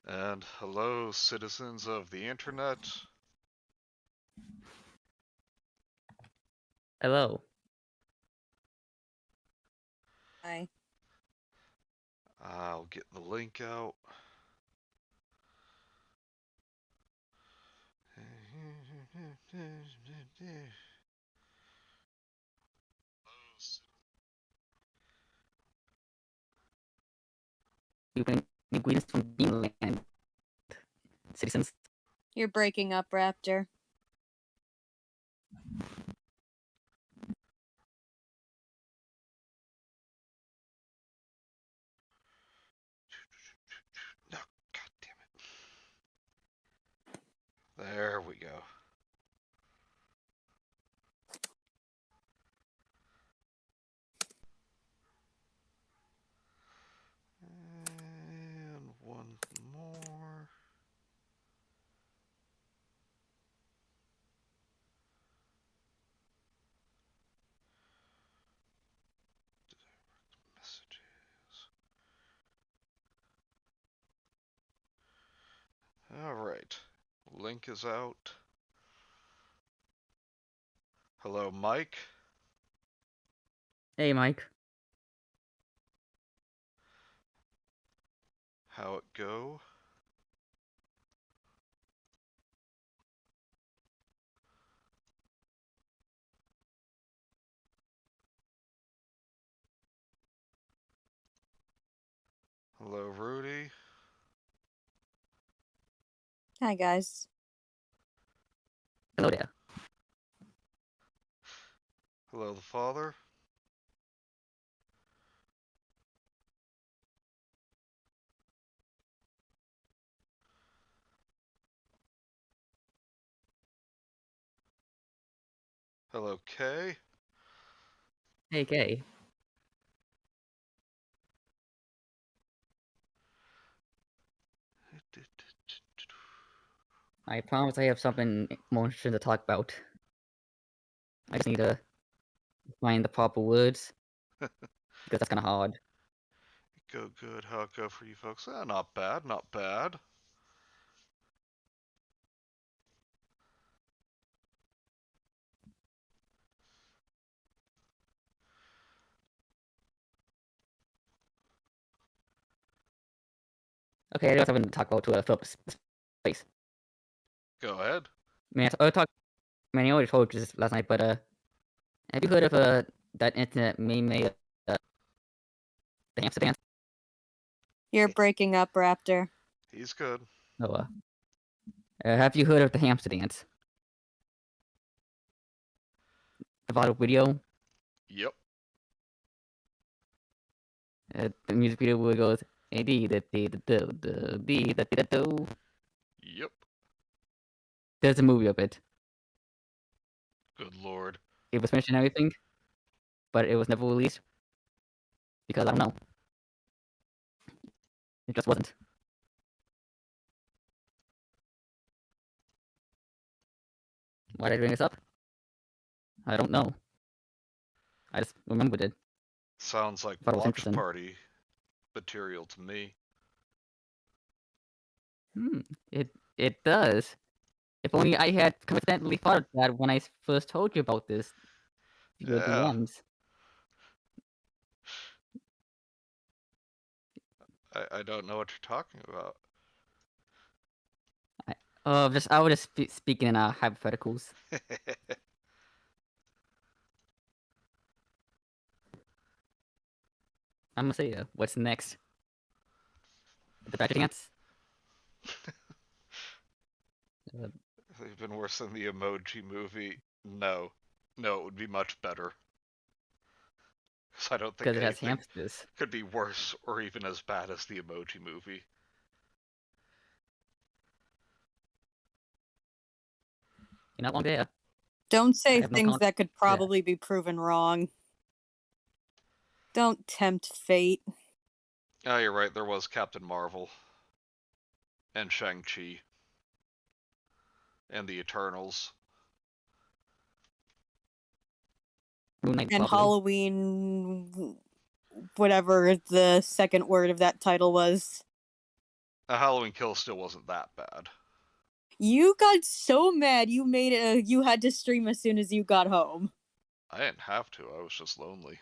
And hello, citizens of the internet. Hello. Hi. I'll get the link out. We bring greetings from Greenland, citizens. You're breaking up, Raptor. No, god damn it. There we go. And one more. Messages. Alright. Link is out. Hello, Mike. Hey, Mike. How it go? Hello, Rudy. Hi, guys. Hello there. Hello, the father. Hello, Kay. Hey, Kay. I promise I have something more interesting to talk about. I just need to find the proper words, because that's kind of hard. Go good. How it go for you folks? Not bad, not bad. Okay, I do have something to talk about to fill up this space. Go ahead. Man, I already told you this last night, but have you heard of that internet meme made the hamster dance? You're breaking up, Raptor. He's good. Oh, have you heard of the hamster dance? About a video, Yep. the music video where it goes, Yep. there's a movie of it. Good lord. It was mentioned and everything, but it was never released because I don't know. It just wasn't. Why did I bring this up? I don't know. I just remembered it. Sounds like Thought it was launch interesting. party material to me. It does. If only I had coincidentally thought of that when I first told you about this via Yeah. DMs. I don't know what you're talking about. I was just speaking in hypotheticals. I'm gonna say, what's next? The Badger Dance? They've been worse than the Emoji Movie. No. No, it would be much better. Because I don't think Because it has anything hamsters. could be worse or even as bad as the Emoji Movie. You're not long there. Don't say have no things con- that could probably be proven wrong. Don't tempt fate. Oh, you're right. There was Captain Marvel. And Shang-Chi. And the Eternals. Moon Knight, And probably. Halloween whatever the second word of that title was. A Halloween Kill still wasn't that bad. You got so mad you made it. You had to stream as soon as you got home. I didn't have to. I was just lonely.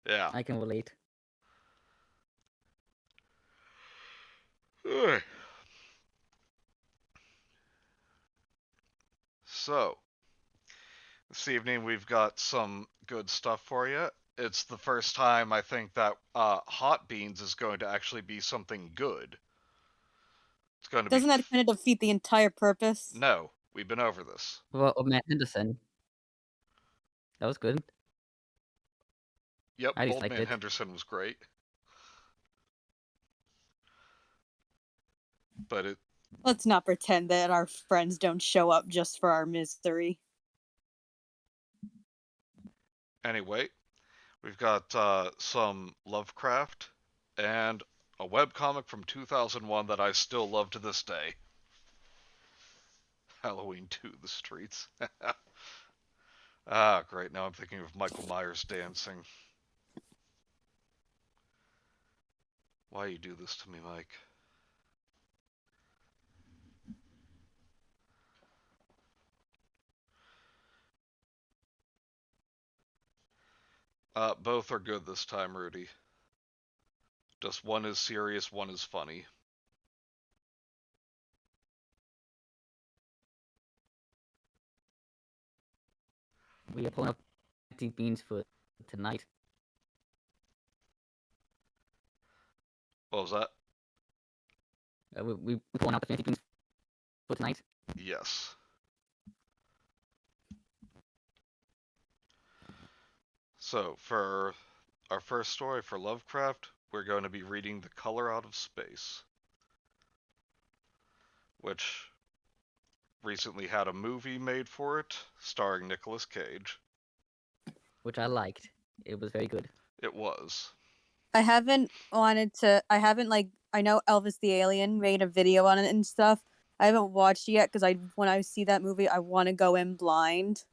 Yeah. I can relate. So, this evening we've got some good stuff for you. It's the first time I think that Hot Beans is going to actually be something good. It's going to Doesn't be. that kind of defeat the entire purpose? No, we've been over this. Well, Matt Henderson. That was good. Yep, I just Old liked Man it. Henderson was great. But it. Let's not pretend that our friends don't show up just for our misery. Anyway, we've got some Lovecraft and a webcomic from 2001 that I still love to this day. Halloween 2, The Streets. Ah, great. Now I'm thinking of Michael Myers dancing. Why you do this to me, Mike? Both are good this time, Rudy. Just one is serious, one is funny. We are pulling up empty beans for tonight. What was that? We pulling out the fancy beans for tonight. Yes. So, for our first story for Lovecraft, we're going to be reading The Color Out of Space, which recently had a movie made for it, starring Nicolas Cage. Which I liked. It was very good. It was. I haven't, I know Elvis the Alien made a video on it and stuff. I haven't watched it yet because when I see that movie, I want to go in blind.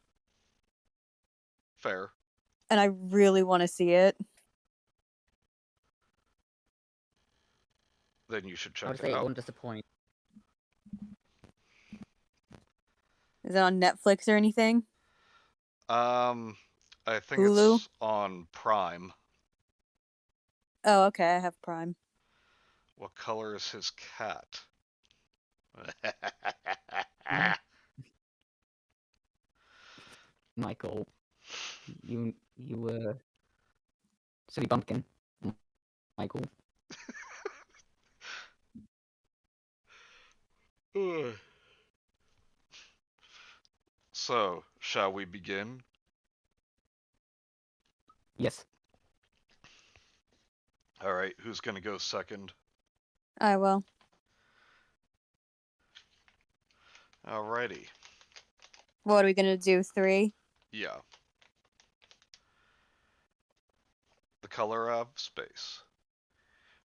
Fair. And I really want to see it. Then you should I would check say it it out. won't disappoint. Is it on Netflix or anything? I think Hulu? it's on Prime. Oh, okay. I have Prime. What color is his cat? Michael, you silly bumpkin, Michael. So, shall we begin? Yes. Alright, who's gonna go second? I will. Alrighty. What are we gonna do? 3? Yeah. The Color of Space.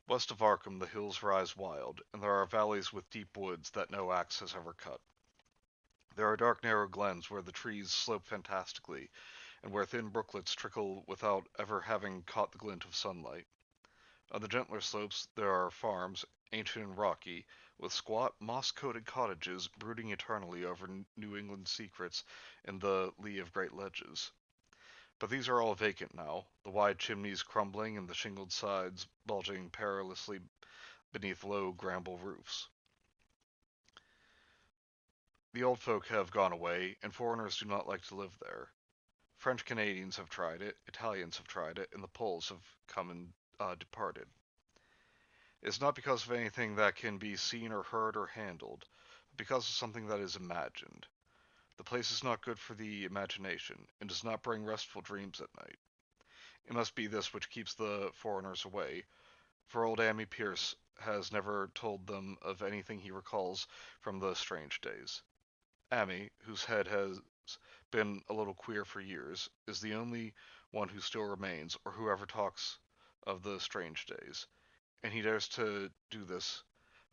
West of Arkham, the hills rise wild, and there are valleys with deep woods that no axe has ever cut. There are dark, narrow glens where the trees slope fantastically, and where thin brooklets trickle without ever having caught the glint of sunlight. On the gentler slopes there are farms, ancient and rocky, with squat, moss-coated cottages brooding eternally over New England secrets in the lee of great ledges. But these are all vacant now, the wide chimneys crumbling and the shingled sides bulging perilously beneath low gramble roofs. The old folk have gone away, and foreigners do not like to live there. French Canadians have tried it, Italians have tried it, and the Poles have come and departed. It's not because of anything that can be seen or heard or handled, but because of something that is imagined. The place is not good for the imagination, and does not bring restful dreams at night. It must be this which keeps the foreigners away, for old Ammy Pierce has never told them of anything he recalls from the strange days. Ammy, whose head has been a little queer for years, is the only one who still remains, or who ever talks of the strange days, and he dares to do this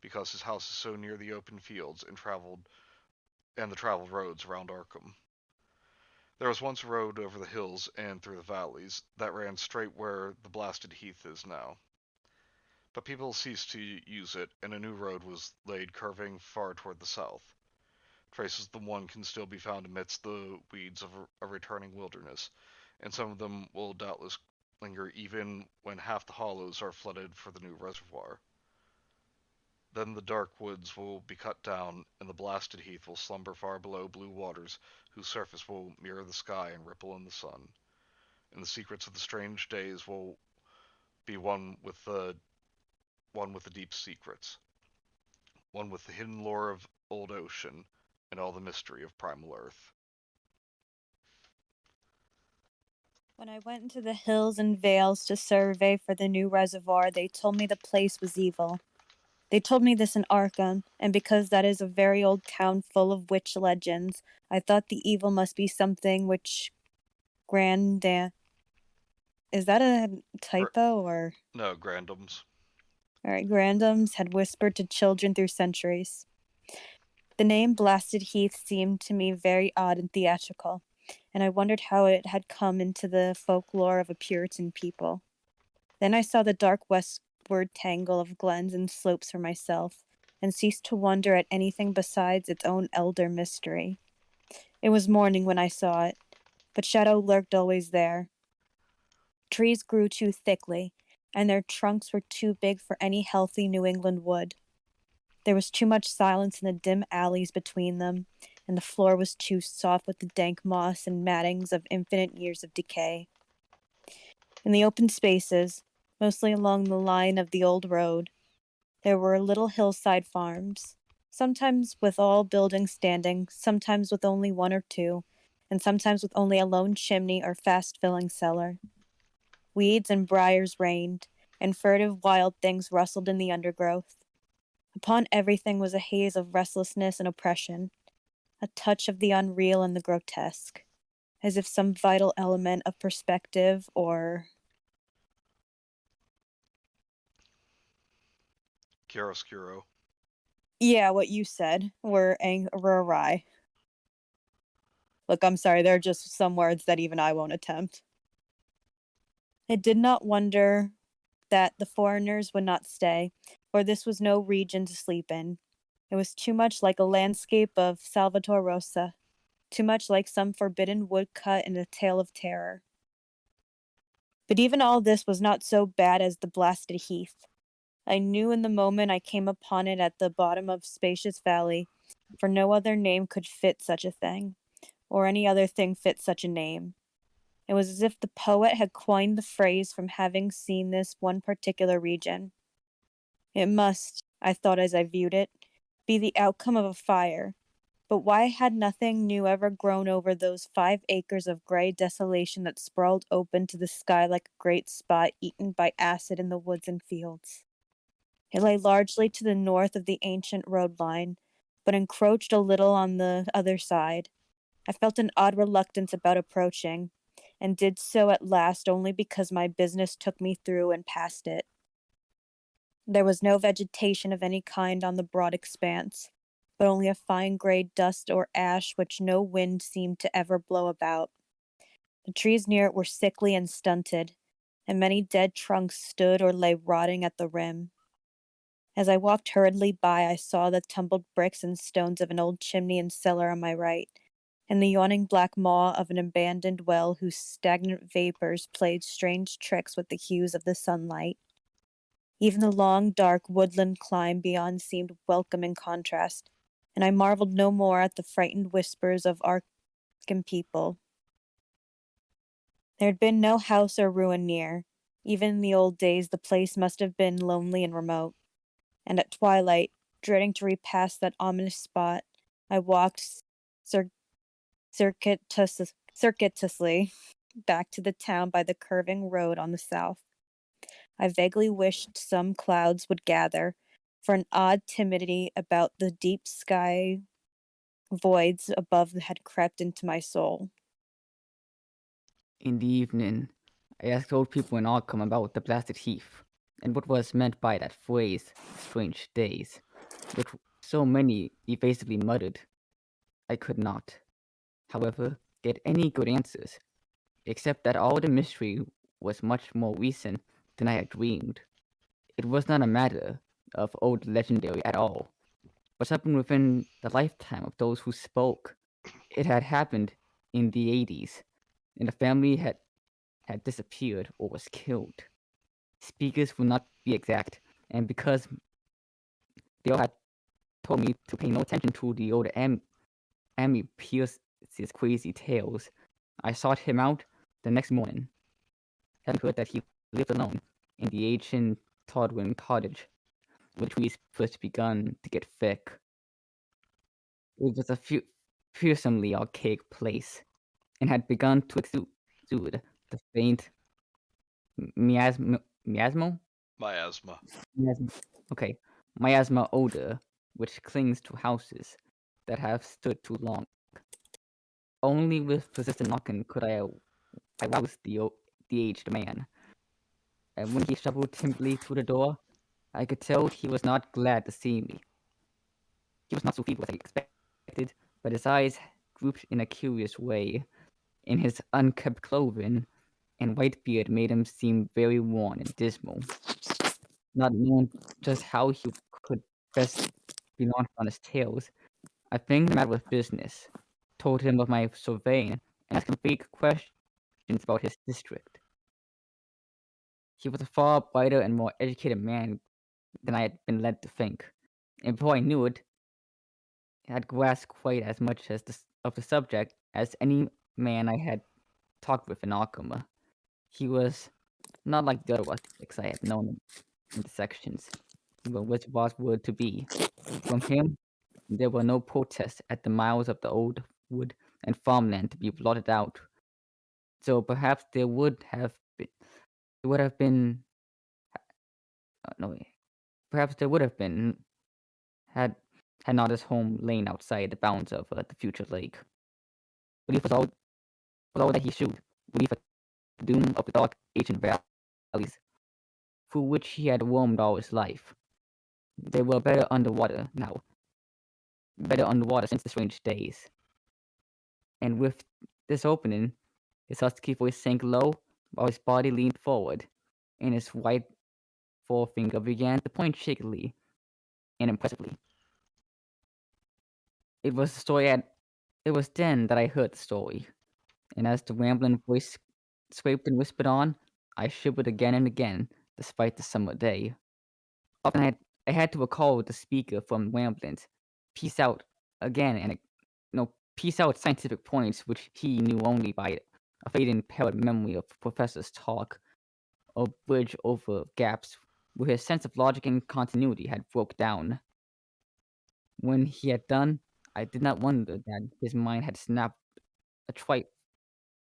because his house is so near the open fields and traveled and the traveled roads around Arkham. There was once a road over the hills and through the valleys that ran straight where the blasted heath is now. But people ceased to use it, and a new road was laid curving far toward the south. Traces of the one can still be found amidst the weeds of a returning wilderness, and some of them will doubtless linger even when half the hollows are flooded for the new reservoir. Then the dark woods will be cut down, and the blasted heath will slumber far below blue waters whose surface will mirror the sky and ripple in the sun. And the secrets of the strange days will be one with the deep secrets, one with the hidden lore of old ocean and all the mystery of primal earth. When I went into the hills and vales to survey for the new reservoir, they told me the place was evil. They told me this in Arkham, and because that is a very old town full of witch legends, I thought the evil must be something which Is that a typo or? No, Grandums. Alright, Grandums had whispered to children through centuries. The name Blasted Heath seemed to me very odd and theatrical, and I wondered how it had come into the folklore of a Puritan people. Then I saw the dark westward tangle of glens and slopes for myself, and ceased to wonder at anything besides its own elder mystery. It was morning when I saw it, but shadow lurked always there. Trees grew too thickly, and their trunks were too big for any healthy New England wood. There was too much silence in the dim alleys between them, and the floor was too soft with the dank moss and mattings of infinite years of decay. In the open spaces, mostly along the line of the old road, there were little hillside farms, sometimes with all buildings standing, sometimes with only one or two, and sometimes with only a lone chimney or fast-filling cellar. Weeds and briars reigned, and furtive wild things rustled in the undergrowth. Upon everything was a haze of restlessness and oppression, a touch of the unreal and the grotesque, as if some vital element of perspective or Chiaroscuro. yeah, what you said were awry. Look, I'm sorry, there are just some words that even I won't attempt. I did not wonder that the foreigners would not stay, for this was no region to sleep in. It was too much like a landscape of Salvator Rosa, too much like some forbidden woodcut in a tale of terror. But even all this was not so bad as the blasted heath. I knew in the moment I came upon it at the bottom of spacious valley, for no other name could fit such a thing, or any other thing fit such a name. It was as if the poet had coined the phrase from having seen this one particular region. It must, I thought as I viewed it, be the outcome of a fire. But why had nothing new ever grown over those 5 acres of gray desolation that sprawled open to the sky like a great spot eaten by acid in the woods and fields? It lay largely to the north of the ancient road line, but encroached a little on the other side. I felt an odd reluctance about approaching, and did so at last only because my business took me through and past it. There was no vegetation of any kind on the broad expanse, but only a fine gray dust or ash which no wind seemed to ever blow about. The trees near it were sickly and stunted, and many dead trunks stood or lay rotting at the rim. As I walked hurriedly by, I saw the tumbled bricks and stones of an old chimney and cellar on my right, and the yawning black maw of an abandoned well whose stagnant vapors played strange tricks with the hues of the sunlight. Even the long, dark woodland climb beyond seemed welcome in contrast, and I marveled no more at the frightened whispers of Arkham people. There had been no house or ruin near. Even in the old days, the place must have been lonely and remote. And at twilight, dreading to repass that ominous spot, I walked circuitously back to the town by the curving road on the south. I vaguely wished some clouds would gather, for an odd timidity about the deep sky voids above had crept into my soul. In the evening, I asked old people in Arkham about the blasted heath, and what was meant by that phrase, strange days, which so many evasively muttered. I could not, however, get any good answers, except that all the mystery was much more recent than I had dreamed. It was not a matter of old legendary at all, but something within the lifetime of those who spoke. It had happened in the 80s, and the family had disappeared or was killed. Speakers will not be exact, and because they all had told me to pay no attention to the old Amy Pierce's crazy tales, I sought him out the next morning, having heard that he lived alone in the ancient Todwin cottage, where the trees first begun to get thick. It was a fearsomely archaic place, and had begun to exude the faint miasmo? Miasma. Miasma. Okay, miasma odor, which clings to houses that have stood too long. Only with persistent knocking could I rouse the aged man, and when he shuffled timidly through the door, I could tell he was not glad to see me. He was not so feeble as I expected, but his eyes drooped in a curious way, and his unkempt clothing and white beard made him seem very worn and dismal. Not knowing just how he could best be launched on his tales, I framed him out with business, told him of my surveying, and asked him vague questions about his district. He was a far brighter and more educated man than I had been led to think, and before I knew it, had grasped quite as much of the subject as any man I had talked with in Arkham. He was not like the other rustics I had known in the sections, but which was word to be. From him, there were no protests at the miles of the old wood and farmland to be blotted out. So perhaps there would have been no, perhaps there would have been had had not his home lain outside the bounds of the future lake. Belief was all that he shewed. Belief at the doom of the dark ancient valleys through which he had roamed all his life. They were better underwater now, better underwater since the strange days. And with this opening, his husky voice sank low while his body leaned forward, and his white forefinger began to point shakily and impressively. It was the story it was then that I heard the story, and as the rambling voice scraped and whispered on, I shivered again and again, despite the summer day. Often I had to recall the speaker from ramblings, piece out again and piece out scientific points which he knew only by a fading pallid memory of professor's talk, or bridge over gaps where his sense of logic and continuity had broke down. When he had done, I did not wonder that his mind had snapped a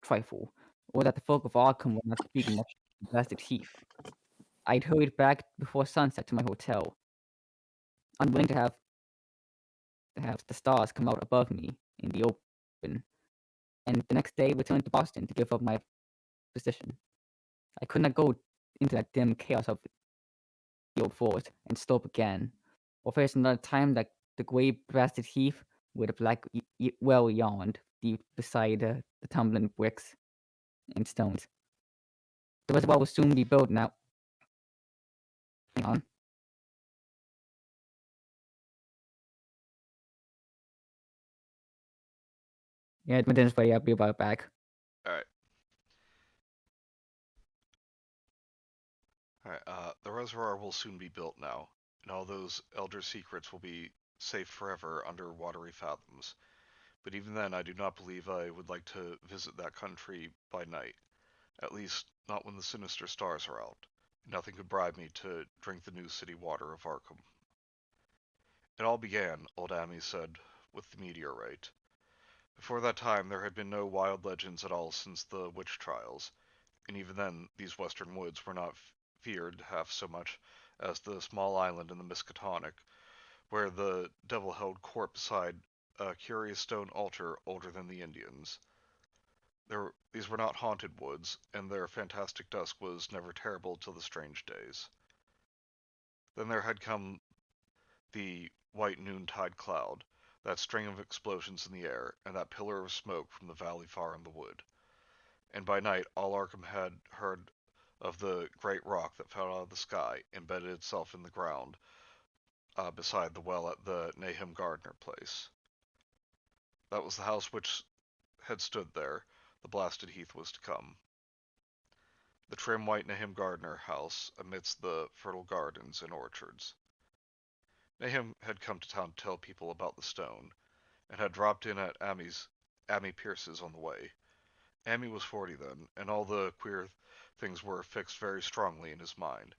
trifle, or that the folk of Arkham were not speaking much of blasted Heath. I'd hurried back before sunset to my hotel, unwilling to have the stars come out above me in the open, and the next day returned to Boston to give up my position. I could not go into that dim chaos of the old forest and stop again, or face another time that the grey blasted heath where the black well yawned deep beside the tumbling bricks and stones. The reservoir will soon be built now. Hang on. Yeah, my dinner's ready. I'll be right back. Alright. The reservoir will soon be built now, and all those elder secrets will be safe forever under watery fathoms. But even then, I do not believe I would like to visit that country by night. At least, not when the sinister stars are out. Nothing could bribe me to drink the new city water of Arkham. It all began, old Amy said, with the meteorite. Before that time, there had been no wild legends at all since the witch trials, and even then, these western woods were not feared half so much as the small island in the Miskatonic, where the devil held court beside a curious stone altar older than the Indians. These were not haunted woods, and their fantastic dusk was never terrible till the strange days. Then there had come the white noontide cloud, that string of explosions in the air, and that pillar of smoke from the valley far in the wood. And by night all Arkham had heard of the great rock that fell out of the sky, embedded itself in the ground beside the well at the Nahum Gardner place. That was the house which had stood there. The blasted heath was to come. The trim white Nahum Gardner house amidst the fertile gardens and orchards. Nahum had come to town to tell people about the stone, and had dropped in at Amy Pierce's on the way. Amy was 40 then, and all the queer things were fixed very strongly in his mind.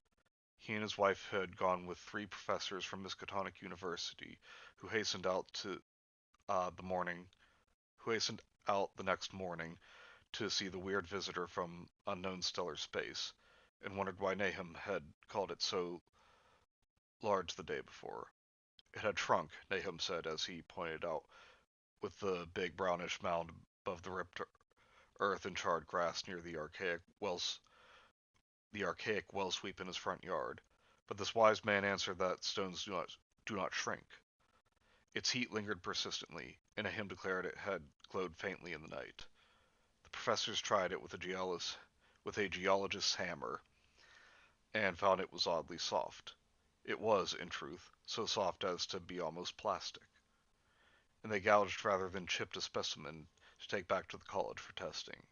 He and his wife had gone with 3 professors from Miskatonic University, who hastened out the next morning to see the weird visitor from unknown stellar space, and wondered why Nahum had called it so large the day before. It had shrunk, Nahum said as he pointed out with the big brownish mound above the ripped earth and charred grass near the archaic well sweep in his front yard. But this wise man answered that stones do not shrink. Its heat lingered persistently, and Nahum declared it had glowed faintly in the night. The professors tried it with a geologist's hammer, and found it was oddly soft. It was, in truth, so soft as to be almost plastic. And they gouged rather than chipped a specimen to take back to the college for testing.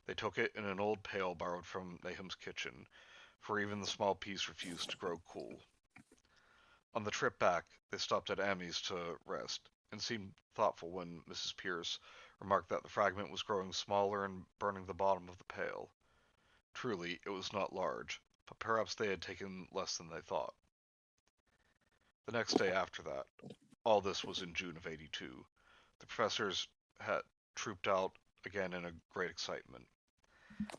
They took it in an old pail borrowed from Nahum's kitchen, for even the small piece refused to grow cool. On the trip back, they stopped at Amy's to rest, and seemed thoughtful when Mrs. Pierce remarked that the fragment was growing smaller and burning the bottom of the pail. Truly, it was not large, but perhaps they had taken less than they thought. The next day after that, all this was in June of '82, the professors had trooped out again in a great excitement.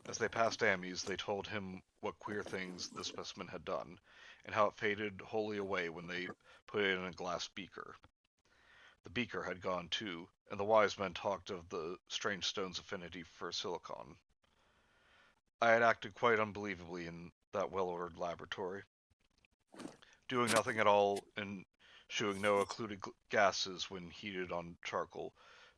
As they passed Amy's, they told him what queer things the specimen had done, and how it faded wholly away when they put it in a glass beaker. The beaker had gone too, and the wise men talked of the strange stone's affinity for silicon. I had acted quite unbelievably in that well-ordered laboratory, doing nothing at all and shewing no occluded gases when heated on charcoal,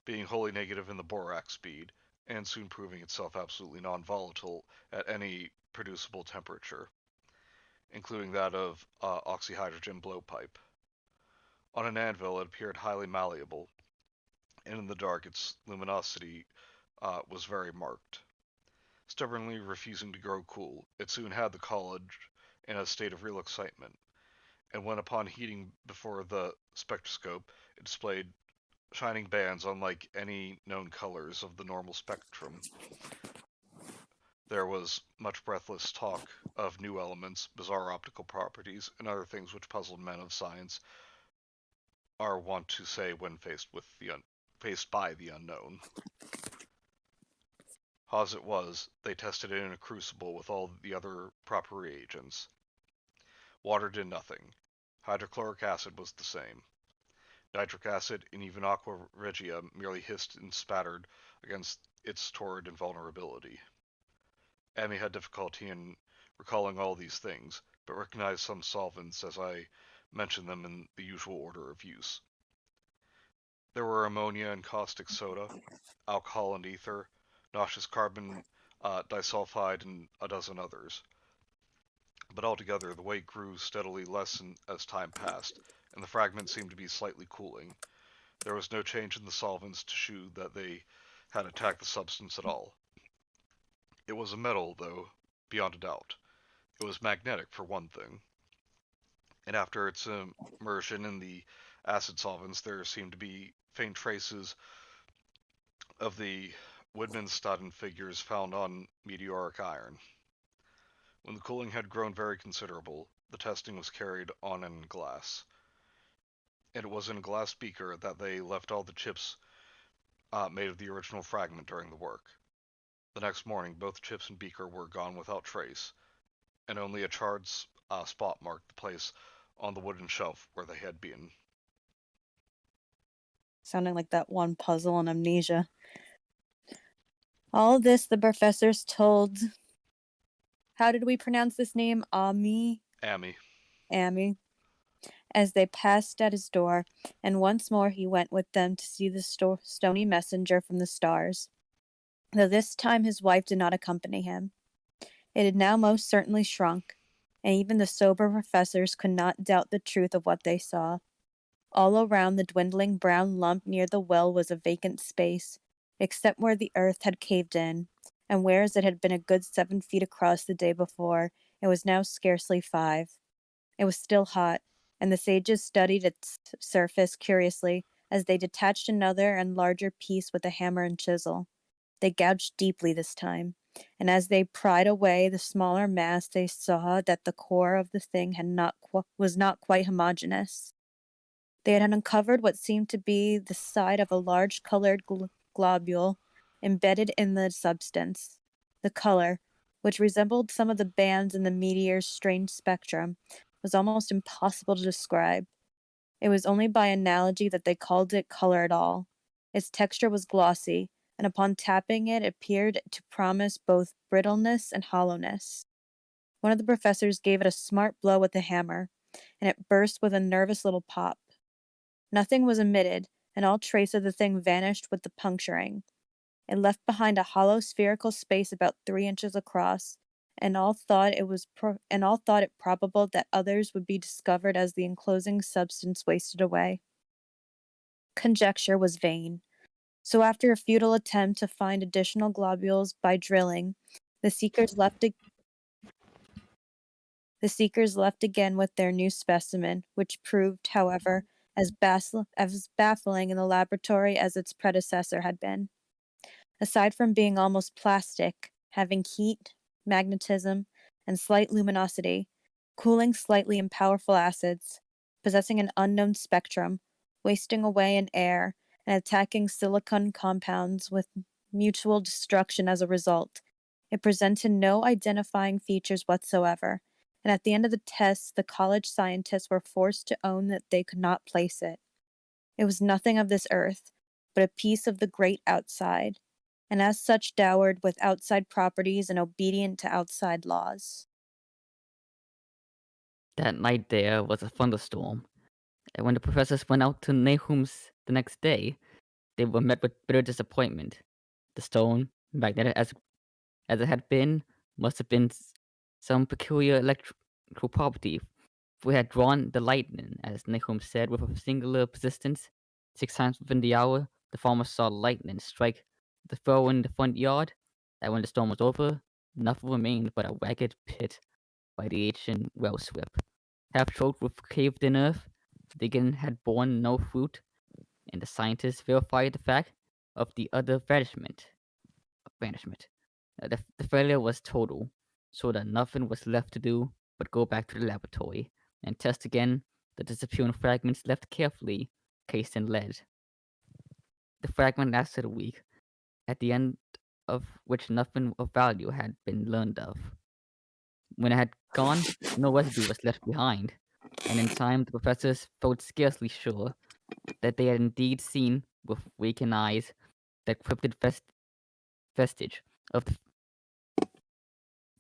being wholly negative in the borax speed, and soon proving itself absolutely non-volatile at any producible temperature, including that of oxyhydrogen blowpipe. On an anvil it appeared highly malleable, and in the dark its luminosity was very marked. Stubbornly refusing to grow cool, it soon had the college in a state of real excitement, and when upon heating before the spectroscope it displayed shining bands unlike any known colors of the normal spectrum. There was much breathless talk of new elements, bizarre optical properties, and other things which puzzled men of science are wont to say when faced by the unknown. As it was, they tested it in a crucible with all the other proper reagents. Water did nothing. Hydrochloric acid was the same. Nitric acid and even aqua regia merely hissed and spattered against its torrid invulnerability. Amy had difficulty in recalling all these things, but recognized some solvents as I mentioned them in the usual order of use. There were ammonia and caustic soda, alcohol and ether, noxious carbon disulfide, and a dozen others. But altogether, the weight grew steadily less as time passed, and the fragments seemed to be slightly cooling. There was no change in the solvents to shew that they had attacked the substance at all. It was a metal, though, beyond a doubt. It was magnetic, for one thing. And after its immersion in the acid solvents, there seemed to be faint traces of the Widmanstaden figures found on meteoric iron. When the cooling had grown very considerable, the testing was carried on in glass. And it was in a glass beaker that they left all the chips made of the original fragment during the work. The next morning, both chips and beaker were gone without trace, and only a charred spot marked the place on the wooden shelf where they had been. Sounding like that one puzzle on Amnesia. All this the professors told... How did we pronounce this name? Amy? Amy. Amy. as they passed at his door, and once more he went with them to see the stony messenger from the stars, though this time his wife did not accompany him. It had now most certainly shrunk, and even the sober professors could not doubt the truth of what they saw. All around the dwindling brown lump near the well was a vacant space, except where the earth had caved in, and whereas it had been a good 7 feet across the day before, it was now scarcely 5. It was still hot, and the sages studied its surface curiously as they detached another and larger piece with a hammer and chisel. They gouged deeply this time, and as they pried away the smaller mass, they saw that the core of the thing was not quite homogeneous. They had uncovered what seemed to be the side of a large colored globule embedded in the substance. The color, which resembled some of the bands in the meteor's strange spectrum, was almost impossible to describe. It was only by analogy that they called it color at all. Its texture was glossy, and upon tapping it appeared to promise both brittleness and hollowness. One of the professors gave it a smart blow with the hammer, and it burst with a nervous little pop. Nothing was emitted, and all trace of the thing vanished with the puncturing. It left behind a hollow spherical space about 3 inches across, and all thought it probable that others would be discovered as the enclosing substance wasted away. Conjecture was vain. So after a futile attempt to find additional globules by drilling, the seekers left again with their new specimen, which proved, however, as baffling in the laboratory as its predecessor had been. Aside from being almost plastic, having heat, magnetism, and slight luminosity, cooling slightly in powerful acids, possessing an unknown spectrum, wasting away in air, and attacking silicon compounds with mutual destruction as a result, it presented no identifying features whatsoever, and at the end of the test, the college scientists were forced to own that they could not place it. It was nothing of this earth, but a piece of the great outside, and as such dowered with outside properties and obedient to outside laws. That night there was a thunderstorm, and when the professors went out to Nahum's the next day, they were met with bitter disappointment. The stone, magnetic as it had been, must have been some peculiar electrical property, for it had drawn the lightning, as Nahum said, with a singular persistence. 6 times within the hour, the farmer saw lightning strike the furrow in the front yard, and when the storm was over, nothing remained but a ragged pit by the ancient well sweep. Half choked with caved-in earth, the digging had borne no fruit, and the scientists verified the fact of the utter vanishment. The failure was total, so that nothing was left to do but go back to the laboratory and test again the disappearing fragments left carefully cased in lead. The fragment lasted a week, at the end of which nothing of value had been learned of. When it had gone, no residue was left behind, and in time the professors felt scarcely sure that they had indeed seen with waking eyes that cryptid vestige of the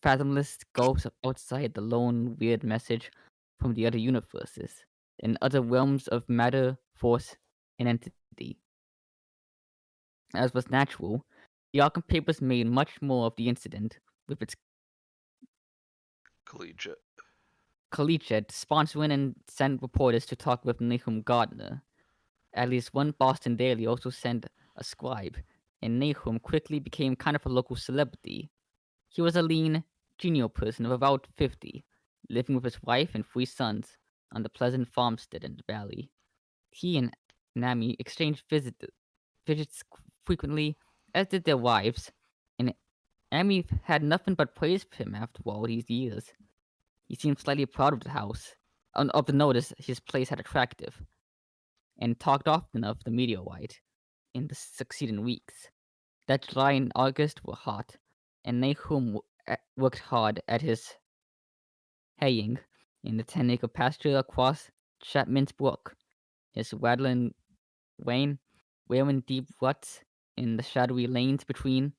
fathomless gulfs outside the lone weird message from the other universes, in other realms of matter, force, and entity. As was natural, the Arkham papers made much more of the incident, with its Collegiate. collegiate sponsoring and sent reporters to talk with Nahum Gardner. At least one Boston daily also sent a scribe, and Nahum quickly became kind of a local celebrity. He was a lean, genial person of about 50, living with his wife and 3 sons on the pleasant farmstead in the valley. He and Nami exchanged visits frequently, as did their wives, and Amy had nothing but praise for him after all these years. He seemed slightly proud of the house, of the notice his place had attractive, and talked often of the meteorite in the succeeding weeks. That July and August were hot, and Nahum worked hard at his haying in the 10-acre pasture across Chapman's Brook, his rattling wain wearing deep ruts in the shadowy lanes between.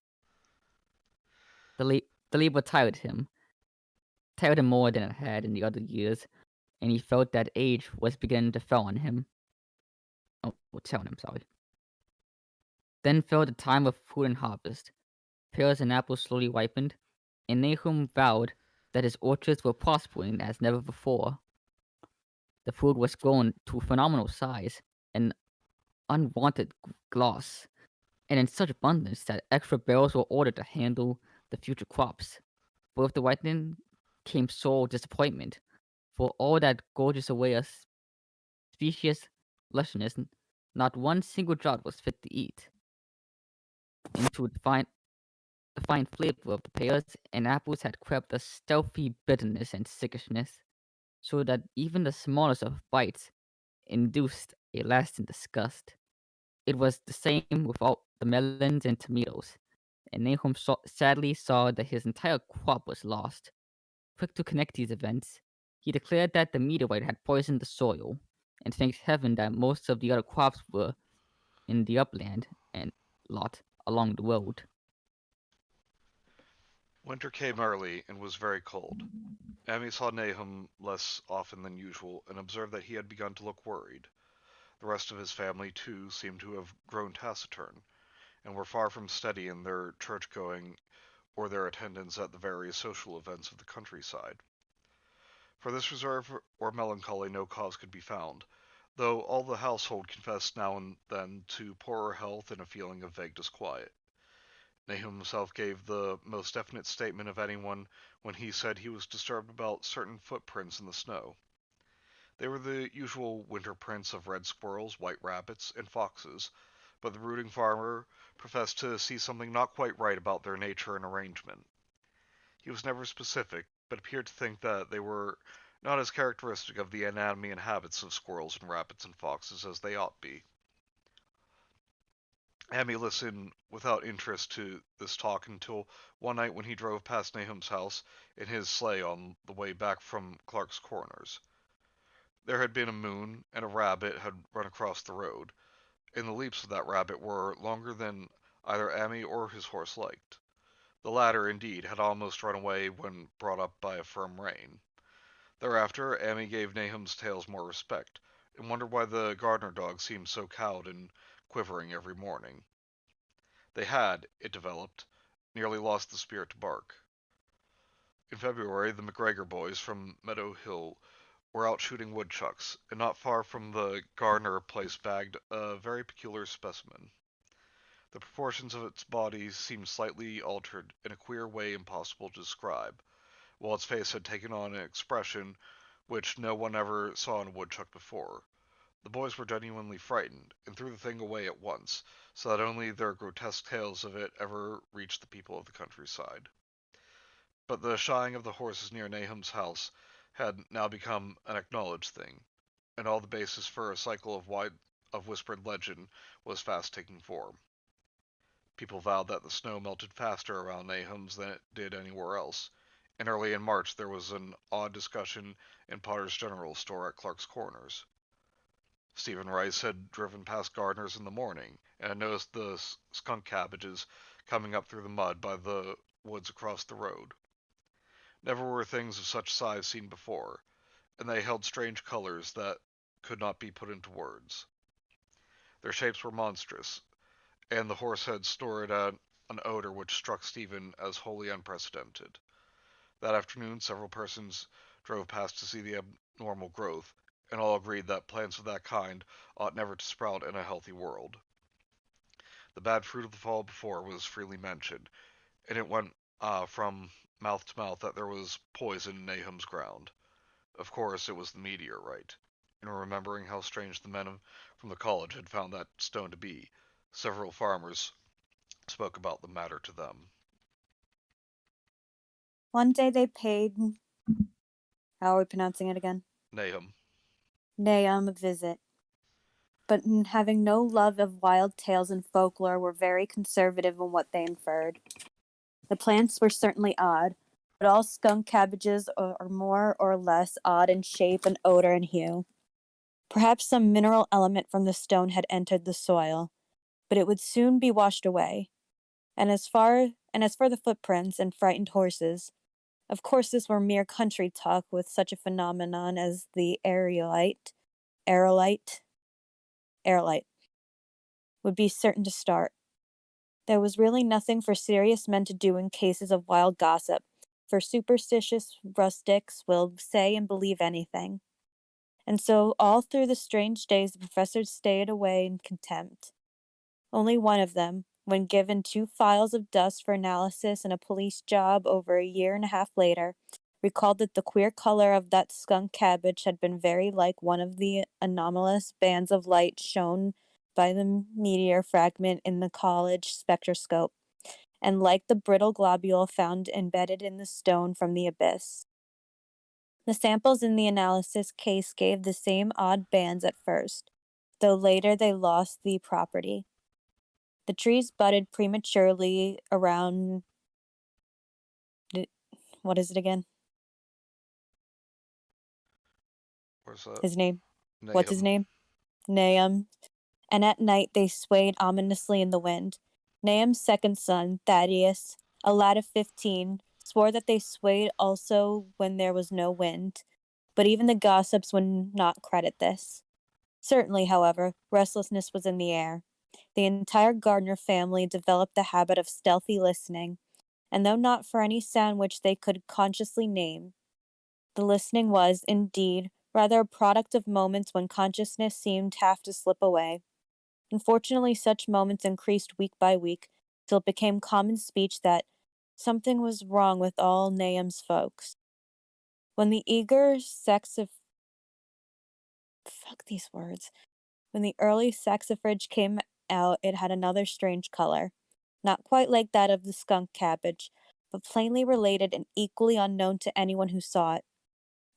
The labor tired him more than it had in the other years, and he felt that age was beginning to tell on him. Then fell the time of food and harvest. Pears and apples slowly ripened, and Nahum vowed that his orchards were prospering as never before. The food was grown to phenomenal size and unwanted gloss, and in such abundance that extra barrels were ordered to handle the future crops. But with the ripening came sore disappointment, for all that gorgeous array of specious lushness, not one single draught was fit to eat. Into the fine flavor of the pears and apples had crept a stealthy bitterness and sickishness, so that even the smallest of bites induced a lasting disgust. It was the same with all the melons and tomatoes, and Nahum sadly saw that his entire crop was lost. Quick to connect these events, he declared that the meteorite had poisoned the soil, and thanked heaven that most of the other crops were in the upland and lot along the road. Winter came early and was very cold. Amy saw Nahum less often than usual and observed that he had begun to look worried. The rest of his family, too, seemed to have grown taciturn, and were far from steady in their church-going or their attendance at the various social events of the countryside. For this reserve or melancholy no cause could be found, though all the household confessed now and then to poorer health and a feeling of vague disquiet. Nahum himself gave the most definite statement of anyone when he said he was disturbed about certain footprints in the snow. They were the usual winter prints of red squirrels, white rabbits, and foxes, but the brooding farmer professed to see something not quite right about their nature and arrangement. He was never specific, but appeared to think that they were not as characteristic of the anatomy and habits of squirrels and rabbits and foxes as they ought be. Hammy listened without interest to this talk until one night when he drove past Nahum's house in his sleigh on the way back from Clark's Corners. There had been a moon, and a rabbit had run across the road, and the leaps of that rabbit were longer than either Amy or his horse liked. The latter, indeed, had almost run away when brought up by a firm rein. Thereafter, Amy gave Nahum's tales more respect, and wondered why the gardener dog seemed so cowed and quivering every morning. They had, it developed, nearly lost the spirit to bark. In February, the McGregor boys from Meadow Hill were out shooting woodchucks, and not far from the gardener place bagged a very peculiar specimen. The proportions of its body seemed slightly altered in a queer way impossible to describe, while its face had taken on an expression which no one ever saw in a woodchuck before. The boys were genuinely frightened, and threw the thing away at once, so that only their grotesque tales of it ever reached the people of the countryside. But the shying of the horses near Nahum's house had now become an acknowledged thing, and all the basis for a cycle of whispered legend was fast taking form. People vowed that the snow melted faster around Nahum's than it did anywhere else, and early in March there was an odd discussion in Potter's General Store at Clark's Corners. Stephen Rice had driven past Gardner's in the morning, and had noticed the skunk cabbages coming up through the mud by the woods across the road. Never were things of such size seen before, and they held strange colors that could not be put into words. Their shapes were monstrous, and the horse had snorted out an odor which struck Stephen as wholly unprecedented. That afternoon, several persons drove past to see the abnormal growth, and all agreed that plants of that kind ought never to sprout in a healthy world. The bad fruit of the fall before was freely mentioned, and it went from mouth to mouth that there was poison in Nahum's ground. Of course, it was the meteorite. In remembering how strange the men from the college had found that stone to be, several farmers spoke about the matter to them. One day they paid, how are we pronouncing it again? Nahum A visit. But having no love of wild tales and folklore, were very conservative in what they inferred. The plants were certainly odd, but all skunk cabbages are more or less odd in shape and odor and hue. Perhaps some mineral element from the stone had entered the soil, but it would soon be washed away. And as for the footprints and frightened horses, Of course, this were mere country talk with such a phenomenon as the aerolite would be certain to start. There was really nothing for serious men to do in cases of wild gossip, for superstitious rustics will say and believe anything. And so, all through the strange days, the professors stayed away in contempt. Only one of them, when given 2 files of dust for analysis in a police job over a year and a half later, recalled that the queer color of that skunk cabbage had been very like one of the anomalous bands of light shown by the meteor fragment in the college spectroscope, and like the brittle globule found embedded in the stone from the abyss. The samples in the analysis case gave the same odd bands at first, though later they lost the property. The trees budded prematurely around. What is it again? Where's that? His name? What's his Nahum. name? Nahum. And at night they swayed ominously in the wind. Nahum's second son, Thaddeus, a lad of 15, swore that they swayed also when there was no wind, but even the gossips would not credit this. Certainly, however, restlessness was in the air. The entire Gardner family developed the habit of stealthy listening, and though not for any sound which they could consciously name, the listening was, indeed, rather a product of moments when consciousness seemed half to slip away. Unfortunately, such moments increased week by week, till it became common speech that something was wrong with all Nahum's folks. When the eager fuck these words. When the early saxifrage came out, it had another strange color, not quite like that of the skunk cabbage, but plainly related and equally unknown to anyone who saw it.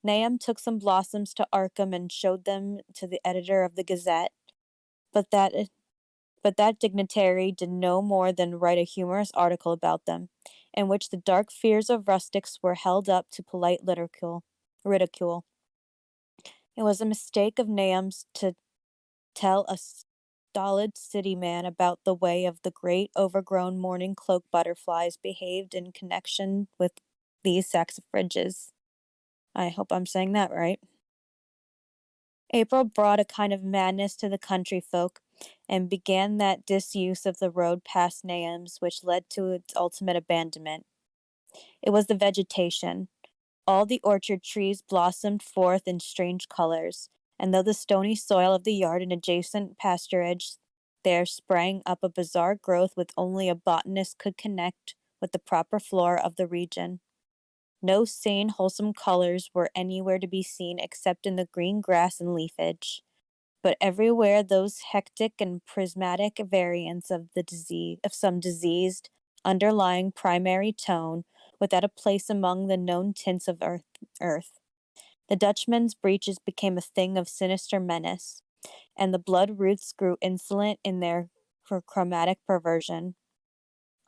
Nahum took some blossoms to Arkham and showed them to the editor of the Gazette, but that dignitary did no more than write a humorous article about them, in which the dark fears of rustics were held up to polite ridicule. It was a mistake of Nahum's to tell a stolid city man about the way of the great overgrown morning cloak butterflies behaved in connection with these saxifrages. I hope I'm saying that right. April brought a kind of madness to the country folk, and began that disuse of the road past Nahum's which led to its ultimate abandonment. It was the vegetation. All the orchard trees blossomed forth in strange colors, and though the stony soil of the yard and adjacent pasturage there sprang up a bizarre growth which only a botanist could connect with the proper flora of the region. No sane, wholesome colors were anywhere to be seen except in the green grass and leafage, but everywhere those hectic and prismatic variants of some diseased, underlying primary tone, without a place among the known tints of earth. The Dutchman's breeches became a thing of sinister menace, and the blood roots grew insolent in their chromatic perversion.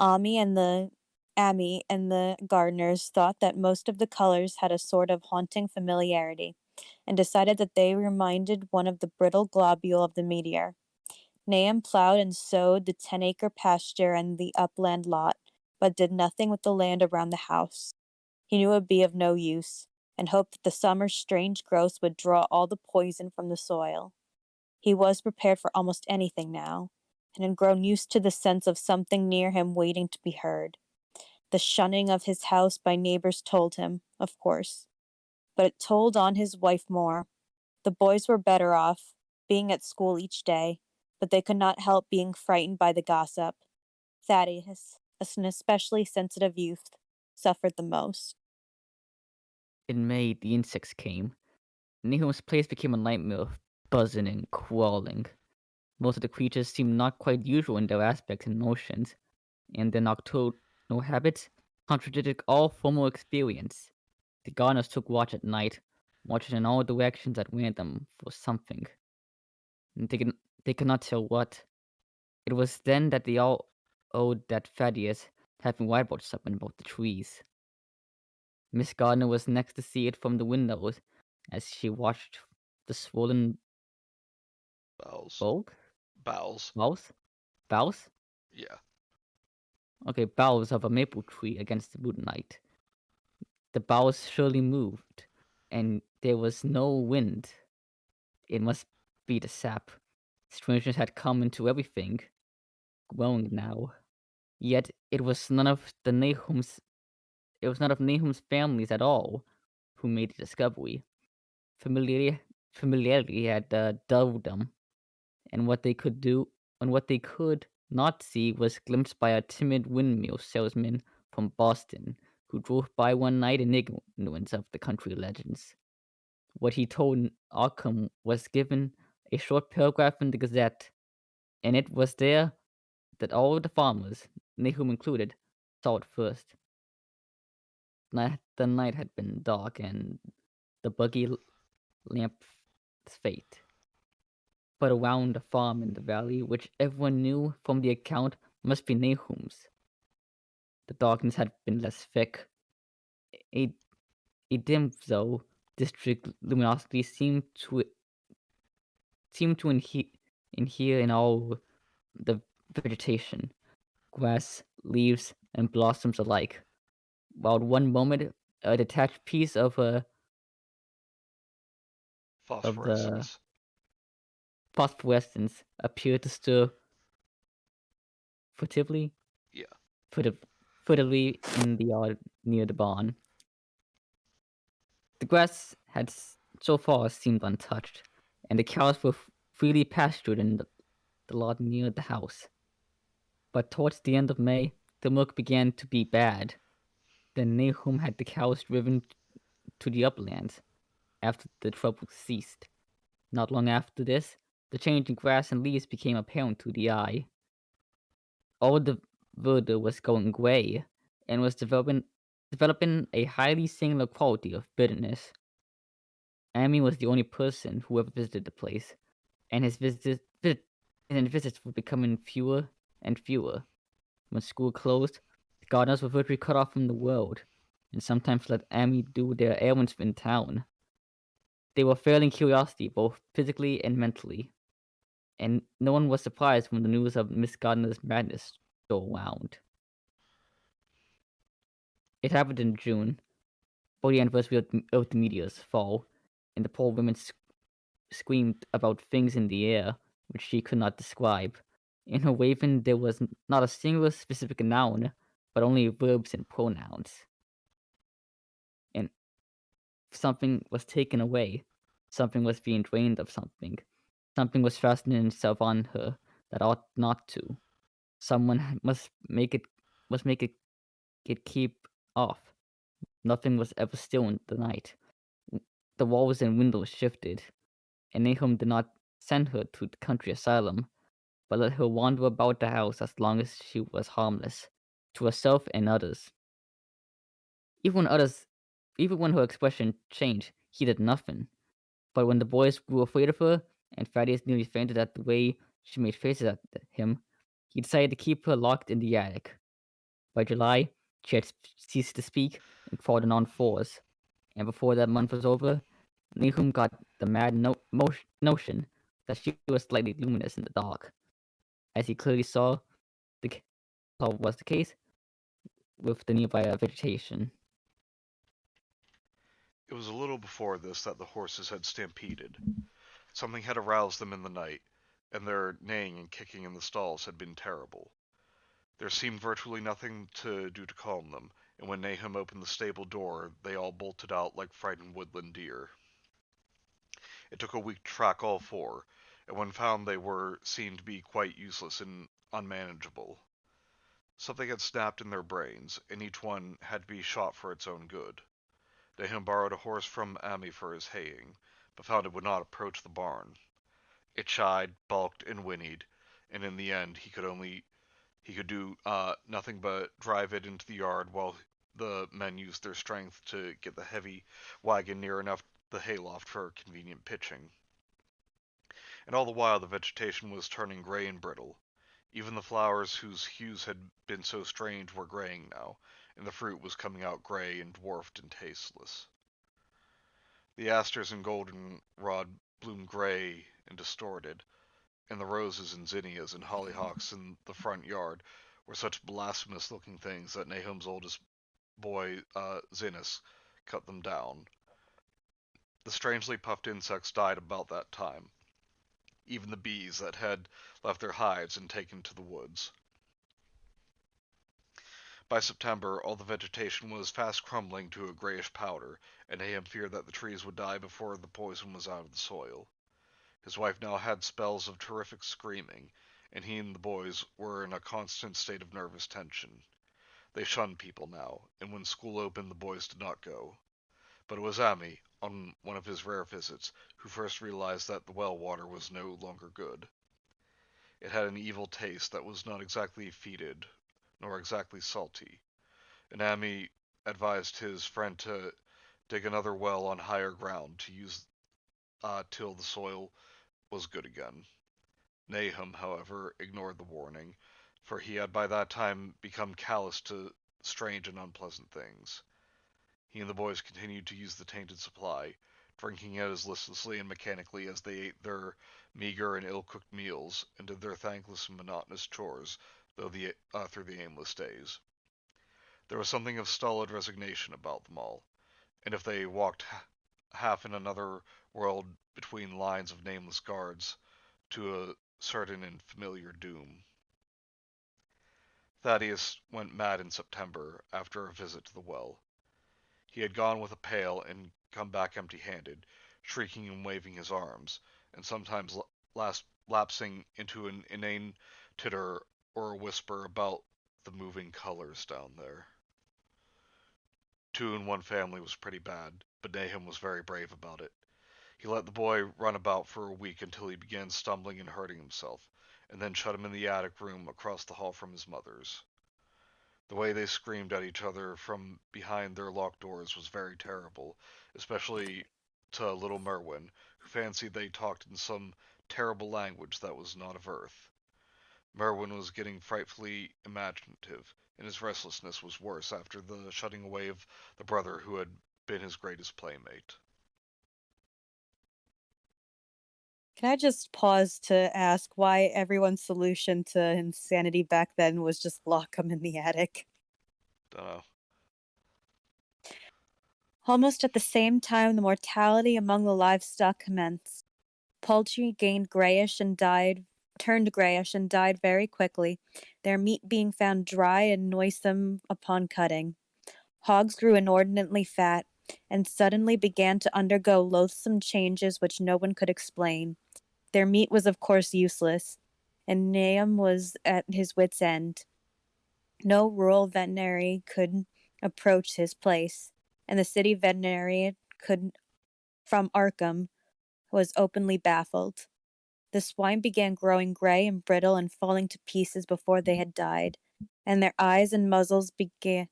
Amy and the gardeners thought that most of the colors had a sort of haunting familiarity, and decided that they reminded one of the brittle globule of the meteor. Nahum plowed and sowed the 10-acre pasture and the upland lot, but did nothing with the land around the house. He knew it would be of no use, and hoped that the summer's strange growths would draw all the poison from the soil. He was prepared for almost anything now, and had grown used to the sense of something near him waiting to be heard. The shunning of his house by neighbors told him, of course, but it told on his wife more. The boys were better off, being at school each day, but they could not help being frightened by the gossip. Thaddeus, an especially sensitive youth, suffered the most. In May, the insects came. Nahum's place became a nightmare of buzzing and crawling. Most of the creatures seemed not quite usual in their aspects and motions, and their nocturnal habits contradicted all former experience. The gardeners took watch at night, watching in all directions at random for something. And they could not tell what. It was then that they all owed that Thaddeus had been right about something about the trees. Miss Gardner was next to see it from the windows as she watched the swollen Bowels. bulk? Bowels. Boughs? Boughs? Yeah. Okay, boughs of a maple tree against the moonlight. The boughs surely moved, and there was no wind. It must be the sap. Strangeness had come into everything, growing now. Yet it was none of Nahum's families at all who made the discovery. Familiarity, familiarity had dulled them, and what they could not see was glimpsed by a timid windmill salesman from Boston who drove by one night in ignorance of the country legends. What he told Arkham was given a short paragraph in the Gazette, and it was there that all the farmers, Nahum included, saw it first. The night had been dark, and the buggy lamp's fate. But around the farm in the valley, which everyone knew from the account must be Nahum's, the darkness had been less thick. A, a dim, though, district luminosity seemed to inhere in all the vegetation, grass, leaves, and blossoms alike. While at one moment a detached piece of the Phosphorescence. phosphorescence appeared to stir furtively, Yeah. furtively in the yard near the barn. The grass had so far seemed untouched, and the cows were freely pastured in the lot near the house. But towards the end of May, the milk began to be bad. Then Nahum had the cows driven to the uplands after the trouble ceased. Not long after this, the change in grass and leaves became apparent to the eye. All the verdure was going gray, and was developing a highly singular quality of bitterness. Amy was the only person who ever visited the place, and his visits were becoming fewer and fewer. When school closed, the gardeners were virtually cut off from the world, and sometimes let Amy do their errands in town. They were failing curiosity both physically and mentally, and no one was surprised when the news of Miss Gardner's madness stole around. It happened in June, for the anniversary of the meteor's fall, and the poor woman screamed about things in the air which she could not describe. In her raving there was not a single specific noun, but only verbs and pronouns. And something was taken away. Something was being drained of something. Something was fastening itself on her that ought not to. Someone must make it keep off. Nothing was ever still in the night. The walls and windows shifted, and Nahum did not send her to the country asylum, but let her wander about the house as long as she was harmless to herself and others. Even when her expression changed, he did nothing. But when the boys grew afraid of her, and Thaddeus nearly fainted at the way she made faces at him, he decided to keep her locked in the attic. By July, she had ceased to speak and crawled on fours, and before that month was over, Nahum got the mad notion that she was slightly luminous in the dark, as he clearly saw was the case with the nearby vegetation. It was a little before this that the horses had stampeded. Something had aroused them in the night, and their neighing and kicking in the stalls had been terrible. There seemed virtually nothing to do to calm them, and when Nahum opened the stable door, they all bolted out like frightened woodland deer. It took a week to track all four, and when found they were seen to be quite useless and unmanageable. Something had snapped in their brains, and each one had to be shot for its own good. Nahum borrowed a horse from Ami for his haying, but found it would not approach the barn. It shied, balked, and whinnied, and in the end he could do nothing but drive it into the yard while the men used their strength to get the heavy wagon near enough the hayloft for convenient pitching. And all the while the vegetation was turning gray and brittle. Even the flowers whose hues had been so strange were graying now, and the fruit was coming out gray and dwarfed and tasteless. The asters and goldenrod bloomed gray and distorted, and the roses and zinnias and hollyhocks in the front yard were such blasphemous-looking things that Nahum's oldest boy, Zinus, cut them down. The strangely puffed insects died about that time, even the bees that had left their hives and taken to the woods. By September, all the vegetation was fast crumbling to a grayish powder, and Nahum feared that the trees would die before the poison was out of the soil. His wife now had spells of terrific screaming, and he and the boys were in a constant state of nervous tension. They shunned people now, and when school opened the boys did not go. But it was Ami, on one of his rare visits, who first realized that the well water was no longer good. It had an evil taste that was not exactly fetid, nor exactly salty, and Ami advised his friend to dig another well on higher ground to use till the soil was good again. Nahum, however, ignored the warning, for he had by that time become callous to strange and unpleasant things. He and the boys continued to use the tainted supply, drinking it as listlessly and mechanically as they ate their meager and ill-cooked meals and did their thankless and monotonous chores through the aimless days. There was something of stolid resignation about them all, and if they walked half in another world between lines of nameless guards, to a certain and familiar doom. Thaddeus went mad in September after a visit to the well. He had gone with a pail and come back empty-handed, shrieking and waving his arms, and sometimes lapsing into an inane titter or a whisper about the moving colors down there. 2 in 1 family was pretty bad, but Nahum was very brave about it. He let the boy run about for a week until he began stumbling and hurting himself, and then shut him in the attic room across the hall from his mother's. The way they screamed at each other from behind their locked doors was very terrible, especially to little Merwin, who fancied they talked in some terrible language that was not of Earth. Merwin was getting frightfully imaginative, and his restlessness was worse after the shutting away of the brother who had been his greatest playmate. Can I just pause to ask why everyone's solution to insanity back then was just lock him in the attic? Dunno. Almost at the same time, the mortality among the livestock commenced. Poultry turned grayish and died very quickly, their meat being found dry and noisome upon cutting. Hogs grew inordinately fat, and suddenly began to undergo loathsome changes which no one could explain. Their meat was of course useless, and Nahum was at his wit's end. No rural veterinary could approach his place, and the city veterinarian from Arkham was openly baffled. The swine began growing gray and brittle and falling to pieces before they had died, and their eyes and muzzles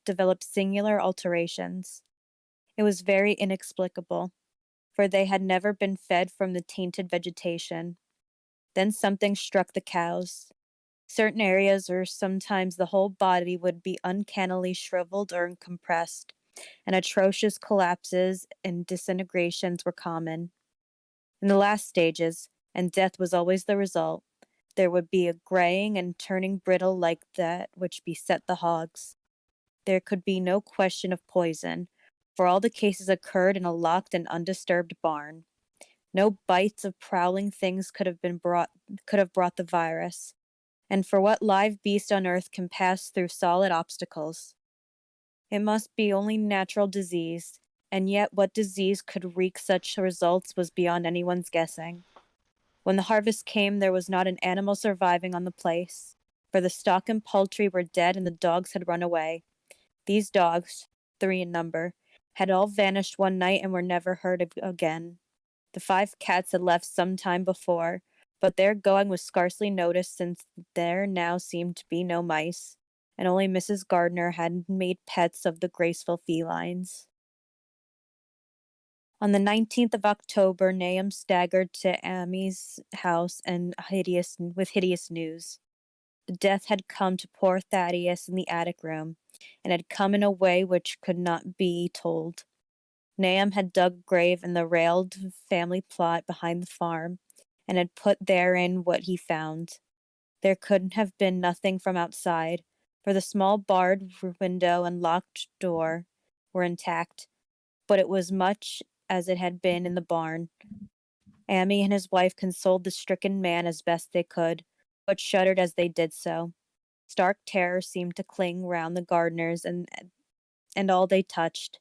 developed singular alterations. It was very inexplicable, for they had never been fed from the tainted vegetation. Then something struck the cows. Certain areas or sometimes the whole body would be uncannily shriveled or compressed, and atrocious collapses and disintegrations were common. In the last stages, and death was always the result, there would be a graying and turning brittle like that which beset the hogs. There could be no question of poison, for all the cases occurred in a locked and undisturbed barn. No bites of prowling things could have brought the virus. And for what live beast on earth can pass through solid obstacles? It must be only natural disease, and yet what disease could wreak such results was beyond anyone's guessing. When the harvest came, there was not an animal surviving on the place, for the stock and poultry were dead and the dogs had run away. These dogs, 3 in number, had all vanished one night and were never heard of again. The 5 cats had left some time before, but their going was scarcely noticed since there now seemed to be no mice, and only Mrs. Gardner had made pets of the graceful felines. On the 19th of October, Nahum staggered to Ami's house with hideous news. The death had come to poor Thaddeus in the attic room, and had come in a way which could not be told. Nahum had dug a grave in the railed family plot behind the farm, and had put therein what he found. There could have been nothing from outside, for the small barred window and locked door were intact, but it was much as it had been in the barn. Amy and his wife consoled the stricken man as best they could, but shuddered as they did so. Stark terror seemed to cling round the gardeners and all they touched,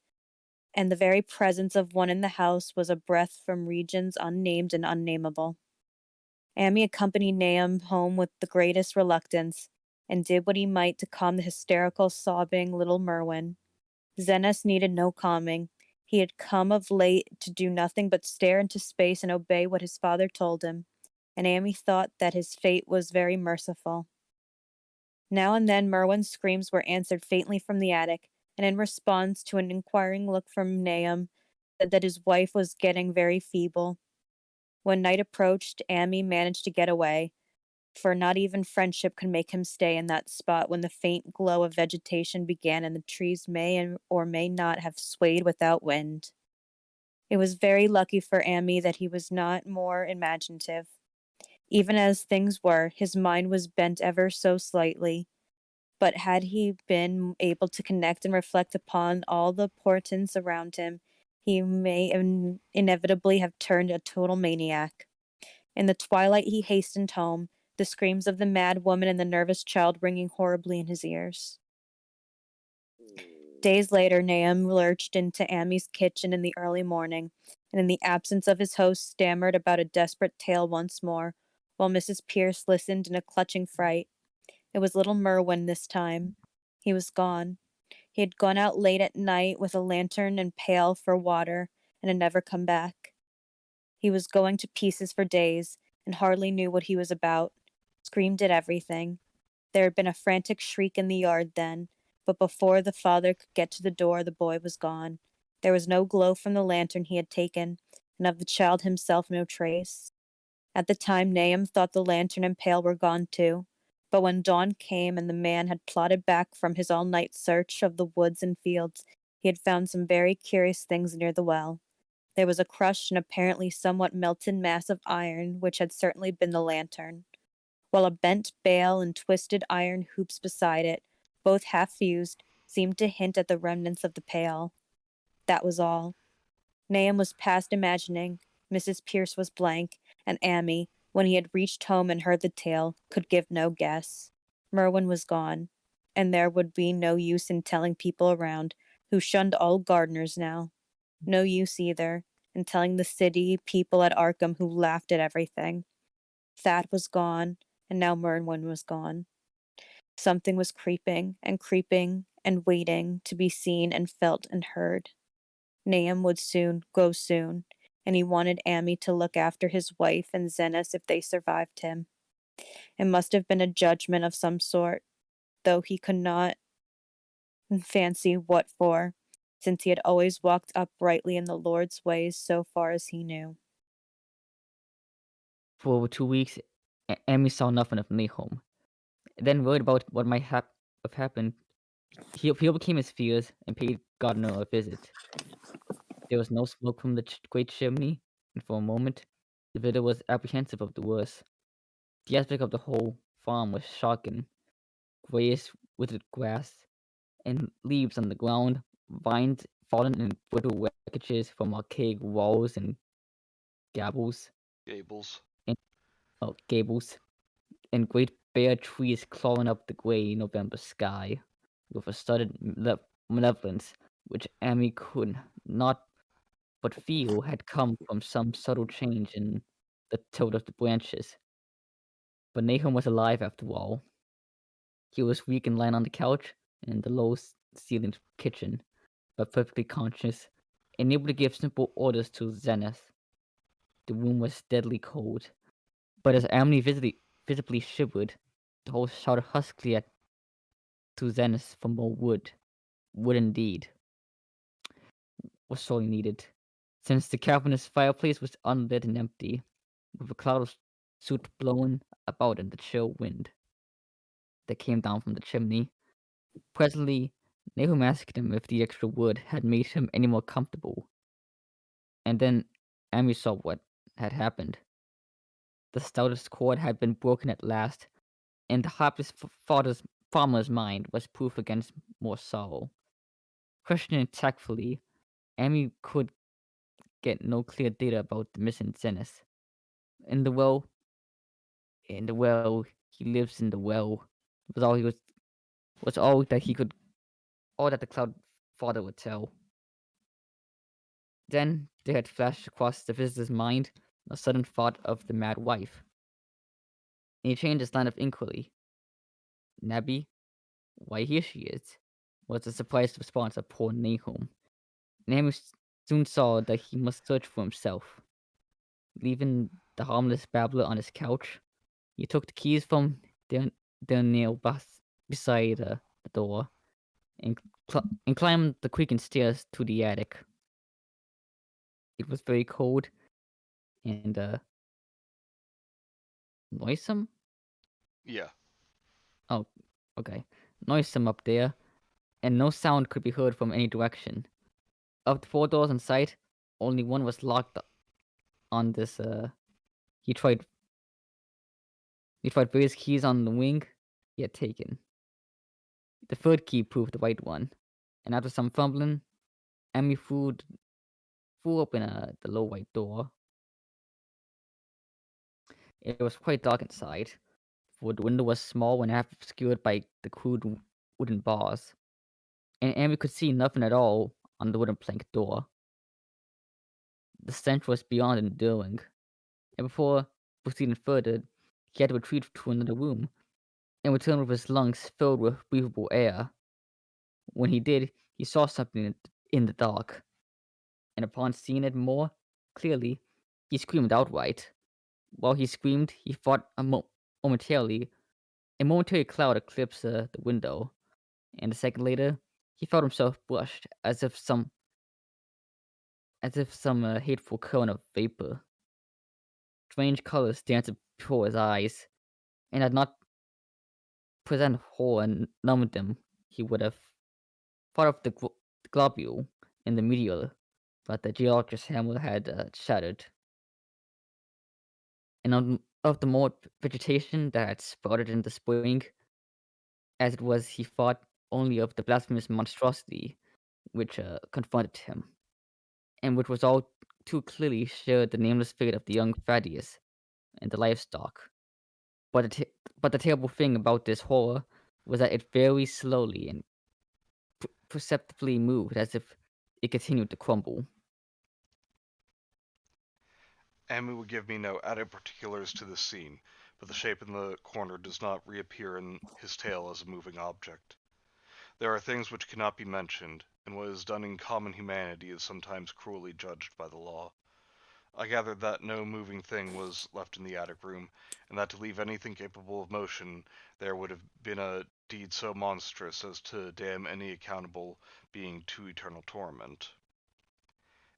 and the very presence of one in the house was a breath from regions unnamed and unnameable. Amy accompanied Nahum home with the greatest reluctance, and did what he might to calm the hysterical, sobbing little Merwin. Zenas needed no calming. He had come of late to do nothing but stare into space and obey what his father told him, and Amy thought that his fate was very merciful. Now and then Merwin's screams were answered faintly from the attic, and in response to an inquiring look from Nahum, said that his wife was getting very feeble. When night approached, Amy managed to get away, for not even friendship could make him stay in that spot when the faint glow of vegetation began and the trees may or may not have swayed without wind. It was very lucky for Amy that he was not more imaginative. Even as things were, his mind was bent ever so slightly, but had he been able to connect and reflect upon all the portents around him, he may inevitably have turned a total maniac. In the twilight he hastened home, the screams of the mad woman and the nervous child ringing horribly in his ears. Days later, Nahum lurched into Amy's kitchen in the early morning, and in the absence of his host stammered about a desperate tale once more, while Mrs. Pierce listened in a clutching fright. It was little Merwin this time. He was gone. He had gone out late at night with a lantern and pail for water, and had never come back. He was going to pieces for days, and hardly knew what he was about. Screamed at everything. There had been a frantic shriek in the yard then, but before the father could get to the door, the boy was gone. There was no glow from the lantern he had taken, and of the child himself no trace. At the time, Nahum thought the lantern and pail were gone too, but when dawn came and the man had plodded back from his all-night search of the woods and fields, he had found some very curious things near the well. There was a crushed and apparently somewhat melted mass of iron, which had certainly been the lantern, while a bent bale and twisted iron hoops beside it, both half-fused, seemed to hint at the remnants of the pail. That was all. Nahum was past imagining, Mrs. Pierce was blank, and Amy, when he had reached home and heard the tale, could give no guess. Merwin was gone, and there would be no use in telling people around, who shunned all gardeners now. No use either in telling the city people at Arkham who laughed at everything. Thad was gone, and now Merwin was gone. Something was creeping and waiting to be seen and felt and heard. Nahum would go soon, and he wanted Amy to look after his wife and Zenas if they survived him. It must have been a judgment of some sort, though he could not fancy what for, since he had always walked uprightly in the Lord's ways so far as he knew. For over 2 weeks, Amy saw nothing of Nahum. Then, worried about what might have happened, he overcame his fears and paid Gardner a visit. There was no smoke from the great chimney, and for a moment, the visitor was apprehensive of the worst. The aspect of the whole farm was shocking. Grayish withered grass, and leaves on the ground, vines fallen in brittle wreckages from archaic walls and gables, Gables. gables, and great bare trees clawing up the grey November sky with a studded malevolence which Amy could not but feel had come from some subtle change in the tilt of the branches. But Nahum was alive after all. He was weak and lying on the couch in the low-ceilinged kitchen, but perfectly conscious and able to give simple orders to Zenith. The room was deadly cold, but as Emily visibly shivered, the host shouted huskily to Zenith for more wood. Wood indeed was sorely needed, since the cavernous fireplace was unlit and empty, with a cloud of soot blowing about in the chill wind that came down from the chimney. Presently, Nahum asked him if the extra wood had made him any more comfortable. And then Amy saw what had happened. The stoutest cord had been broken at last, and the harpist father's farmer's mind was proof against more sorrow. Questioning tactfully, Amy could get no clear data about the missing Zenith. In the well, he lives in the well. Was all he was all that the Cloud Father would tell. Then there had flashed across the visitor's mind a sudden thought of the mad wife, and he changed his line of inquiry. Nabby, why here she is, was the surprised response of poor Nahum. Nahum soon saw that he must search for himself. Leaving the harmless babbler on his couch, he took the keys from their nail beside the door and, and climbed the creaking stairs to the attic. It was very cold and noisome. Yeah. Oh, okay. Noisome up there, and no sound could be heard from any direction. Of the 4 doors in sight, only one was locked on this. He tried various keys on the wing he had taken. The third key proved the right one, and after some fumbling, Amy threw open the low white door. It was quite dark inside, for the window was small and half obscured by the crude wooden bars, and Amy could see nothing at all on the wooden plank door. The stench was beyond enduring, and before proceeding further, he had to retreat to another room and return with his lungs filled with breathable air. When he did, he saw something in the dark, and upon seeing it more clearly, he screamed outright. While he screamed, he thought momentarily. A momentary cloud eclipsed the window, and a second later, he felt himself brushed as if some hateful cone of vapor. Strange colors danced before his eyes, and had not present horror and numbed him, he would have thought of the globule in the meteor, but the geologist's hammer had shattered. And of the more vegetation that had sprouted in the spring, as it was, he thought only of the blasphemous monstrosity which confronted him, and which was all too clearly shared the nameless fate of the young Thaddeus and the livestock. But the terrible thing about this horror was that it very slowly and perceptibly moved as if it continued to crumble. Amy would give me no added particulars to this scene, but the shape in the corner does not reappear in his tale as a moving object. There are things which cannot be mentioned, and what is done in common humanity is sometimes cruelly judged by the law. I gathered that no moving thing was left in the attic room, and that to leave anything capable of motion there would have been a deed so monstrous as to damn any accountable being to eternal torment.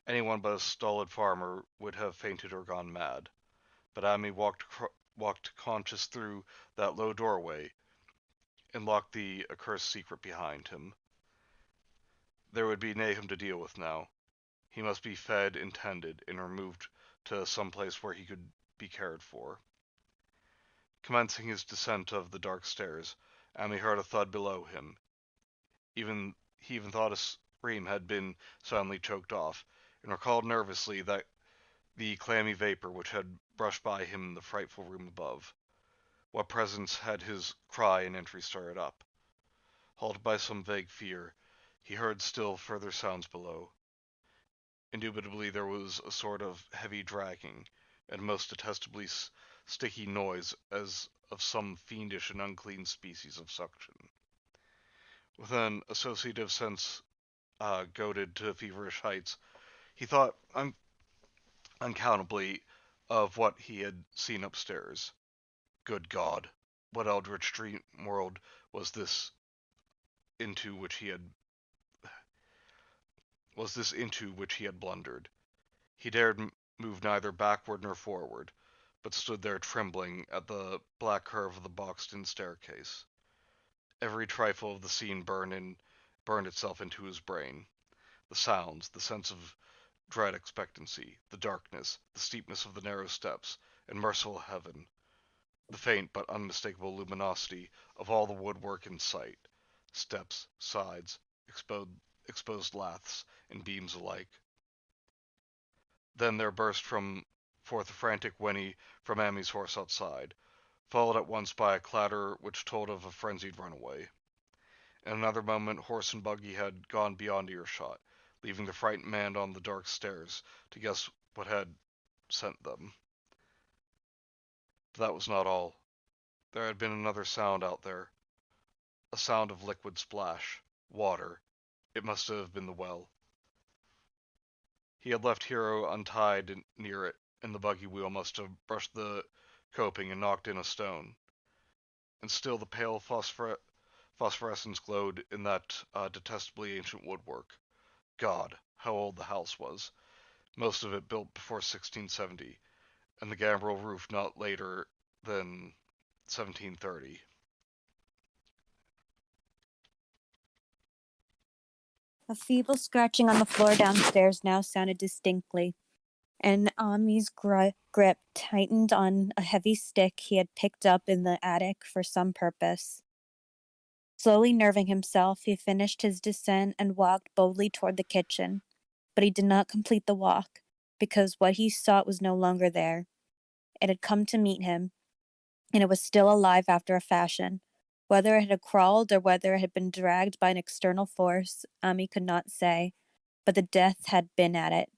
Anyone but a stolid farmer would have fainted or gone mad. But Amy walked conscious through that low doorway and locked the accursed secret behind him. There would be Nahum to deal with now. He must be fed and tended and removed to some place where he could be cared for. Commencing his descent of the dark stairs, Amy heard a thud below him. He even thought a scream had been suddenly choked off, and recalled nervously that the clammy vapor which had brushed by him in the frightful room above. What presence had his cry and entry stirred up? Halted by some vague fear, he heard still further sounds below. Indubitably there was a sort of heavy dragging, and most detestably sticky noise as of some fiendish and unclean species of suction. With an associative sense goaded to feverish heights, he thought uncountably of what he had seen upstairs. Good God, what eldritch dream world was this into which he had blundered? He dared move neither backward nor forward, but stood there trembling at the black curve of the boxed-in staircase. Every trifle of the scene burned itself into his brain. The sounds, the sense of dread expectancy, the darkness, the steepness of the narrow steps, and merciful heaven. the faint but unmistakable luminosity of all the woodwork in sight, steps, sides, exposed laths, and beams alike. Then there burst forth a frantic whinny from Amy's horse outside, followed at once by a clatter which told of a frenzied runaway. In another moment, horse and buggy had gone beyond earshot, leaving the frightened man on the dark stairs to guess what had sent them. But that was not all. There had been another sound out there, a sound of liquid splash, water. It must have been the well. He had left Hero untied near it, and the buggy wheel must have brushed the coping and knocked in a stone. And still the pale phosphorescence glowed in that detestably ancient woodwork. God, how old the house was. Most of it built before 1670, and the gambrel roof not later than 1730. A feeble scratching on the floor downstairs now sounded distinctly, and Ami's grip tightened on a heavy stick he had picked up in the attic for some purpose. Slowly nerving himself, he finished his descent and walked boldly toward the kitchen. But he did not complete the walk, because what he sought was no longer there. It had come to meet him, and it was still alive after a fashion. Whether it had crawled or whether it had been dragged by an external force, Ami could not say, but the death had been at it.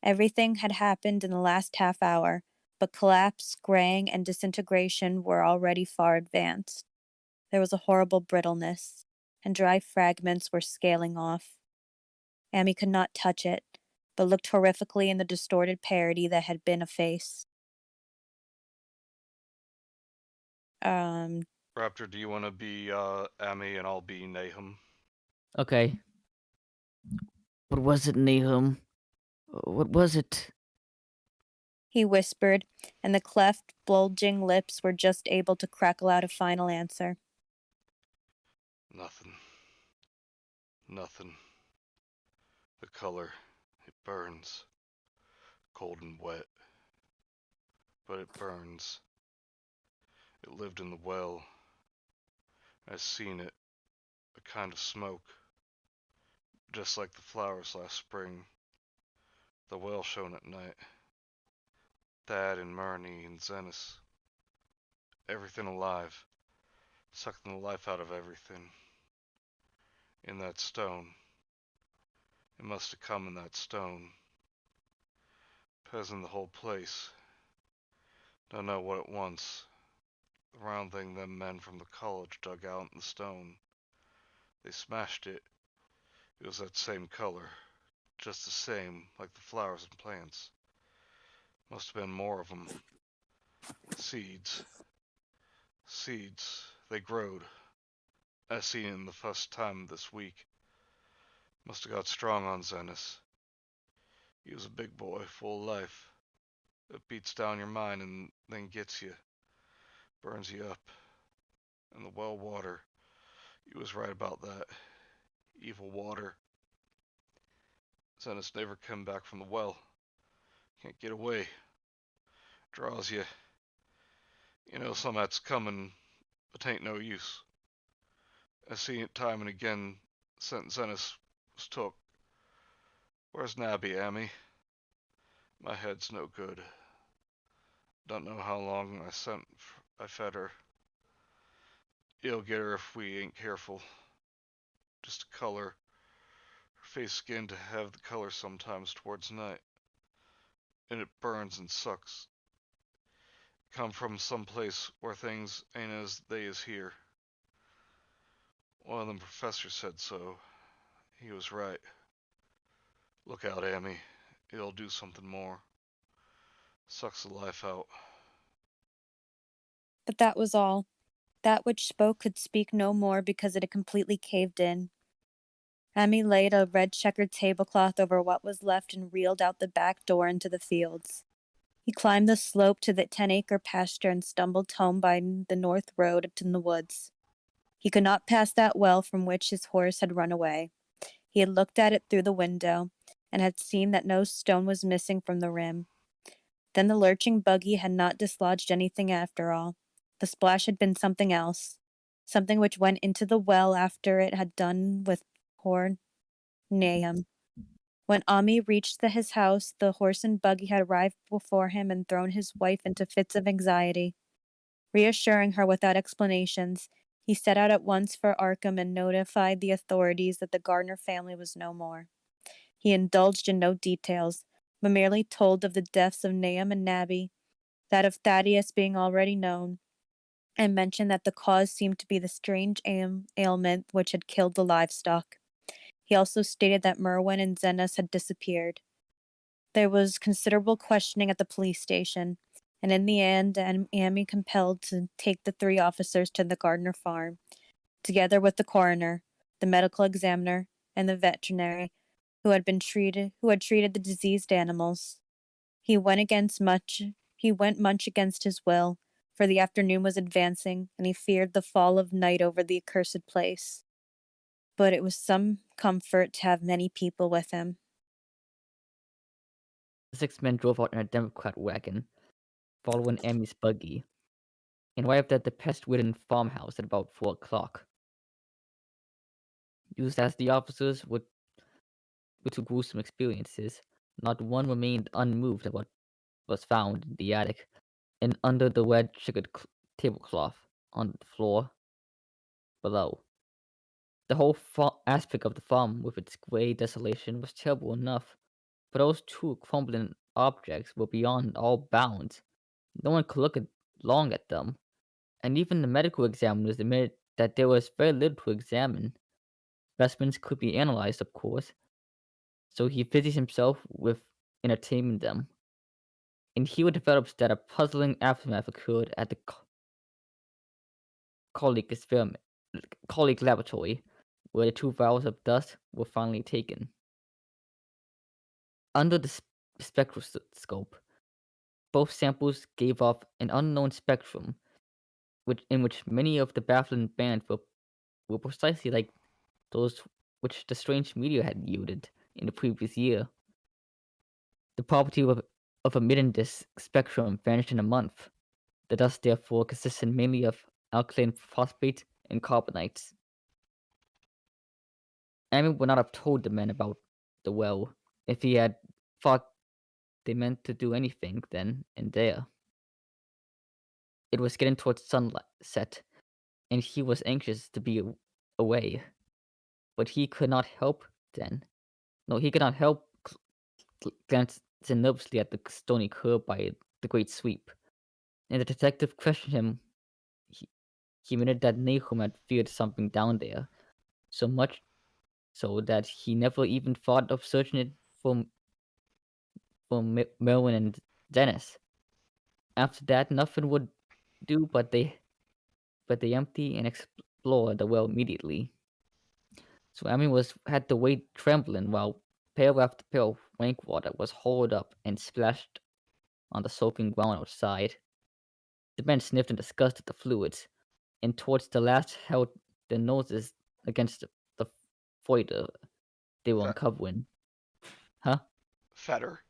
Everything had happened in the last half hour, but collapse, graying, and disintegration were already far advanced. There was a horrible brittleness, and dry fragments were scaling off. Amy could not touch it, but looked horrifically in the distorted parody that had been a face. Raptor, do you want to be Amy and I'll be Nahum? Okay. What was it, Nahum? What was it? He whispered, and the cleft, bulging lips were just able to crackle out a final answer. Nothing. Nothing. The color, it burns. Cold and wet. But it burns. It lived in the well. I've seen it. A kind of smoke. Just like the flowers last spring. The well shone at night. Thad and Marnie and Zenis. Everything alive. Sucking the life out of everything. In that stone. It must have come in that stone. Peasant the whole place. Don't know what it wants. The round thing them men from the college dug out in the stone. They smashed it. It was that same color. Just the same, like the flowers and plants. Must have been more of them. Seeds. Seeds. They growed. I seen him the first time this week. Must have got strong on Zenis. He was a big boy, full of life. It beats down your mind and then gets you. Burns you up. And the well water. He was right about that. Evil water. Zenis never come back from the well. Can't get away. Draws you. You know some that's coming, but ain't no use. I seen it time and again since Zenis was took. Where's Nabby, Amy? My head's no good. Don't know how long I fed her. You'll get her if we ain't careful. Just a color. Her face skin to have the color sometimes towards night. And it burns and sucks. Come from some place where things ain't as they is here. One of them professors said so. He was right. Look out, Amy. It'll do something more. Sucks the life out. But that was all. That which spoke could speak no more because it had completely caved in. Amy laid a red checkered tablecloth over what was left and reeled out the back door into the fields. He climbed the slope to the 10-acre pasture and stumbled home by the north road in the woods. He could not pass that well from which his horse had run away. He had looked at it through the window and had seen that no stone was missing from the rim. Then the lurching buggy had not dislodged anything after all. The splash had been something else, something which went into the well after it had done with poor Nahum. When Ami reached his house, the horse and buggy had arrived before him and thrown his wife into fits of anxiety. Reassuring her without explanations, he set out at once for Arkham and notified the authorities that the Gardner family was no more. He indulged in no details, but merely told of the deaths of Nahum and Nabby, that of Thaddeus being already known, and mentioned that the cause seemed to be the strange ailment which had killed the livestock. He also stated that Merwin and Zenas had disappeared. There was considerable questioning at the police station, and in the end, Amy compelled to take the 3 officers to the Gardner farm, together with the coroner, the medical examiner, and the veterinary, who had treated the diseased animals. He went much against his will, for the afternoon was advancing, and he feared the fall of night over the accursed place. But it was some comfort to have many people with him. The 6 men drove out in a Democrat wagon, following Amy's buggy, and arrived at the pest-ridden farmhouse at about 4 o'clock. Used as the officers with 2 gruesome experiences, not one remained unmoved at what was found in the attic and under the red checkered tablecloth on the floor below. The whole aspect of the farm, with its grey desolation, was terrible enough, but those 2 crumbling objects were beyond all bounds. No one could look long at them, and even the medical examiners admitted that there was very little to examine. Specimens could be analyzed, of course, so he busied himself with entertaining them. And here develops that a puzzling aftermath occurred at the colleague laboratory, where the 2 vials of dust were finally taken. Under the spectroscope, both samples gave off an unknown spectrum, in which many of the baffling bands were precisely like those which the strange meteor had yielded in the previous year. The property of emitting this spectrum vanished in a month. The dust therefore consisted mainly of alkaline phosphate and carbonites. Amy would not have told the men about the well if he had thought they meant to do anything then and there. It was getting towards sunset, and he was anxious to be away. But he could not help then. No, he could not help glancing nervously at the stony curb by the great sweep. And the detective questioned him. He admitted that Nahum had feared something down there, so much so that he never even thought of searching it for Merwin and Dennis. After that, nothing would do but they empty and explore the well immediately. So Amy had to wait trembling while pail after pail of rainwater was hauled up and splashed on the soaking ground outside. The men sniffed in disgust at the fluids, and towards the last held their noses against the foider they were uncovering. Huh? Fetter.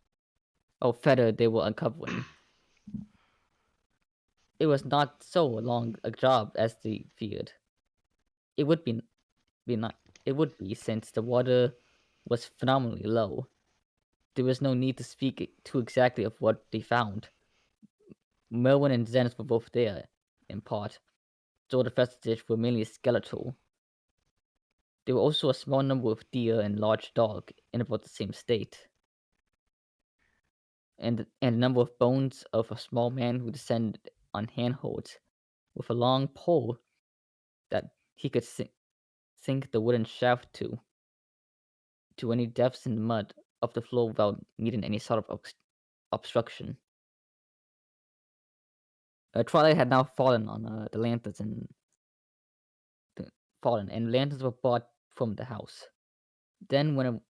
Oh, feather they were uncovering. It was not so long a job as they feared. It would be since the water was phenomenally low. There was no need to speak too exactly of what they found. Merwin and Zenith were both there, in part, though the vestiges were mainly skeletal. There were also a small number of deer and large dog in about the same state, and a number of bones of a small man who descended on handholds with a long pole that he could sink the wooden shaft to any depths in the mud of the floor without needing any sort of obstruction. Twilight had now fallen on the lanterns and lanterns were brought from the house. Then, when it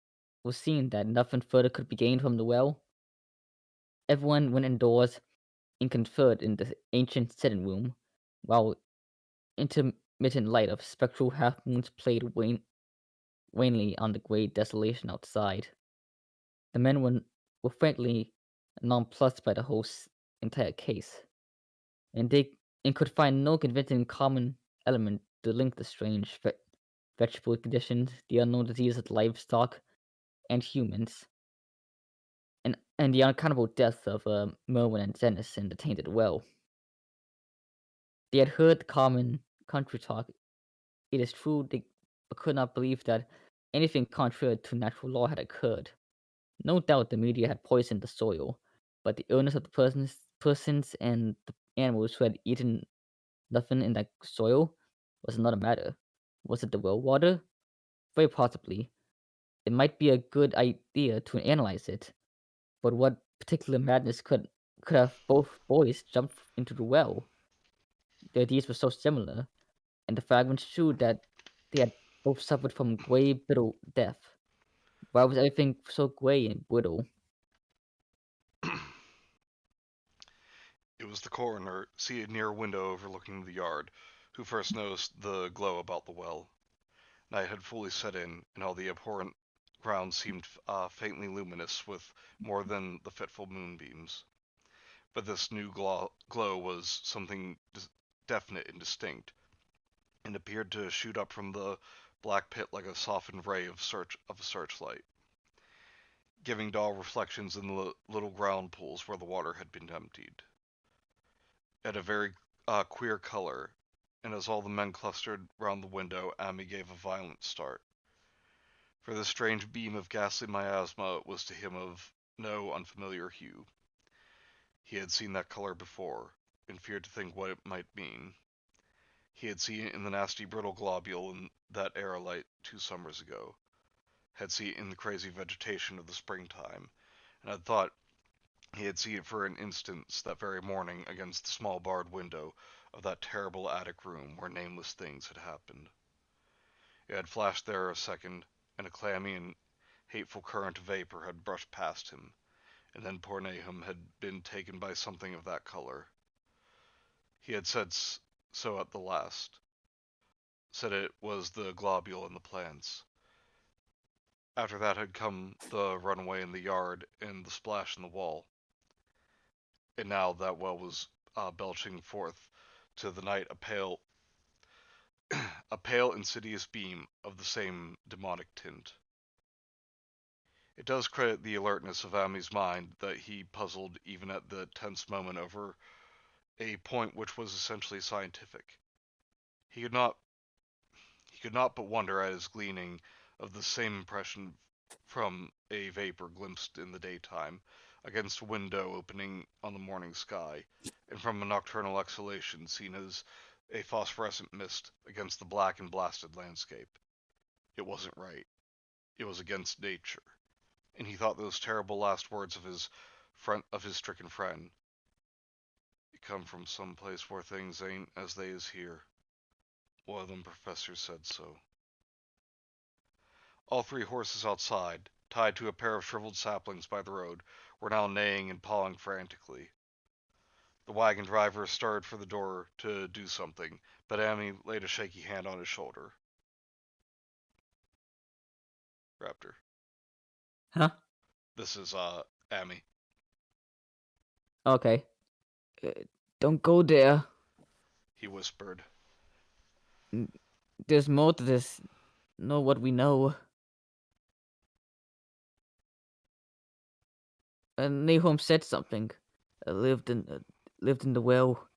was seen that nothing further could be gained from the well, everyone went indoors and conferred in the ancient sitting room, while intermittent light of spectral half-moons played wanly on the grey desolation outside. The men were frankly nonplussed by the whole entire case, and they and could find no convincing common element to link the strange vegetable conditions, the unknown disease of livestock and humans, and the unaccountable death of Merwin and Dennis in the tainted well. They had heard the common country talk. It is true, they could not believe that anything contrary to natural law had occurred. No doubt the media had poisoned the soil, but the illness of the persons and the animals who had eaten nothing in that soil was another matter. Was it the well water? Very possibly. It might be a good idea to analyze it, but what particular madness could have both boys jumped into the well? Their deeds were so similar, and the fragments showed that they had both suffered from grey, brittle death. Why was everything so grey and brittle? It was the coroner, seated near a window overlooking the yard, who first noticed the glow about the well. Night had fully set in, and all the abhorrent ground seemed faintly luminous with more than the fitful moonbeams. But this new glow was something definite and distinct, and appeared to shoot up from the black pit like a softened ray of a searchlight, giving dull reflections in the little ground pools where the water had been emptied. It had a very queer color, and as all the men clustered round the window, Amy gave a violent start. For this strange beam of ghastly miasma was to him of no unfamiliar hue. He had seen that color before, and feared to think what it might mean. He had seen it in the nasty brittle globule in that aerolite 2 summers ago, had seen it in the crazy vegetation of the springtime, and had thought he had seen it for an instant that very morning against the small barred window of that terrible attic room where nameless things had happened. It had flashed there a second, and a clammy and hateful current of vapor had brushed past him, and then poor Nahum had been taken by something of that color. He had said so at the last, said it was the globule in the plants. After that had come the runaway in the yard and the splash in the wall. And now that well was belching forth to the night a pale insidious beam of the same demonic tint. It does credit the alertness of Amy's mind that he puzzled even at the tense moment over a point which was essentially scientific. He could not but wonder at his gleaning of the same impression from a vapor glimpsed in the daytime against a window opening on the morning sky, and from a nocturnal exhalation seen as a phosphorescent mist against the black and blasted landscape. It wasn't right. It was against nature. And he thought those terrible last words of his stricken friend. You come from some place where things ain't as they is here. One of them professors said so. All 3 horses outside, tied to a pair of shriveled saplings by the road, were now neighing and pawing frantically. The wagon driver started for the door to do something, but Amy laid a shaky hand on his shoulder. Raptor. Huh? This is, Amy. Okay. Don't go there. He whispered. There's more to this. Know what we know. And Nahum said something. Lived in the well.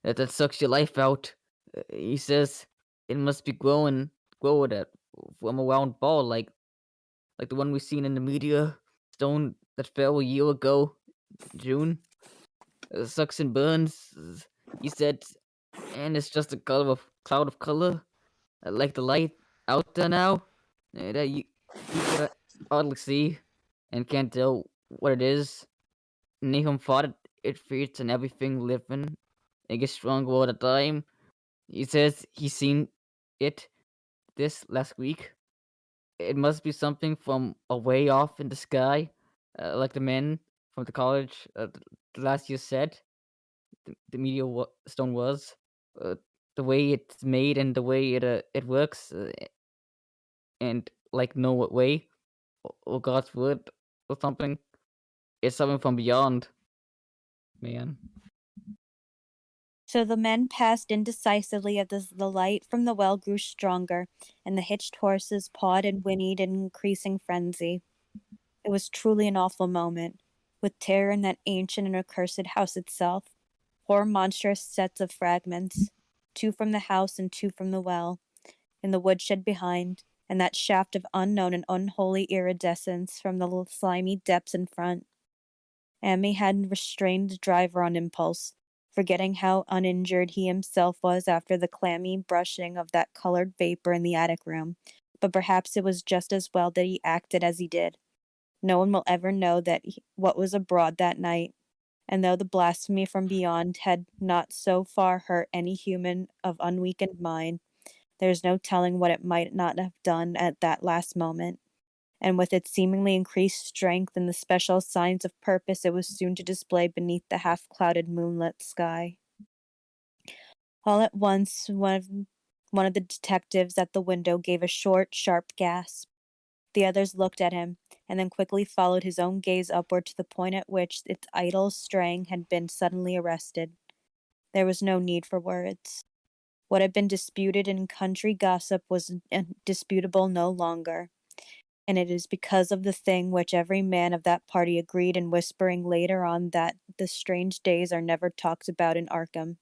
That sucks your life out. He says it must be growing that from a round ball like the one we seen in the media. Stone that fell a year ago, June. Sucks and burns. He said, and it's just a cloud of color, like the light out there now. That you can hardly see and can't tell what it is. Nahum thought it feeds on everything living. It gets stronger all the time. He says he's seen it this last week. It must be something from away off in the sky, like the men from the college the last year said. The meteor stone was the way it's made and the way it works, and like no way or God's word or something. It's something from beyond, man. So the men passed indecisively as the light from the well grew stronger, and the hitched horses pawed and whinnied in increasing frenzy. It was truly an awful moment, with terror in that ancient and accursed house itself, four monstrous sets of fragments, two from the house and two from the well, in the woodshed behind, and that shaft of unknown and unholy iridescence from the slimy depths in front. Amy had restrained the driver on impulse, forgetting how uninjured he himself was after the clammy brushing of that colored vapor in the attic room, but perhaps it was just as well that he acted as he did. No one will ever know what was abroad that night, and though the blasphemy from beyond had not so far hurt any human of unweakened mind, there is no telling what it might not have done at that last moment. And with its seemingly increased strength and the special signs of purpose it was soon to display beneath the half-clouded moonlit sky. All at once, one of the detectives at the window gave a short, sharp gasp. The others looked at him, and then quickly followed his own gaze upward to the point at which its idle straying had been suddenly arrested. There was no need for words. What had been disputed in country gossip was disputable no longer, and it is because of the thing which every man of that party agreed in whispering later on that the strange days are never talked about in Arkham.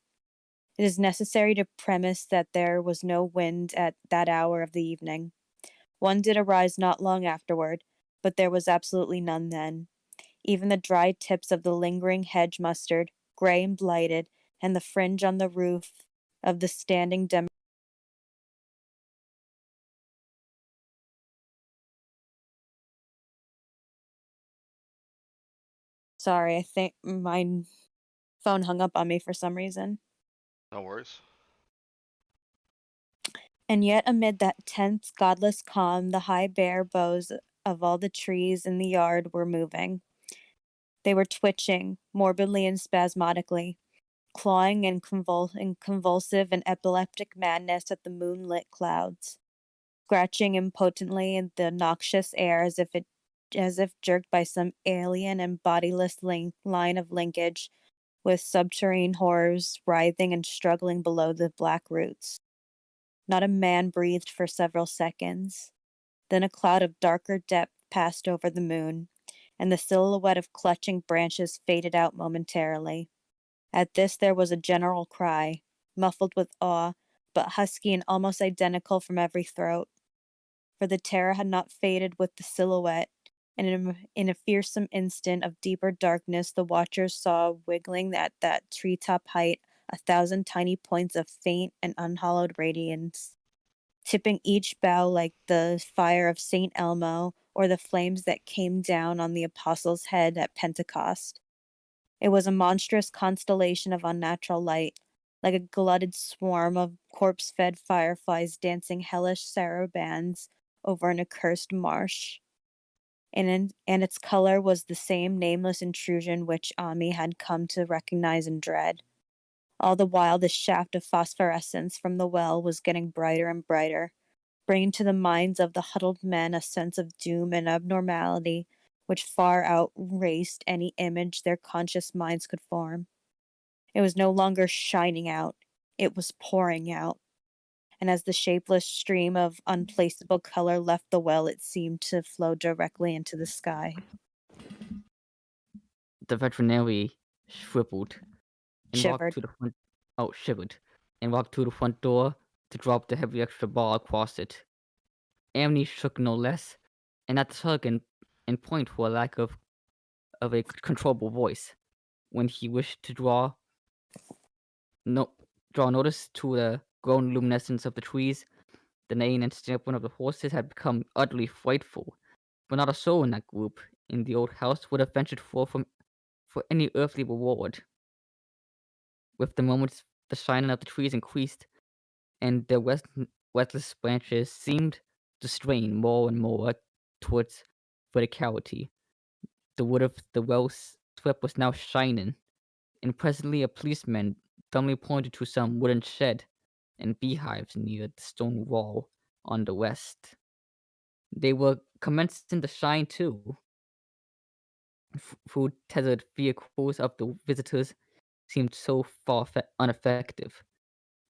It is necessary to premise that there was no wind at that hour of the evening. One did arise not long afterward, but there was absolutely none then. Even the dry tips of the lingering hedge mustard, grey and blighted, and the fringe on the roof of the standing Sorry, I think my phone hung up on me for some reason. No worries. And yet amid that tense, godless calm, the high bare boughs of all the trees in the yard were moving. They were twitching, morbidly and spasmodically, clawing in convulsive and epileptic madness at the moonlit clouds, scratching impotently in the noxious air as if jerked by some alien and bodiless line of linkage with subterranean horrors writhing and struggling below the black roots. Not a man breathed for several seconds. Then a cloud of darker depth passed over the moon, and the silhouette of clutching branches faded out momentarily. At this there was a general cry, muffled with awe, but husky and almost identical from every throat. For the terror had not faded with the silhouette, and in a fearsome instant of deeper darkness the watchers saw wiggling at that treetop height 1,000 tiny points of faint and unhallowed radiance, tipping each bough like the fire of St. Elmo or the flames that came down on the apostle's head at Pentecost. It was a monstrous constellation of unnatural light, like a glutted swarm of corpse-fed fireflies dancing hellish sarabands over an accursed marsh. And its color was the same nameless intrusion which Ami had come to recognize and dread. All the while the shaft of phosphorescence from the well was getting brighter and brighter, bringing to the minds of the huddled men a sense of doom and abnormality which far outraced any image their conscious minds could form. It was no longer shining out, it was pouring out, and as the shapeless stream of unplaceable color left the well, it seemed to flow directly into the sky. The veterinary shriveled and walked Shivered. to the front. Oh, shivered and walked to the front door to drop the heavy extra bar across it. Amity shook no less, and at the tug and point for a lack of a controllable voice when he wished to draw notice to the growing luminescence of the trees. The neighing and stamping of the horses had become utterly frightful, but not a soul in that group in the old house would have ventured forth for any earthly reward. With the moments, the shining of the trees increased, and their wethless branches seemed to strain more and more towards verticality. The wood of the well swept was now shining, and presently a policeman dumbly pointed to some wooden shed and beehives near the stone wall on the west. They were commencing to shine too. Through tethered vehicles of the visitors seemed so far ineffective.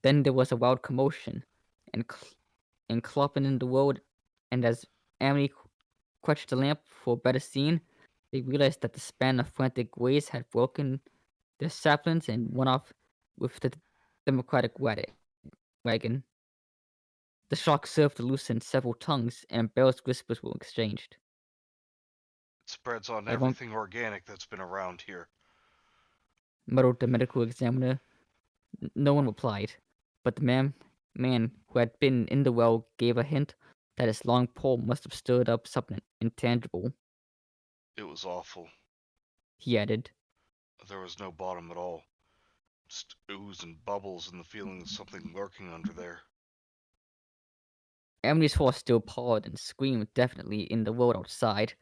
Then there was a wild commotion, and and clopping in the world, and as Emily clutched the lamp for a better scene, they realized that the span of frantic ways had broken their saplings and went off with the Democratic wagon. The shock served to loosen several tongues, and embarrassed whispers were exchanged. It spreads on At one everything organic that's been around here. muttered the medical examiner. No one replied, but the man who had been in the well gave a hint that his long pole must have stirred up something intangible. It was awful. He added, There was no bottom at all. Just ooze and bubbles and the feeling of something lurking under there. Emily's horse still pawed and screamed definitely in the world outside,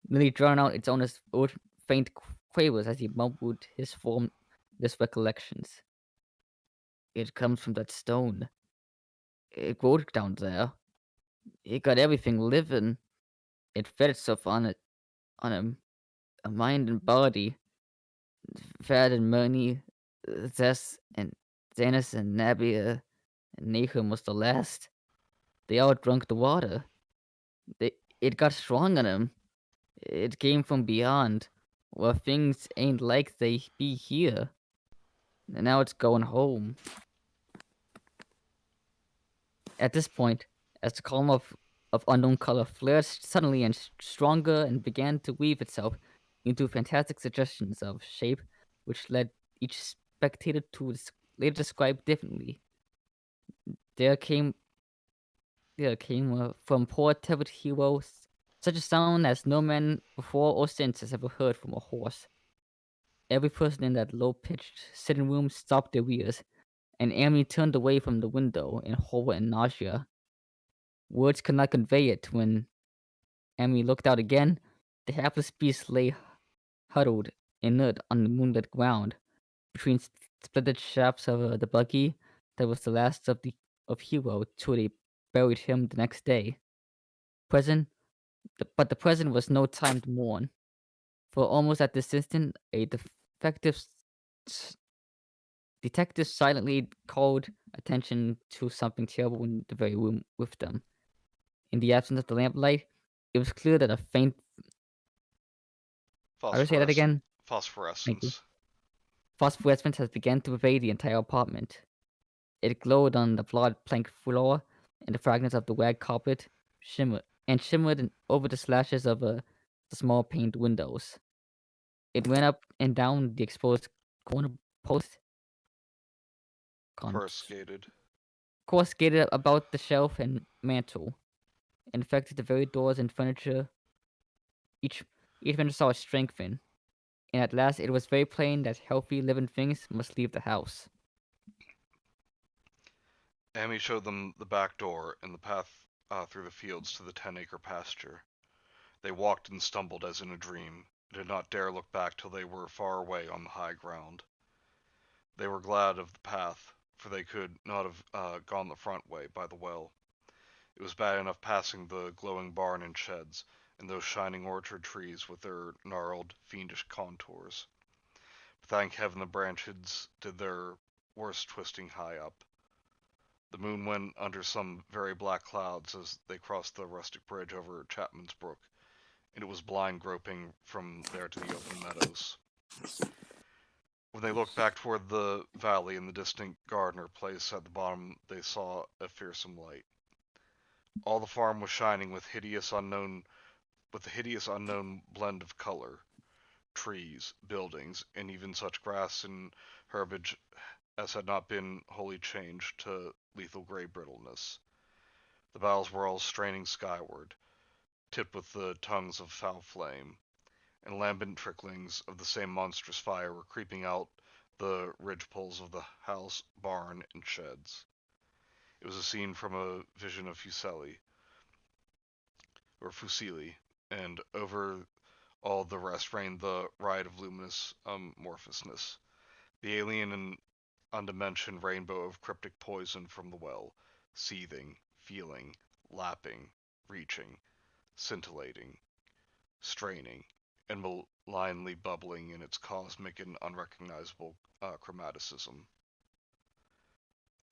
nearly drowning out its owner's old faint quavers as he mumbled his formless recollections. It comes from that stone. It growed down there. It got everything living. It fed itself on a mind and body. Fed and money, Zess and Zanus and Nabia and Nahum was the last. They all drunk the water. It got strong on 'em. It came from beyond, where things ain't like they be here. And now it's going home. At this point, as the column of unknown color flared suddenly and stronger and began to weave itself into fantastic suggestions of shape, which led each spectator to later describe differently. There came from poor tethered heroes such a sound as no man before or since has ever heard from a horse. Every person in that low-pitched sitting room stopped their ears, and Amy turned away from the window in horror and nausea. Words could not convey it. When Amy looked out again, the hapless beast lay huddled, inert on the moonlit ground, between splintered shafts of the buggy that was the last of Hero till they buried him the next day. But the present was no time to mourn, for almost at this instant a s- detective silently called attention to something terrible in the very room with them. In the absence of the lamplight, it was clear that a faint. I will say that again. Thank you. Phosphorescence. Phosphorescence has begun to pervade the entire apartment. It glowed on the flawed plank floor, and the fragments of the rag carpet shimmered over the slashes of the small paned windows. It ran up and down the exposed corner post, Coruscated. coruscated about the shelf and mantel, and affected the very doors and furniture. Each each window saw it strengthen, and at last it was very plain that healthy living things must leave the house. Amy showed them the back door and the path through the fields to the 10-acre pasture. They walked and stumbled as in a dream, and did not dare look back till they were far away on the high ground. They were glad of the path, for they could not have gone the front way by the well. It was bad enough passing the glowing barn and sheds, and those shining orchard trees with their gnarled, fiendish contours. But thank heaven the branches did their worst twisting high up. The moon went under some very black clouds as they crossed the rustic bridge over Chapman's Brook, and it was blind groping from there to the open meadows. When they looked back toward the valley and the distant Gardner place at the bottom, they saw a fearsome light. All the farm was shining with a hideous unknown blend of color, trees, buildings, and even such grass and herbage as had not been wholly changed to lethal gray brittleness. The boughs were all straining skyward, tipped with the tongues of foul flame, and lambent tricklings of the same monstrous fire were creeping out the ridgepoles of the house, barn, and sheds. It was a scene from a vision of Fuseli, and over all the rest reigned the riot of luminous amorphousness, the alien and undimensioned rainbow of cryptic poison from the well, seething, feeling, lapping, reaching, scintillating, straining, and malignly bubbling in its cosmic and unrecognizable chromaticism.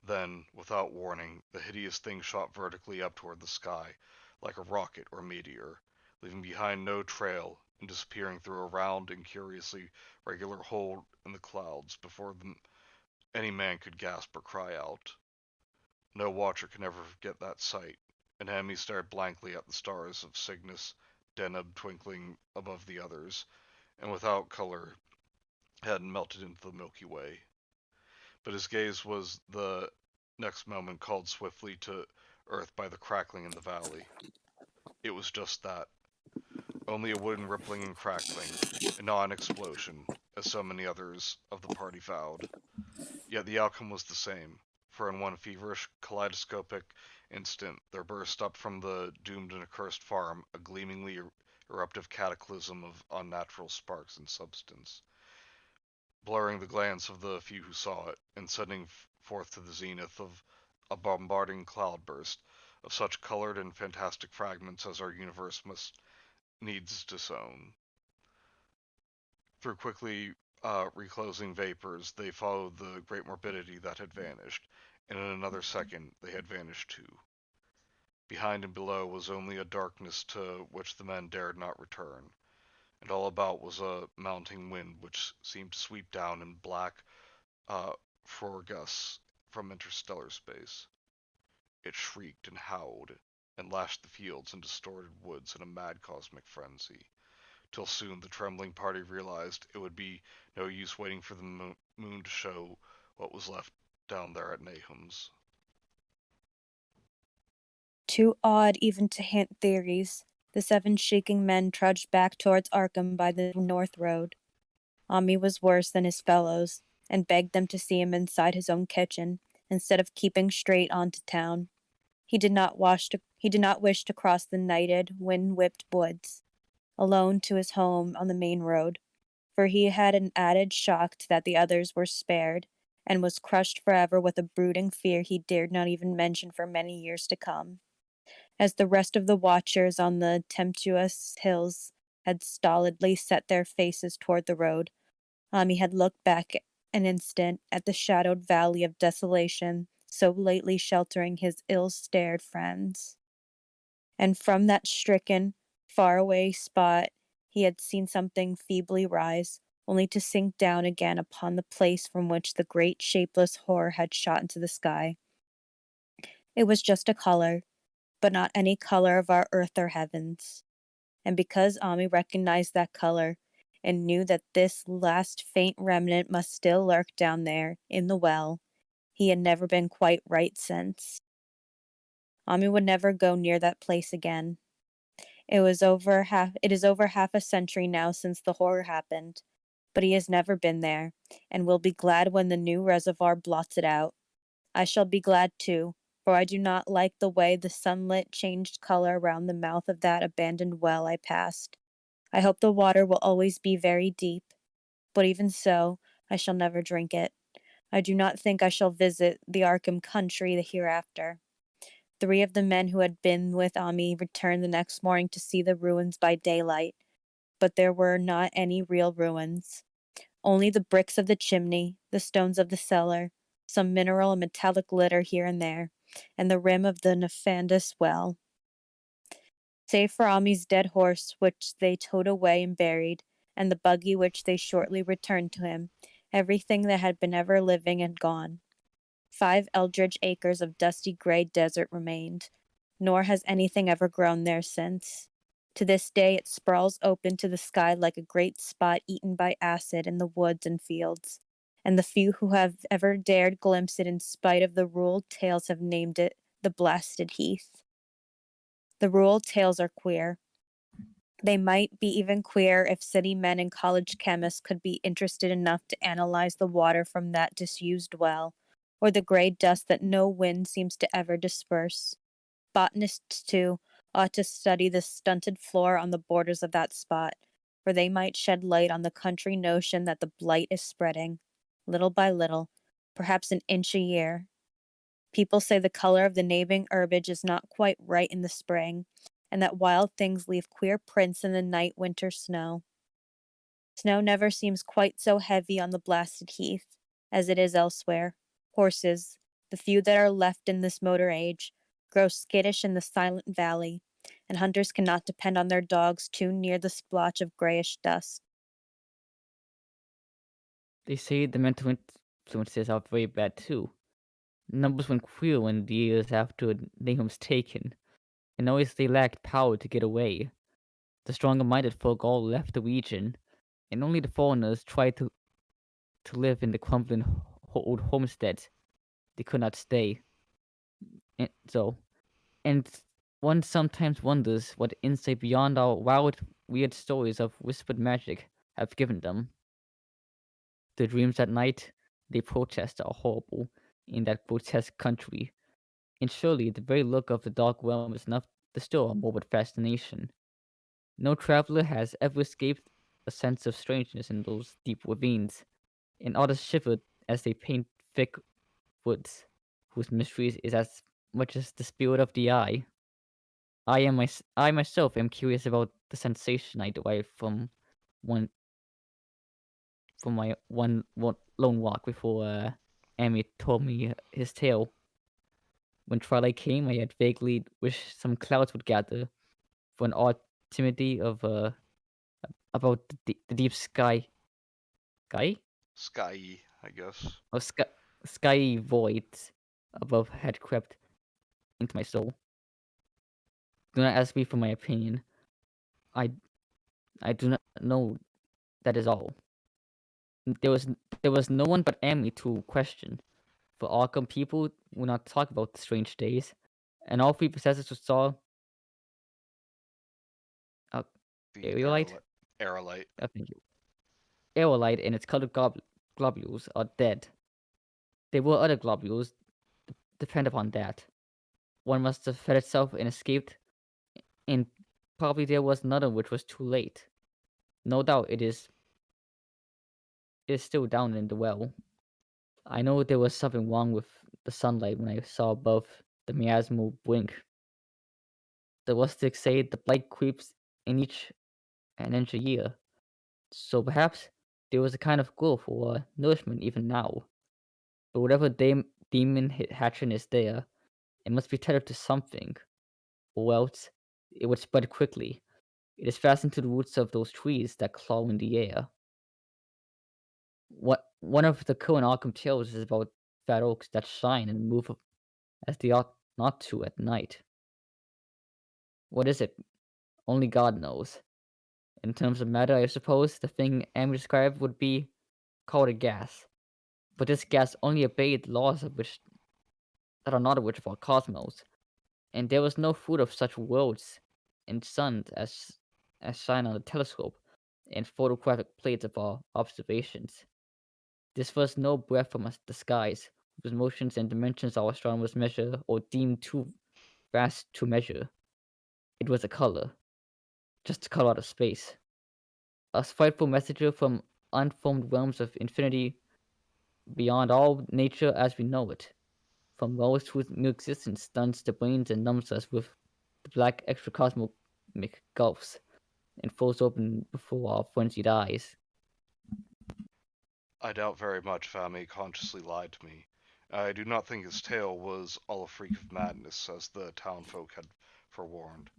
Then, without warning, the hideous thing shot vertically up toward the sky, like a rocket or meteor, leaving behind no trail and disappearing through a round and curiously regular hole in the clouds before any man could gasp or cry out. No watcher can ever forget that sight, and Hemi stared blankly at the stars of Cygnus, Deneb twinkling above the others, and without color had melted into the Milky Way. But his gaze was the next moment called swiftly to earth by the crackling in the valley. It was just that. Only a wooden rippling and crackling, and not an explosion, as so many others of the party vowed. Yet the outcome was the same, for in one feverish, kaleidoscopic instant there burst up from the doomed and accursed farm a gleamingly eruptive cataclysm of unnatural sparks and substance, blurring the glance of the few who saw it, and sending forth to the zenith of a bombarding cloudburst of such colored and fantastic fragments as our universe must needs disown. Through quickly reclosing vapors, they followed the great morbidity that had vanished, and in another second they had vanished too. Behind and below was only a darkness to which the men dared not return, and all about was a mounting wind which seemed to sweep down in black frore gusts from interstellar space. It shrieked and howled, and lashed the fields and distorted woods in a mad cosmic frenzy, till soon the trembling party realized it would be no use waiting for the moon to show what was left down there at Nahum's. Too awed even to hint theories, the 7 shaking men trudged back towards Arkham by the north road. Ami was worse than his fellows, and begged them to see him inside his own kitchen, instead of keeping straight on to town. He did not wish to cross the nighted, wind-whipped woods, alone to his home on the main road, for he had an added shock that the others were spared, and was crushed forever with a brooding fear he dared not even mention for many years to come. As the rest of the watchers on the tempestuous hills had stolidly set their faces toward the road, Ami had looked back an instant at the shadowed valley of desolation so lately sheltering his ill-starred friends. And from that stricken, faraway spot he had seen something feebly rise, only to sink down again upon the place from which the great shapeless horror had shot into the sky. It was just a color, but not any color of our earth or heavens. And because Ami recognized that color, and knew that this last faint remnant must still lurk down there, in the well, he had never been quite right since. Ami would never go near that place again. It is over half a century now since the horror happened, but he has never been there, and will be glad when the new reservoir blots it out. I shall be glad too, for I do not like the way the sunlight changed color around the mouth of that abandoned well I passed. I hope the water will always be very deep, but even so, I shall never drink it. I do not think I shall visit the Arkham country the hereafter. 3 of the men who had been with Ami returned the next morning to see the ruins by daylight, but there were not any real ruins. Only the bricks of the chimney, the stones of the cellar, some mineral and metallic litter here and there, and the rim of the nefandous well. Save for Ami's dead horse, which they towed away and buried, and the buggy which they shortly returned to him, everything that had been ever living had gone. 5 eldritch acres of dusty gray desert remained, nor has anything ever grown there since. To this day it sprawls open to the sky like a great spot eaten by acid in the woods and fields, and the few who have ever dared glimpse it in spite of the ruled tales have named it the blasted heath. The rural tales are queer. They might be even queer if city men and college chemists could be interested enough to analyze the water from that disused well, or the gray dust that no wind seems to ever disperse. Botanists, too, ought to study the stunted flora on the borders of that spot, for they might shed light on the country notion that the blight is spreading, little by little, perhaps an inch a year. People say the color of the neighboring herbage is not quite right in the spring, and that wild things leave queer prints in the night winter snow. Snow never seems quite so heavy on the blasted heath as it is elsewhere. Horses, the few that are left in this motor age, grow skittish in the silent valley, and hunters cannot depend on their dogs too near the splotch of grayish dust. They say the mental influences are very bad too. Numbers went queer in the years after Nahum's taken, and always they lacked power to get away. The stronger-minded folk all left the region, and only the foreigners tried to live in the crumbling old homesteads. They could not stay. And and one sometimes wonders what insight beyond our wild, weird stories of whispered magic have given them. The dreams at night they protest are horrible in that grotesque country, and surely the very look of the dark realm is enough to stir a morbid fascination. No traveler has ever escaped a sense of strangeness in those deep ravines, and others shiver as they paint thick woods, whose mysteries is as much as the spirit of the eye. I myself am curious about the sensation I derive one from my one lone walk before Amy told me his tale. When twilight came, I had vaguely wished some clouds would gather for an odd timidity of about the deep sky Sky, I guess. or sky void above had crept into my soul. Do not ask me for my opinion. I I do not know. That is all. There was there was no one but Amy to question. For Arkham people will not talk about the strange days, and all three possessors saw uh, The Aerolite. Aerolite. Thank you. Aerolite and its colored globules are dead. There were other globules. Depend upon that. One must have fed itself and escaped, and probably there was another which was too late. No doubt it is still down in the well. I know there was something wrong with the sunlight when I saw above the miasmal brink. The rustics say the blight creeps in each an inch a year, so perhaps there was a kind of growth or nourishment even now. But whatever demon hatching is there, it must be tethered to something, or else it would spread quickly. It is fastened to the roots of those trees that claw in the air. One of the current Arkham tales is about fat oaks that shine and move as they ought not to at night. What is it? Only God knows. In terms of matter, I suppose the thing Amy described would be called a gas. But this gas only obeyed the laws of which that are not of which of our cosmos, and there was no fruit of such worlds and suns as shine on the telescope and photographic plates of our observations. This was no breath from the skies, whose motions and dimensions our astronomers measure or deem too vast to measure. It was a color, just a color out of space. A frightful messenger from unformed realms of infinity beyond all nature as we know it. From worlds whose mere existence stuns the brains and numbs us with the black extracosmic gulfs and falls open before our frenzied eyes. I doubt very much if Amy consciously lied to me. I do not think his tale was all a freak of madness, as the townfolk had forewarned.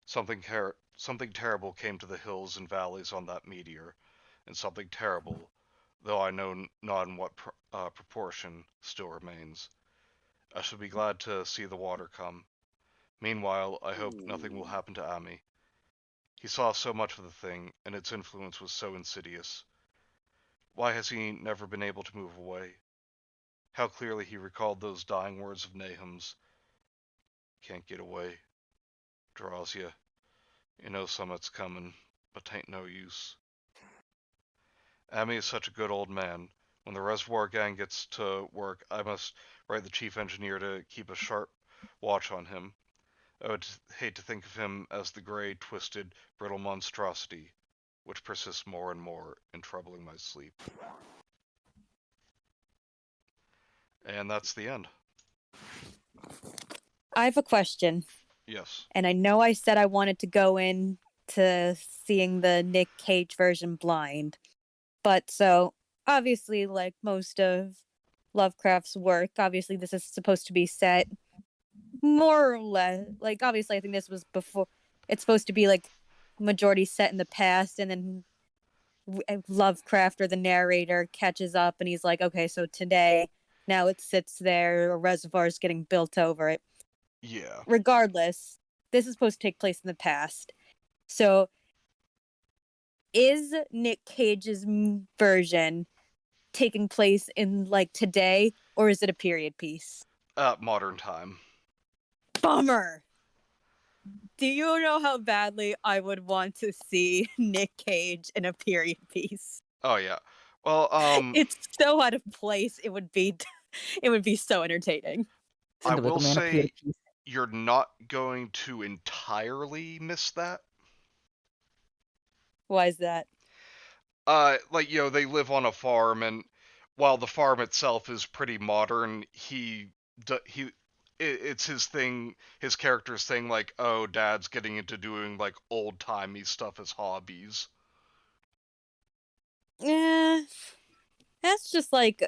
Something terrible came to the hills and valleys on that meteor, and something terrible, though I know not in what proportion, still remains. I shall be glad to see the water come. Meanwhile, I hope nothing will happen to Amy. He saw so much of the thing, and its influence was so insidious. Why has he never been able to move away? How clearly he recalled those dying words of Nahum's. Can't get away. Draws ya. You know summit's coming, but 'tain't no use. Amy is such a good old man. When the reservoir gang gets to work, I must write the chief engineer to keep a sharp watch on him. I would hate to think of him as the gray, twisted, brittle monstrosity, which persists more and more in troubling my sleep. And that's the end. I have a question. Yes. And I know I said I wanted to go in to seeing the Nick Cage version blind. But so, obviously, like most of Lovecraft's work, obviously this is supposed to be set more or less, like, obviously I think this was before, it's supposed to be like majority set in the past, and then Lovecraft or the narrator catches up and he's like, okay, so today, now it sits there, a reservoir is getting built over it. Yeah. Regardless, this is supposed to take place in the past. So, is Nick Cage's version taking place in like today, or is it a period piece? Modern time. Bummer. Do you know how badly I would want to see Nick Cage in a period piece? Oh yeah. Well, It's so out of place. It would be so entertaining. I The will Wiggleman appeared say piece. you're not going to entirely miss that. Why is that? Like, they live on a farm, and while the farm itself is pretty modern, it's his thing, his character's thing, like, oh, dad's getting into doing like old-timey stuff as hobbies. Eh, that's just like,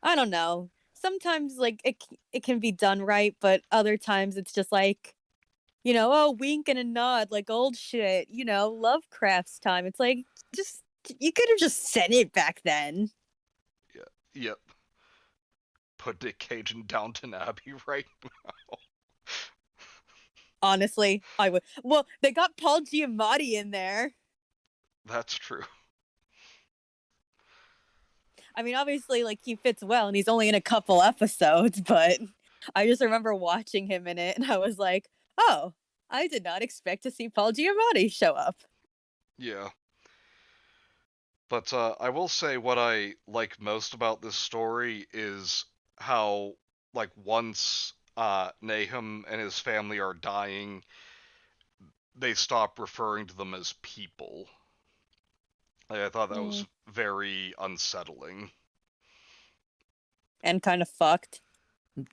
I don't know. Sometimes like it can be done right, but other times it's just like, oh, wink and a nod, like old shit, Lovecraft's time. It's like, just, you could have just said it back then. Yeah. Yep. Put Nick Cage in Downton Abbey right now. Honestly, I would. Well, they got Paul Giamatti in there. That's true. I mean, obviously, like, he fits well, and he's only in a couple episodes, but I just remember watching him in it, and I was like, oh, I did not expect to see Paul Giamatti show up. Yeah. But I will say what I like most about this story is how, like, once Nahum and his family are dying, they stop referring to them as people. Like, I thought that was very unsettling. And kind of fucked.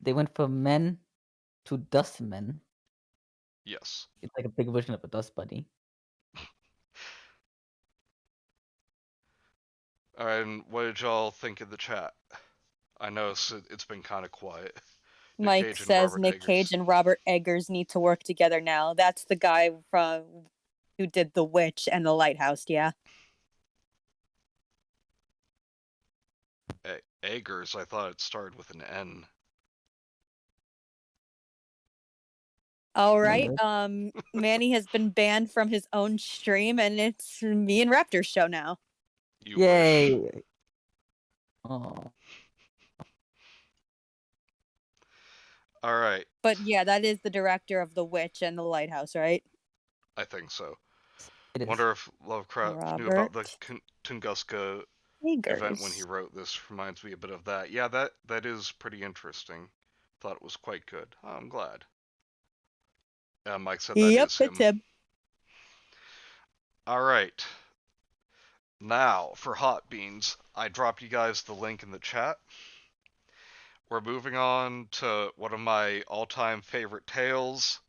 They went from men to dust men. Yes. It's like a big version of a dust buddy. Alright, and what did y'all think of the chat? I know it's been kind of quiet. Mike Cage and says Robert Nick Eggers. Cage and Robert Eggers need to work together now. That's the guy from who did The Witch and The Lighthouse, yeah. Eggers, I thought it started with an N. All right. Manny has been banned from his own stream, and it's me and Raptor's show now. You Yay! wish. Oh. All right. But yeah, that is the director of The Witch and The Lighthouse, right? I think so. It is. Wonder if Lovecraft knew about the Tunguska event when he wrote this. Reminds me a bit of that. Yeah, that is pretty interesting. Thought it was quite good. Oh, I'm glad. Mike said that is him. It's him. All right. Now, for Hot Beans, I dropped you guys the link in the chat. We're moving on to one of my all-time favorite tales.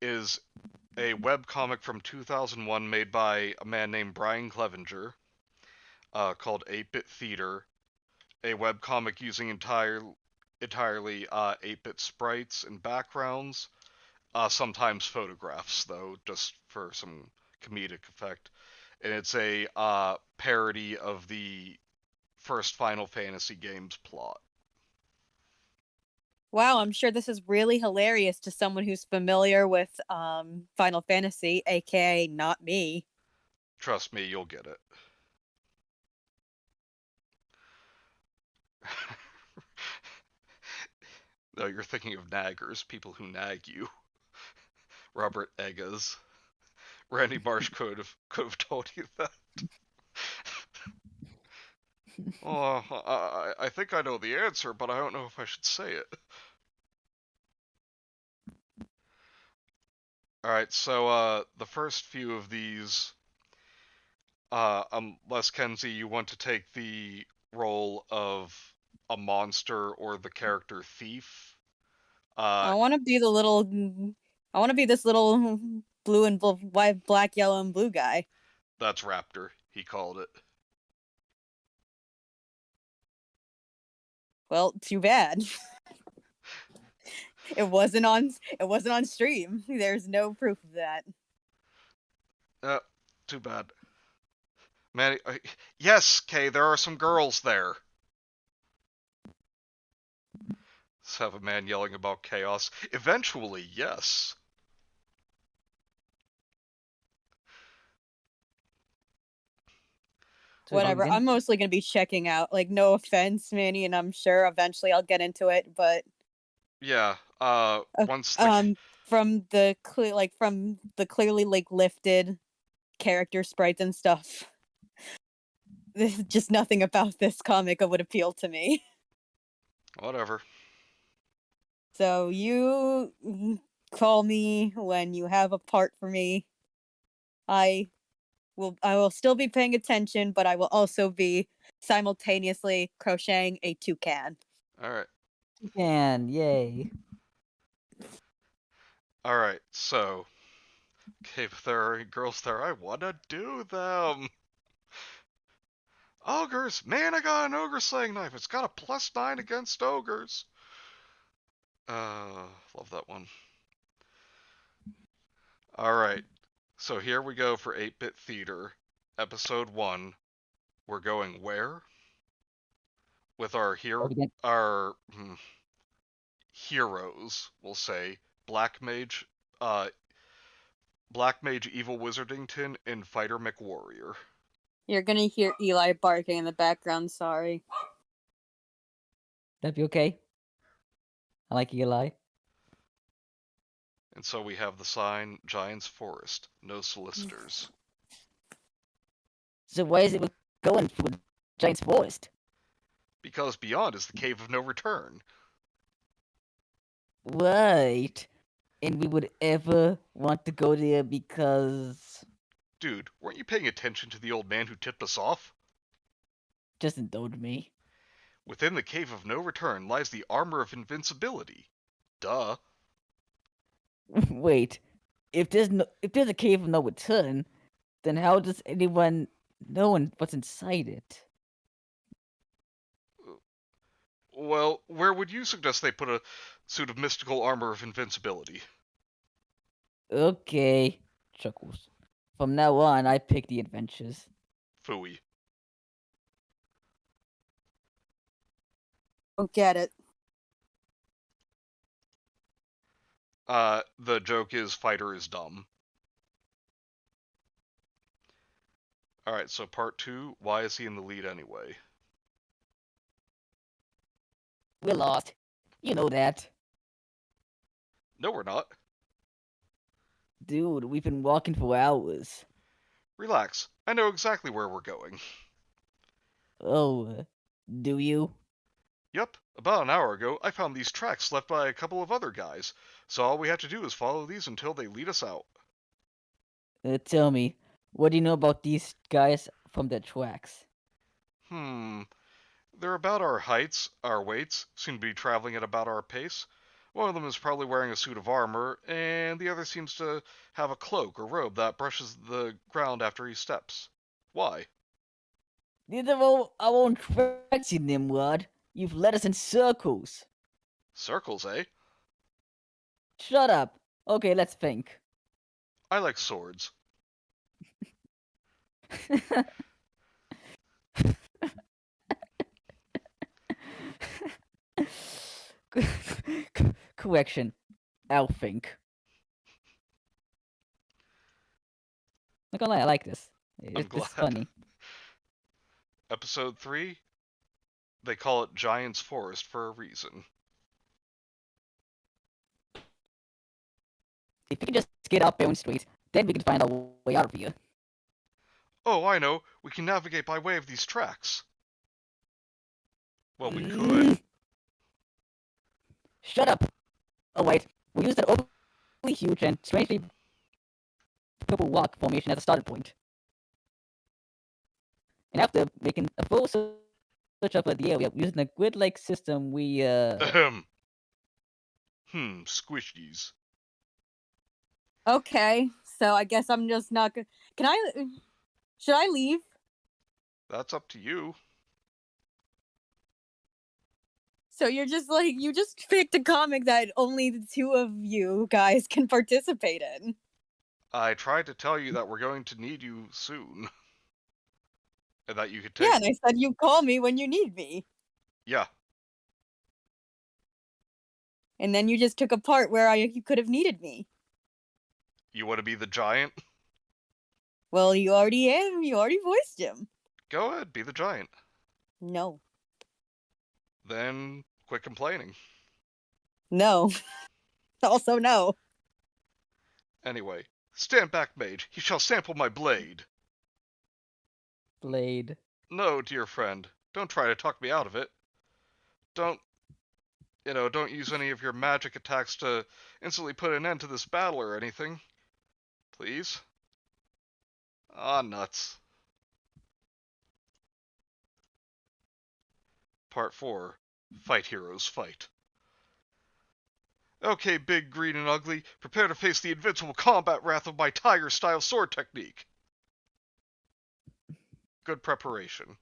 Is a webcomic from 2001 made by a man named Brian Clevenger, called 8-Bit Theater. A webcomic using entirely 8-bit sprites and backgrounds. Sometimes photographs, though, just for some comedic effect. And it's a parody of the first Final Fantasy game's plot. Wow, I'm sure this is really hilarious to someone who's familiar with Final Fantasy, aka not me. Trust me, you'll get it. No, you're thinking of naggers, people who nag you. Robert Eggers. Randy Marsh could have told you that. Oh, I think I know the answer, but I don't know if I should say it. Alright, so the first few of these, unless Kenzie, you want to take the role of a monster or the character Thief. I want to be this little blue and white, black, yellow, and blue guy. That's Raptor, he called it. Well, too bad. It wasn't on stream. There's no proof of that. Too bad. Man, yes, Kay, there are some girls there. Let's have a man yelling about chaos. Eventually, yes. So Whatever. again? I'm mostly gonna be checking out. Like, no offense, Manny, and I'm sure eventually I'll get into it. But Yeah. Once from the clearly like lifted character sprites and stuff, there's just nothing about this comic would appeal to me. Whatever. So you call me when you have a part for me. I will still be paying attention, but I will also be simultaneously crocheting a toucan. Alright. And yay. Alright, so. Okay, if there are any girls there, I wanna do them. Ogres! Man, I got an ogre slaying knife. It's got a +9 against ogres. Love that one. Alright, so here we go for 8-Bit Theater. Episode 1. We're going where? With our heroes, we'll say. Black Mage, Evil Wizardington, and Fighter McWarrior. You're gonna hear Eli barking in the background, sorry. That'd be okay. I like Eli. And so we have the sign, Giant's Forest, no solicitors. So why is it going for Giant's Forest? Because beyond is the Cave of No Return. Right. And we would ever want to go there because... Dude, weren't you paying attention to the old man who tipped us off? Just indulge me. Within the Cave of No Return lies the Armor of Invincibility. Duh. Wait. If there's a cave of no return, then how does anyone know what's inside it? Well, where would you suggest they put a suit of mystical armor of invincibility? Okay. Chuckles. From now on, I pick the adventures. Phooey. Don't get it. The joke is Fighter is dumb. Alright, so part 2, why is he in the lead anyway? We're lost. You know that. No, we're not. Dude, we've been walking for hours. Relax, I know exactly where we're going. Oh, do you? Yep, about an hour ago, I found these tracks left by a couple of other guys, so all we have to do is follow these until they lead us out. Tell me, what do you know about these guys from the tracks? They're about our heights, our weights, seem to be traveling at about our pace. One of them is probably wearing a suit of armor, and the other seems to have a cloak or robe that brushes the ground after he steps. Why? These are all our own tracks, you Nimrod. You've led us in circles. Circles, eh? Shut up. Okay, let's think. I like swords. Correction. I'll think. Not gonna lie, I like this. It's funny. Episode 3, they call it Giant's Forest for a reason. If we can just get up our own street, then we can find our way out of here. Oh, I know. We can navigate by way of these tracks. Well, we could. Shut up! Oh wait, we used an overly huge and strangely purple rock formation as a starting point. And after making a full search of the area using a grid-like system, we Squishies. Okay, so I guess I'm just not gonna. Can I? Should I leave? That's up to you. So you're just like, you just picked a comic that only the two of you guys can participate in. I tried to tell you that we're going to need you soon. And that you could take... Yeah, and I said you call me when you need me. Yeah. And then you just took a part where you could have needed me. You want to be the giant? Well, you already am. You already voiced him. Go ahead, be the giant. No. Then quit complaining. No. Also, no. Anyway, stand back, mage. He shall sample my blade. Blade. No, dear friend. Don't try to talk me out of it. Don't use any of your magic attacks to instantly put an end to this battle or anything. Please? Ah, nuts. Part 4. Fight heroes fight. Okay, big, green, and ugly, prepare to face the invincible combat wrath of my tiger-style sword technique. Good preparation.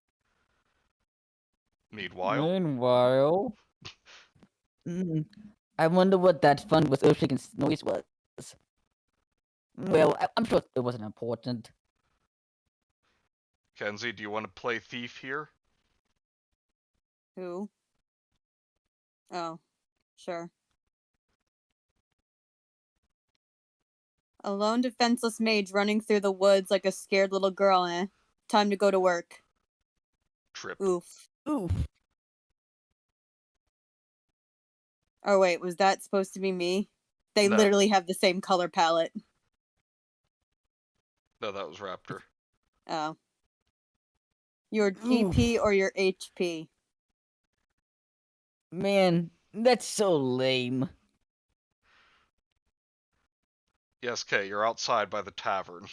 Meanwhile, I wonder what that fun with earth-shaking noise was. Well, I'm sure it wasn't important. Kenzie, do you want to play thief here? Who? Oh, sure. A lone defenseless mage running through the woods like a scared little girl, eh? Time to go to work. Trip. Oof. Oof. Oh wait, was that supposed to be me? They No. literally have the same color palette. No, that was Raptor. Oh. Your GP or your HP? Man, that's so lame. Yes, Kay, you're outside by the tavern.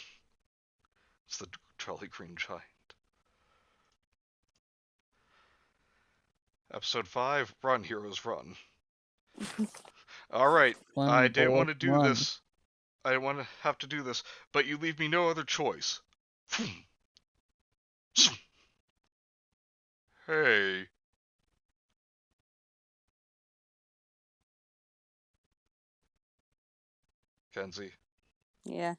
It's the Jolly Green Giant. Episode 5, Run, Heroes, Run. Alright, I didn't want to do this. I didn't want to have to do this, but you leave me no other choice. Hey. Kenzie. Yeah.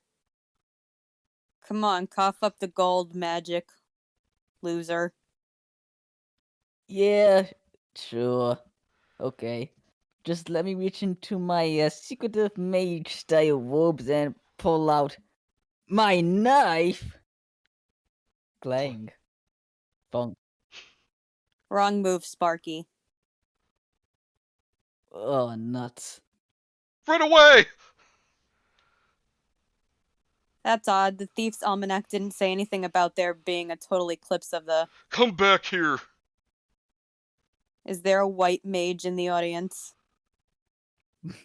Come on, cough up the gold, magic. Loser. Yeah, sure. Okay. Just let me reach into my secretive mage-style robes and pull out my knife. Clang. Funk. Wrong move, Sparky. Oh, nuts. Run away! That's odd. The Thief's Almanac didn't say anything about there being a total eclipse of the... Come back here! Is there a white mage in the audience?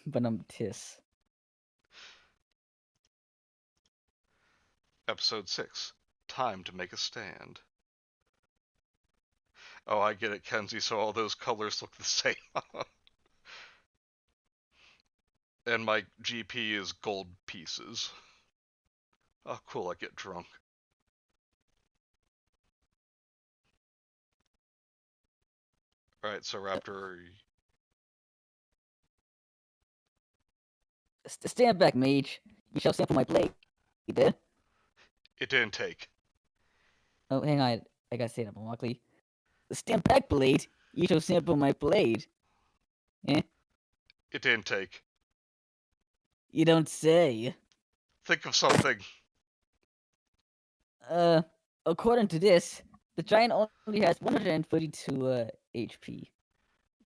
But I'm tis. Episode 6, Time to Make a Stand. Oh, I get it, Kenzie, so all those colors look the same. And my GP is gold pieces. Oh, cool, I get drunk. Alright, so Raptor... Stand back, mage. You shall sample my blade. You did? It didn't take. Oh, hang on. I gotta say that more quickly. Stand back, blade. You shall sample my blade. Eh? It didn't take. You don't say. Think of something. According to this, the giant only has 132 HP.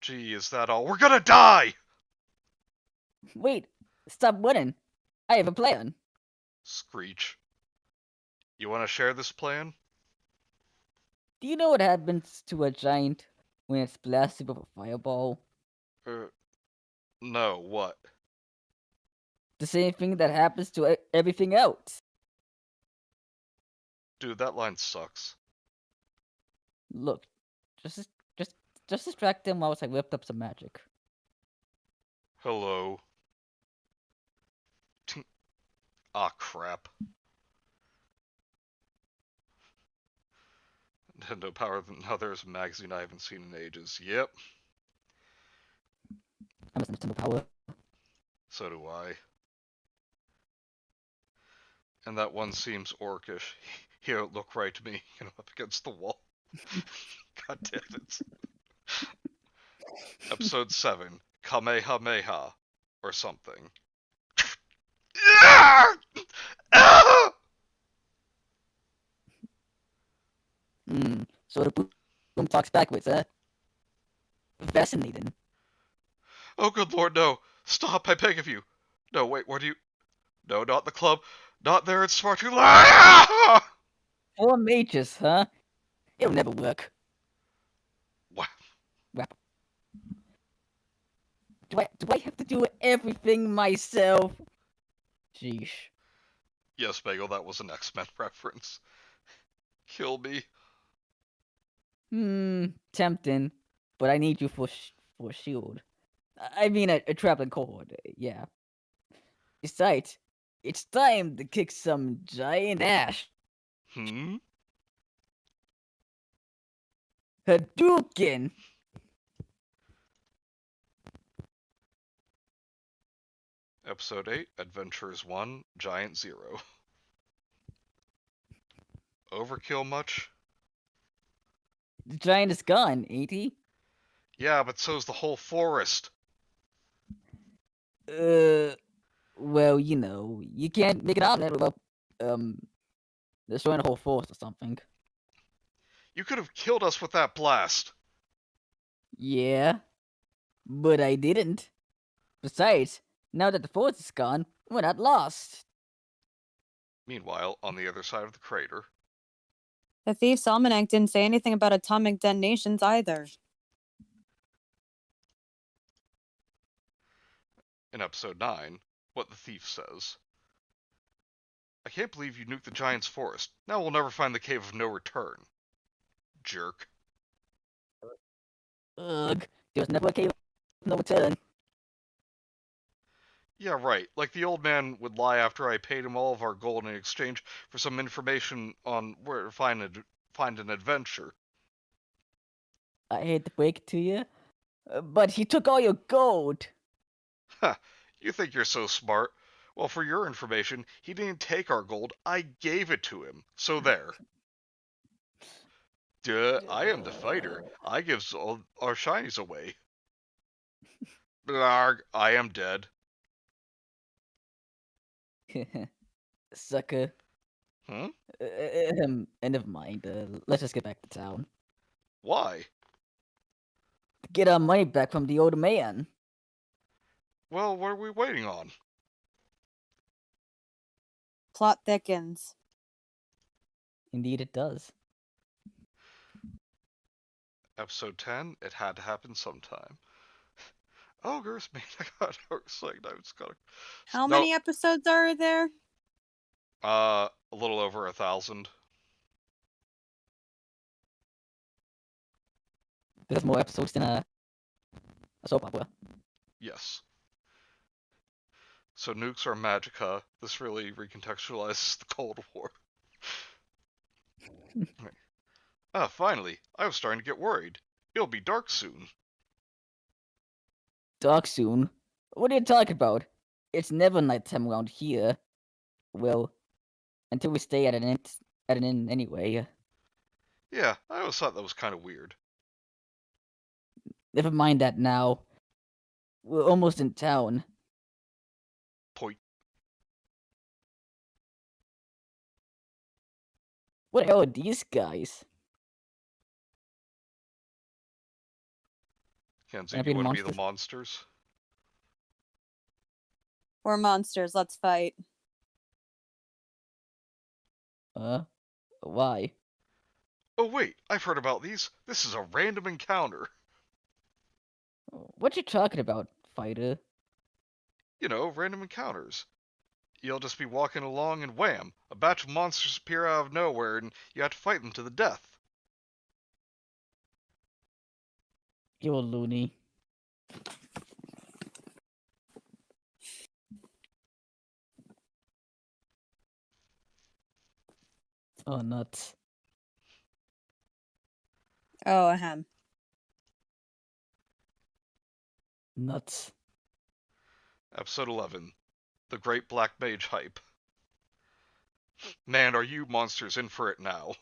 Gee, is that all? We're gonna die! Wait, stop winning. I have a plan. Screech. You want to share this plan? Do you know what happens to a giant when it's blasted with a fireball? No, what? The same thing that happens to everything else. Dude, that line sucks. Look, just distract them while I whipped up some magic. Hello. Ah, crap. Nintendo Power, now there's a magazine I haven't seen in ages. Yep, I miss Nintendo Power. so do I. And that one seems orcish. Here, look right to me, up against the wall. God damn it. Episode 7, Kamehameha, or something. So the boom talks backwards, huh? Fascinating. Oh, good lord, no. Stop, I beg of you. No, wait, where do you... No, not the club. Not there, it's far too loud. 4 mages, huh? It'll never work. What? Rap. Do I have to do everything myself? Sheesh. Yes, Bagel, that was an X-Men reference. Kill me. Tempting, but I need you for shield. I mean a traveling cohort, yeah. Besides, it's time to kick some giant ass. Hmm? Hadouken! Episode 8, Adventures 1, Giant Zero. Overkill much? The giant is gone, ain't he? Yeah, but so's the whole forest. Well, you can't make an omelet without, destroying the whole forest or something. You could have killed us with that blast. Yeah, but I didn't. Besides, now that the forest is gone, we're not lost. Meanwhile, on the other side of the crater. The thief's almanac didn't say anything about atomic detonations either. In episode 9, What the Thief Says. I can't believe you nuked the Giant's forest. Now we'll never find the Cave of No Return. Jerk. Ugh, there's never a cave of no return. Yeah, right. Like the old man would lie after I paid him all of our gold in exchange for some information on where to find an adventure. I hate to break it to you, but he took all your gold. Ha! You think you're so smart. Well, for your information, he didn't take our gold. I gave it to him. So there. Duh, I am the fighter. I gives all our shinies away. Blarg, I am dead. Sucker. Hmm? Never mind. Let's just get back to town. Why? To get our money back from the old man. Well, what are we waiting on? Plot thickens. Indeed it does. Episode 10, It Had to Happen Sometime. Ogres made I got excited. I was gonna... How many episodes are there? A little over 1,000. There's more episodes than a soap opera. Yes. So nukes are magica. This really recontextualizes the Cold War. Ah, finally. I was starting to get worried. It'll be dark soon. Dark soon? What are you talking about? It's never nighttime around here. Well, until we stay at an inn anyway. Yeah, I always thought that was kind of weird. Never mind that now. We're almost in town. Point. What the hell are these guys? Kenzie, Can I do be you the want to be the monsters? monsters? We're monsters. Let's fight. Why? Oh wait, I've heard about these. This is a random encounter. What you talking about, fighter? You know, random encounters. You'll just be walking along and wham, a batch of monsters appear out of nowhere and you have to fight them to the death. You're a loony. Oh, nuts. Oh, ahem. Nuts. Episode 11. The Great Black Mage Hype. Man, are you monsters in for it now.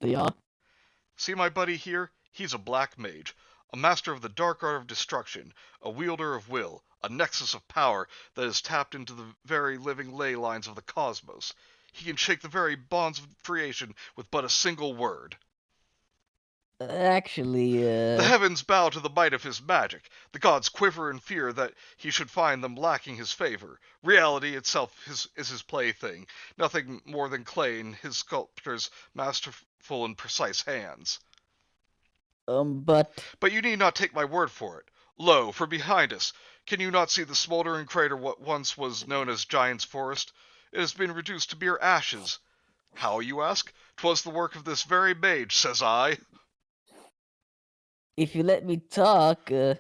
They are? See my buddy here? He's a black mage. A master of the dark art of destruction. A wielder of will. A nexus of power that is tapped into the very living ley lines of the cosmos. He can shake the very bonds of creation with but a single word. Actually, The heavens bow to the might of his magic. The gods quiver in fear that he should find them lacking his favor. Reality itself is his plaything, nothing more than clay in his sculptor's masterful and precise hands. But But you need not take my word for it. Lo, from behind us, can you not see the smoldering crater what once was known as Giant's Forest? It has been reduced to mere ashes. How, you ask? 'Twas the work of this very mage, says I. if you let me talk, And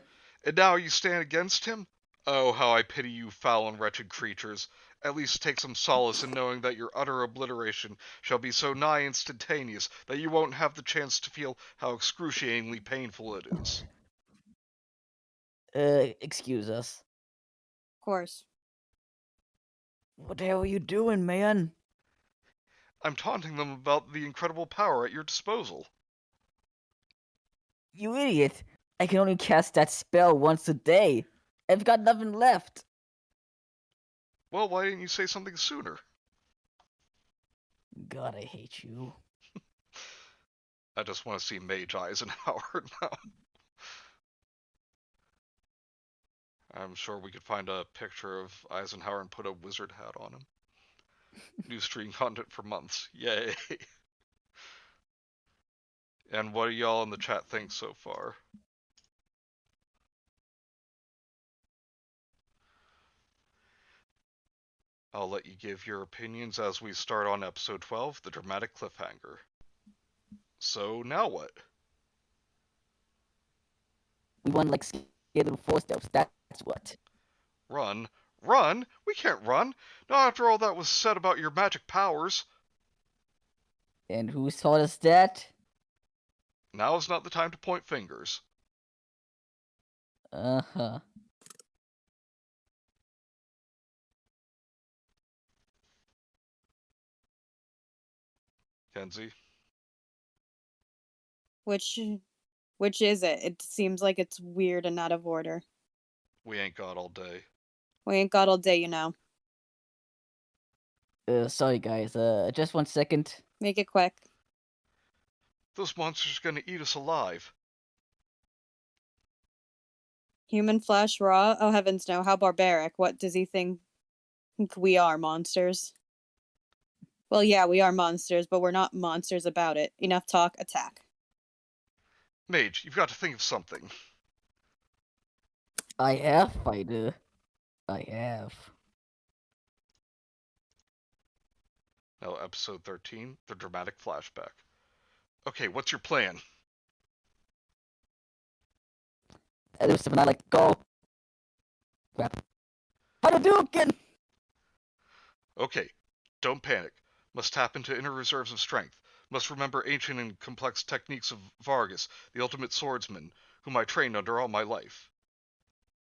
now you stand against him? Oh, how I pity you foul and wretched creatures. At least take some solace in knowing that your utter obliteration shall be so nigh instantaneous that you won't have the chance to feel how excruciatingly painful it is. excuse us. Of course. What the hell are you doing, man? I'm taunting them about the incredible power at your disposal. You idiot! I can only cast that spell once a day. I've got nothing left. Well, why didn't you say something sooner? God, I hate you. I just want to see Mage Eisenhower now. I'm sure we could find a picture of Eisenhower and put a wizard hat on him. New stream content for months. Yay. And what do y'all in the chat think so far? I'll let you give your opinions as we start on episode 12, the dramatic cliffhanger. So now what? We won like scared little 4-steps, that's what. Run? Run? We can't run. Not after all that was said about your magic powers. And who taught us that? Now is not the time to point fingers. Uh-huh. Kenzie? Which is it? It seems like it's weird and out of order. We ain't got all day. We ain't got all day, you know. Sorry guys, just 1 second. Make it quick. Those monsters are gonna eat us alive. Human flesh raw? Oh heavens no, how barbaric. What does he think we are, monsters? Well, yeah, we are monsters, but we're not monsters about it. Enough talk, attack. Mage, you've got to think of something. I have, fighter. I have. Now, episode 13, the dramatic flashback. Okay, what's your plan? There's something I like go. Crap. Hadouken! Okay, don't panic. Must tap into inner reserves of strength. Must remember ancient and complex techniques of Vargas, the ultimate swordsman, whom I trained under all my life.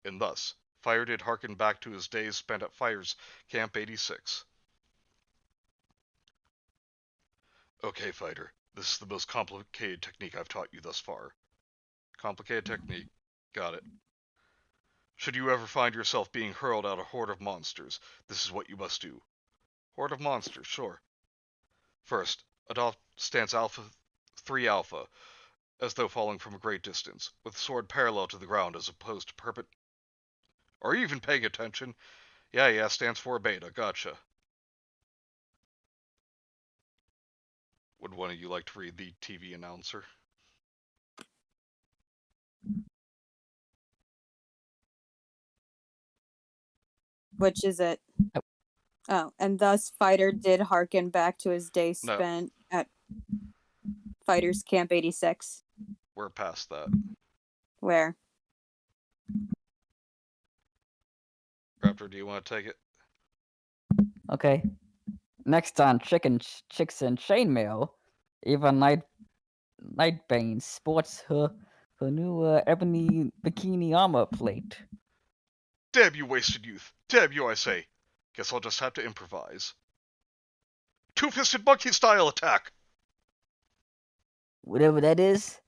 And thus, Fire did hearken back to his days spent at Fire's Camp 86. Okay, Fighter, this is the most complicated technique I've taught you thus far. Complicated technique. Got it. Should you ever find yourself being hurled at a horde of monsters, this is what you must do. Horde of monsters, sure. First, adopt stance Alpha 3 Alpha, as though falling from a great distance, with sword parallel to the ground as opposed to Are you even paying attention? Yeah, stands for Beta, gotcha. Would one of you like to read the TV announcer? Which is it? Oh, and thus Fighter did hearken back to his day spent at Fighter's Camp 86. We're past that. Where? Raptor, do you want to take it? Okay. Next on Chicks and Chainmail, Ava Nightbane sports her new ebony bikini armor plate. Damn you, wasted youth. Damn you, I say. Guess I'll just have to improvise. Two-fisted monkey style attack! Whatever that is,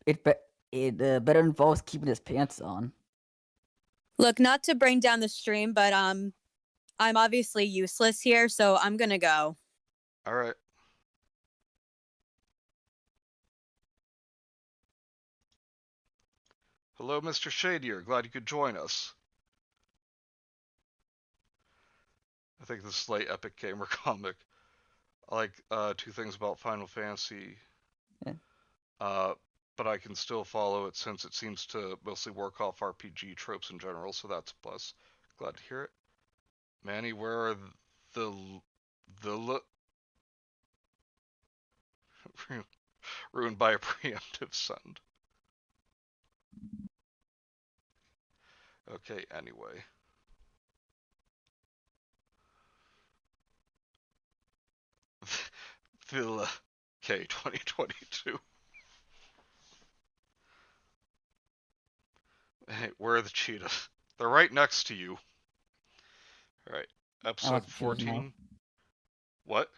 it better involves keeping his pants on. Look, not to bring down the stream, but I'm obviously useless here, so I'm gonna go. Alright. Hello, Mr. Shadier. Glad you could join us. I think this is like Epic Gamer Comic. I like 2 things about Final Fantasy. Yeah. But I can still follow it since it seems to mostly work off RPG tropes in general, so that's a plus. Glad to hear it. Manny, where are the ruined by a preemptive send. Okay, anyway. Villa K 2022. Hey, where are the cheetahs? They're right next to you. Alright, episode 14. What?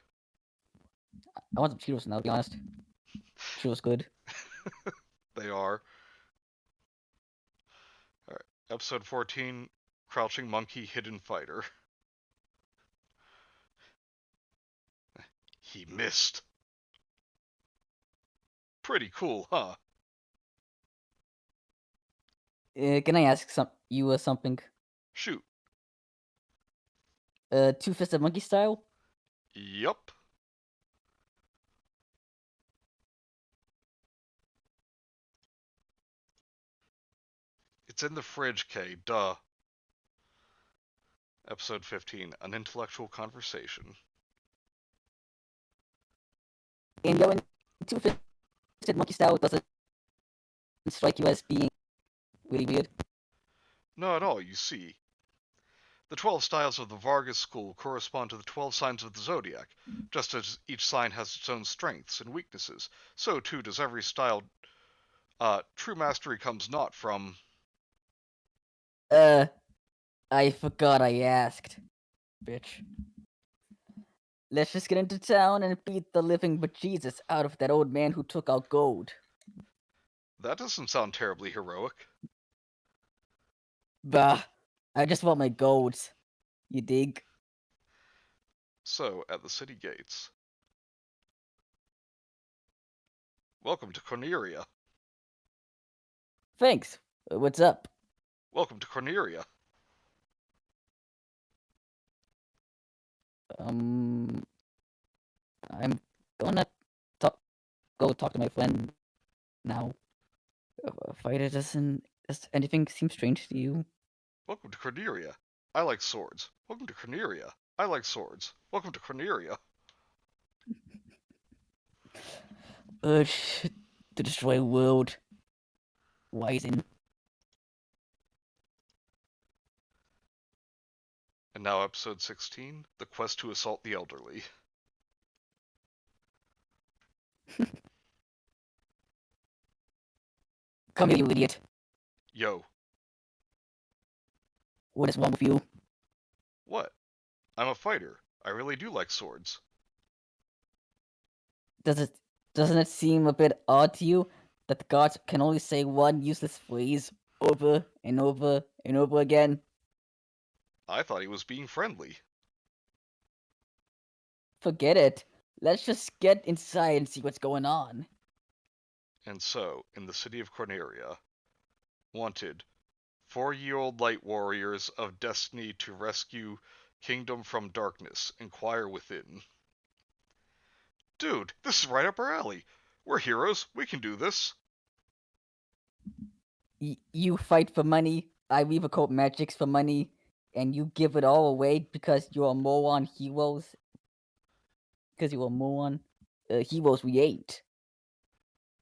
I want some Cheetos now, to be honest. Cheetos good. They are. Alright, episode 14, Crouching Monkey Hidden Fighter. He missed. Pretty cool, huh? Can I ask you something? Shoot. Two-fisted monkey style? Yup. It's in the fridge, Kay. Duh. Episode 15, An Intellectual Conversation. And going two-fisted monkey style doesn't strike you as being really weird? Not at all, you see. The 12 styles of the Vargas school correspond to the 12 signs of the zodiac. Just as each sign has its own strengths and weaknesses, so too does every style. True mastery comes not from... I forgot I asked. Bitch. Let's just get into town and beat the living bejesus out of that old man who took our gold. That doesn't sound terribly heroic. Bah, I just want my golds. You dig? So, at the city gates. Welcome to Corneria. Thanks. What's up? Welcome to Corneria. I'm gonna go talk to my friend now. Fighter, does anything seem strange to you? Welcome to Corneria. I like swords. Welcome to Corneria. I like swords. Welcome to Corneria. Urge to destroy the world. Wisen. And now episode 16, The Quest to Assault the Elderly. Come here, you idiot. Yo. What is wrong with you? What? I'm a fighter. I really do like swords. Doesn't it seem a bit odd to you that the gods can only say one useless phrase over and over and over again? I thought he was being friendly. Forget it. Let's just get inside and see what's going on. And so, in the city of Corneria, wanted 4-year-old light warriors of destiny to rescue kingdom from darkness. Inquire within. Dude, this is right up our alley. We're heroes. We can do this. You fight for money, I weave occult magics for money, and you give it all away because you're a moron heroes? Because you're a moron? Heroes we ain't.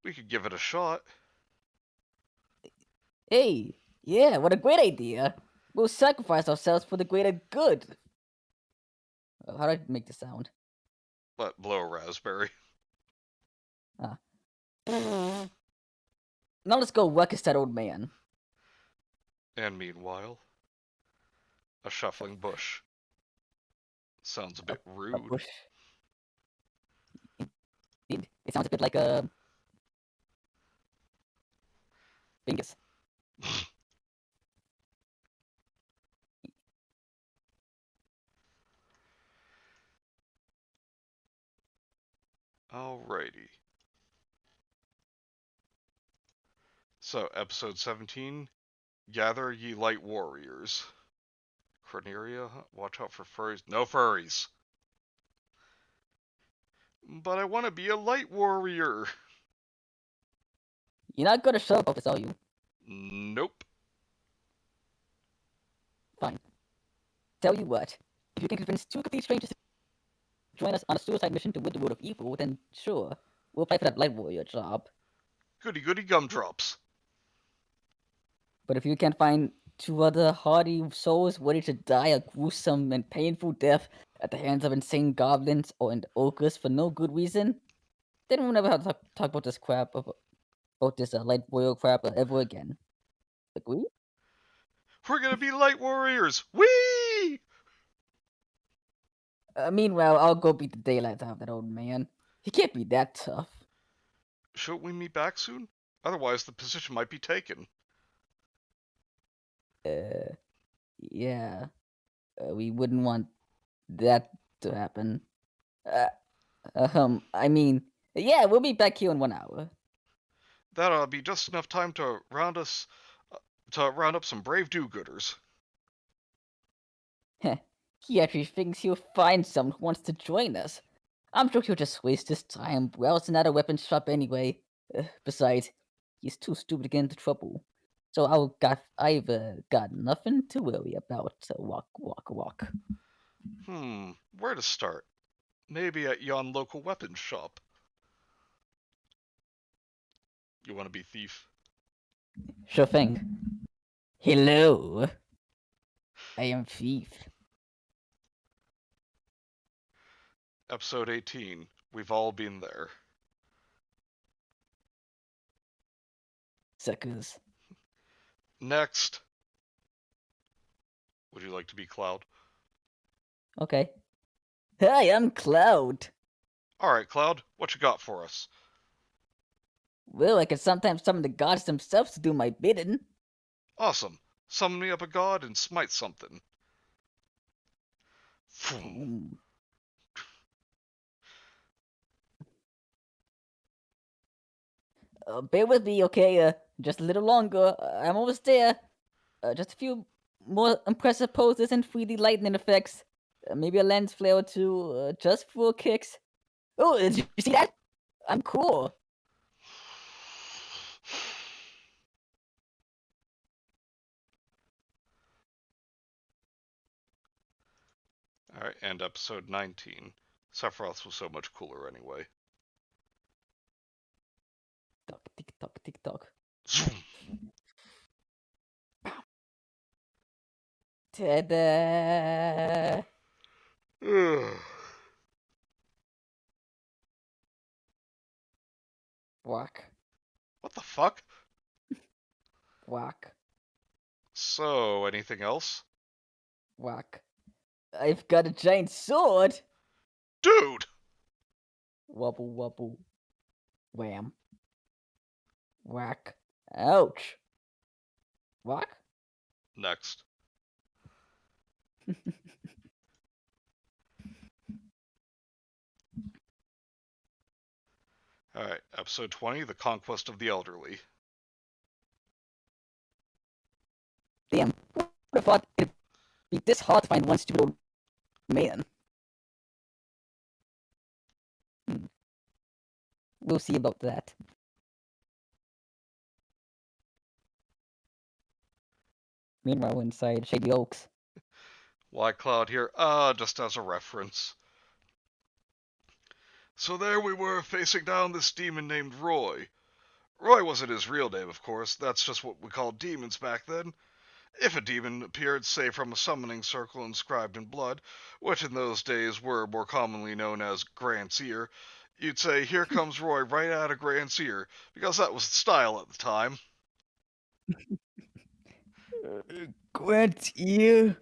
We could give it a shot. Hey, yeah, what a great idea. We'll sacrifice ourselves for the greater good. How do I make the sound? Let blow a raspberry. Ah. Now let's go ruckus that old man. And meanwhile, a shuffling bush. Sounds a bit A rude. bush. It sounds a bit like a Bingus. Alrighty. So, episode 17, Gather Ye Light Warriors. Corneria, watch out for furries. No furries! But I want to be a light warrior! You're not gonna shut up about this, are you? Nope. Fine. Tell you what, if you can convince two complete strangers to join us on a suicide mission to rid the world of evil, then sure, we'll apply for that light warrior job. Goody goody gumdrops. But if you can't find two other hardy souls ready to die a gruesome and painful death at the hands of insane goblins or ogres for no good reason, then we'll never have to talk about this crap, about this light warrior crap ever again. Agree? We're gonna be light warriors! Whee! Meanwhile, I'll go beat the daylights out of that old man. He can't be that tough. Shouldn't we meet back soon? Otherwise, the position might be taken. Yeah. We wouldn't want that to happen. I mean, yeah, we'll be back here in 1 hour. That'll be just enough time to round up some brave do-gooders. He actually thinks he'll find someone who wants to join us. I'm sure he'll just waste his time browsing at a weapons shop anyway. Besides, he's too stupid to get into trouble. So I've got nothing to worry about. Walk. Where to start? Maybe at yon local weapons shop. You want to be thief? Sure thing. Hello. I am thief. Episode 18. We've all been there. Suckers. Next. Would you like to be Cloud? Okay. Hi, I'm Cloud. Alright, Cloud, what you got for us? Well, I can sometimes summon the gods themselves to do my bidding. Awesome. Summon me up a god and smite something. Bear with me, okay? Just a little longer. I'm almost there. Just a few more impressive poses and 3D lightning effects. Maybe a lens flare or two, just for kicks. Oh, did you see that? I'm cool. Alright, and episode 19. Sephiroth was so much cooler anyway. Tick tock. Ta-da! Whack. What the fuck? Whack. So, anything else? Whack. I've got a giant sword! Dude! Wobble wobble. Wham. Whack. Ouch. Whack? Next. Alright, episode 20, The Conquest of the Elderly. Damn. Who would have thought it'd be this hard to find one stupid old man? We'll see about that. Meanwhile, inside Shady Oaks. Why Cloud here? Just as a reference. So there we were, facing down this demon named Roy. Roy wasn't his real name, of course. That's just what we called demons back then. If a demon appeared, say, from a summoning circle inscribed in blood, which in those days were more commonly known as Grant's Ear, you'd say, "Here comes Roy right out of Grant's Ear," because that was the style at the time. Grant's Ear?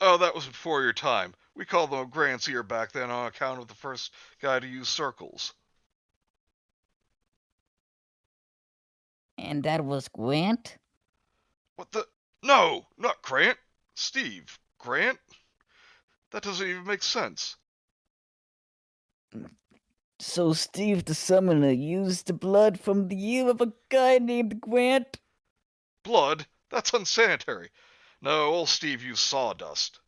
Oh, that was before your time. We called them Grant's Ear back then on account of the first guy to use circles. And that was Grant? What the? No, not Grant. Steve. Grant? That doesn't even make sense. So Steve the Summoner used the blood from the ear of a guy named Grant? Blood? That's unsanitary. No, old Steve used sawdust.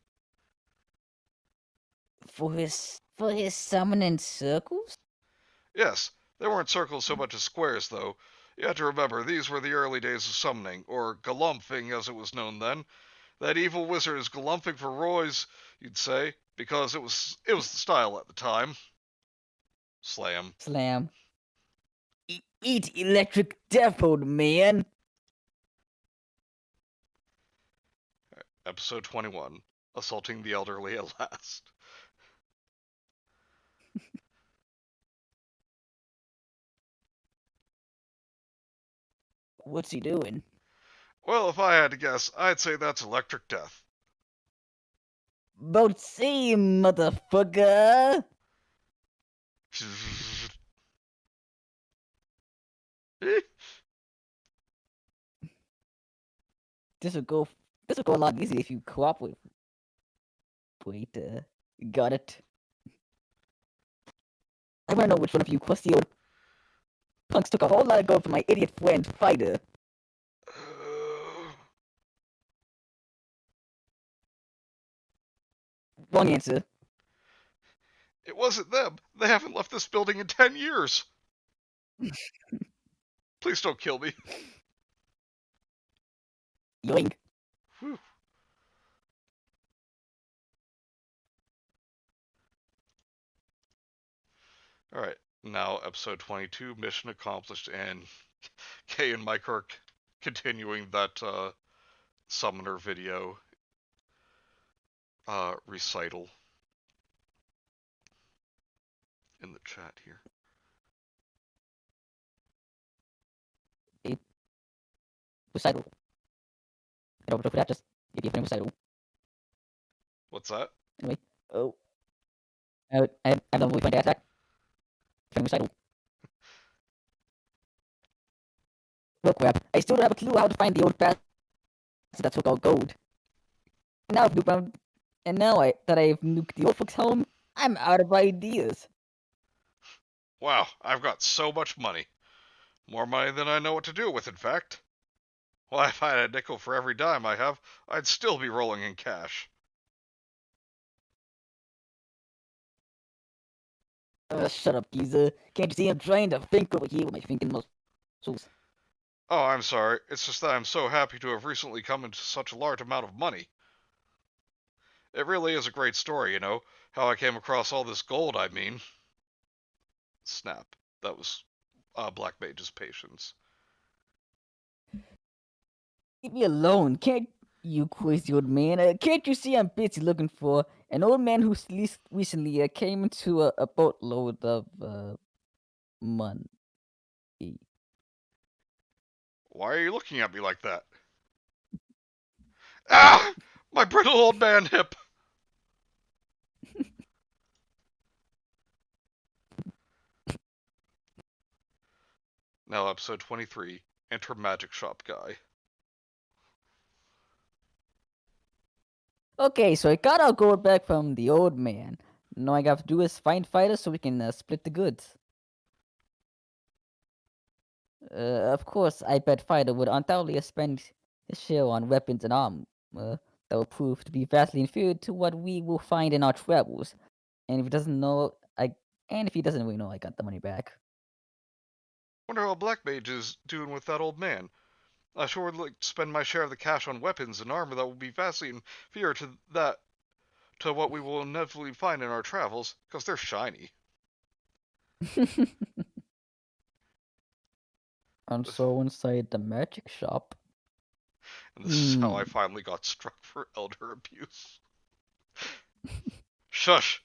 For his summoning circles? Yes, they weren't circles so much as squares, though. You have to remember, these were the early days of summoning, or galumphing as it was known then. That evil wizard is galumphing for Roy's, you'd say, because it was the style at the time. Slam. Slam. Eat electric death, old man! Episode 21. Assaulting the elderly at last. What's he doing? Well, if I had to guess, I'd say that's electric death. About same, motherfucker! This would go a lot easier if you cooperate. Wait, got it. I wanna know which one of you crusty old punks took a whole lot of gold from my idiot friend, Fighter. Wrong answer. It wasn't them. They haven't left this building in 10 years. Please don't kill me. Yoink. Whew. Alright, now episode 22, mission accomplished, and Kay and Mike are continuing that summoner video recital in the chat here. Recital. I don't know for that, just ep15 recital. What's that? Anyway, oh. I don't really find that recital. Well, crap. I still don't have a clue how to find the old bastard that took our gold. And now that I've nuked the old folks' home, I'm out of ideas. Wow, I've got so much money. More money than I know what to do with, in fact. Well, if I had a nickel for every dime I have, I'd still be rolling in cash. Shut up, geezer. Can't you see I'm trying to think over here with my thinking muscles? Oh, I'm sorry. It's just that I'm so happy to have recently come into such a large amount of money. It really is a great story, you know, how I came across all this gold, I mean. Snap. That was Black Mage's patience. Leave me alone. Can't you, crazy old man? Can't you see I'm busy looking for an old man who recently came into a boatload of money? Why are you looking at me like that? Ah! My brittle old man hip! Now episode 23, Enter Magic Shop Guy. Okay, so I got our gold back from the old man. Now I got to do is find Fighter so we can split the goods. Of course, I bet Fighter would undoubtedly spend his share on weapons and armor that will prove to be vastly inferior to what we will find in our travels. And if he doesn't really know, I got the money back. Wonder how Black Mage is doing with that old man. I sure would like to spend my share of the cash on weapons and armor that will be vastly inferior to what we will inevitably find in our travels, because they're shiny. And so inside the magic shop. And this is how I finally got struck for elder abuse. Shush!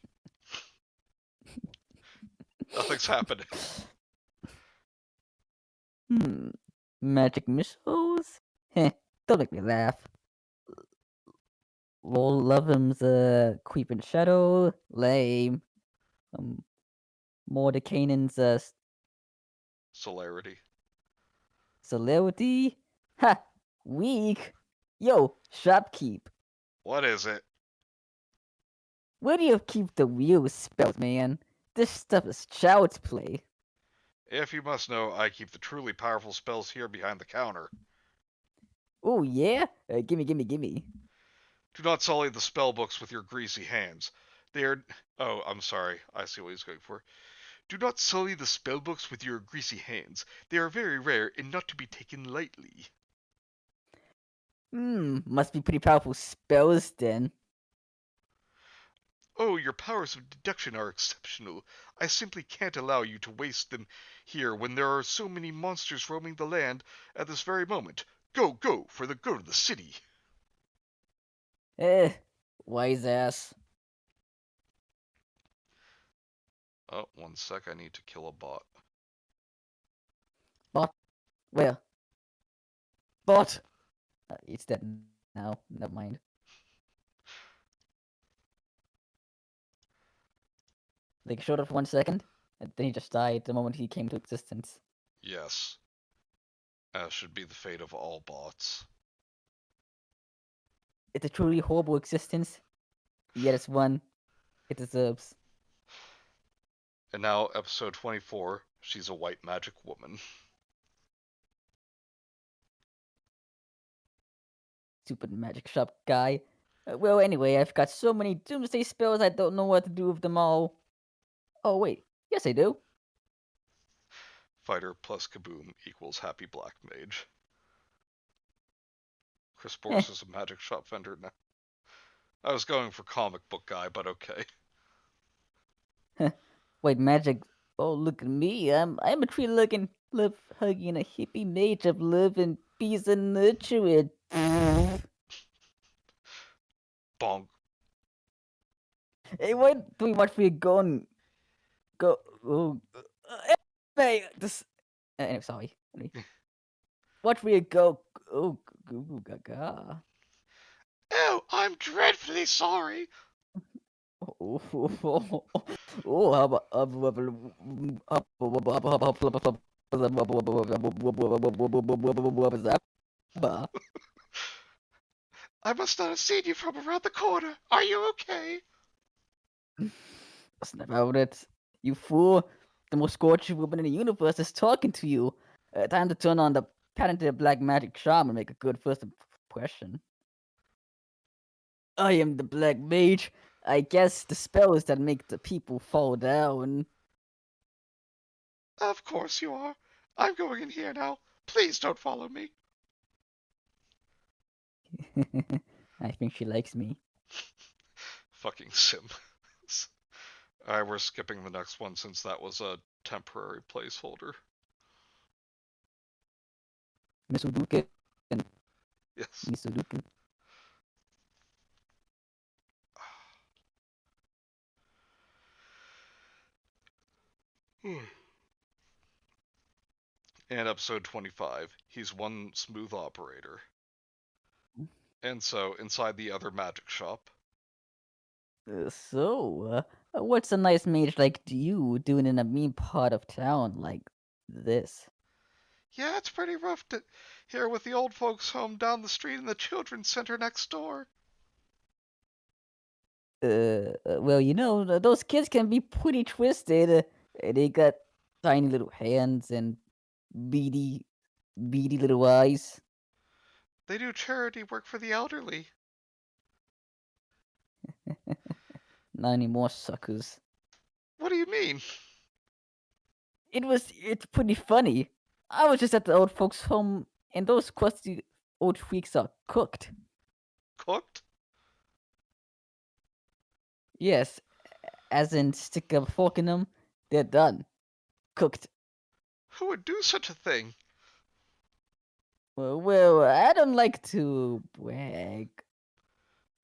Nothing's happening. Magic missiles? Heh, don't make me laugh. Lol, Lovem's creeping shadow, lame. Mordekainen's Celerity. celerity, ha, weak. Yo, shopkeep. What is it? Where do you keep the real spells, man? This stuff is child's play. If you must know, I keep the truly powerful spells here behind the counter. Oh yeah? Gimme. Do not sully the spell books with your greasy hands. They are... Oh, I'm sorry. I see what he's going for. Do not sully the spell books with your greasy hands. They are very rare and not to be taken lightly. Must be pretty powerful spells then. Oh, your powers of deduction are exceptional. I simply can't allow you to waste them here when there are so many monsters roaming the land at this very moment. Go, for the good of the city. Wise ass. Oh, 1 sec, I need to kill a bot. Bot? Where? Bot! It's dead now. Never mind. Like, showed up for 1 second, and then he just died the moment he came to existence. Yes. As should be the fate of all bots. It's a truly horrible existence, yet it's one it deserves. And now, episode 24, she's a white magic woman. Stupid magic shop guy. Well, anyway, I've got so many doomsday spells I don't know what to do with them all. Oh, wait. Yes, I do. Fighter plus kaboom equals happy black mage. Chris Borks is a magic shop vendor now. I was going for comic book guy, but okay. Wait, magic. Oh, look at me. I'm a tree-looking, love-hugging, a hippie mage of love and peace and nurture. Bonk. Hey, why do we watch me go and go? Oh, hey, this. Anyway, sorry. Watch me go. Oh, gaga. Oh, I'm dreadfully sorry. Oh, how about I must not have seen you from around the corner. Are you okay? Snap out it, you fool! The most gorgeous woman in the universe is talking to you. Time to turn on the patented black magic charm and make a good first impression. I am the black mage. I guess the spells that make the people fall down. Of course you are. I'm going in here now. Please don't follow me. I think she likes me. Fucking sim. Alright, we're skipping the next one since that was a temporary placeholder. Misuduken. Yes. Misuduken. And episode 25, he's one smooth operator. And so, inside the other magic shop. What's a nice mage like you doing in a mean part of town like this? Yeah, it's pretty rough here with the old folks' home down the street and the children's center next door. Well, you know, those kids can be pretty twisted. They got tiny little hands and beady little eyes. They do charity work for the elderly. Not anymore, suckers. What do you mean? It's pretty funny. I was just at the old folks' home, and those crusty old freaks are cooked. Cooked? Yes, as in stick a fork in them, they're done. Cooked. Who would do such a thing? Well, I don't like to brag,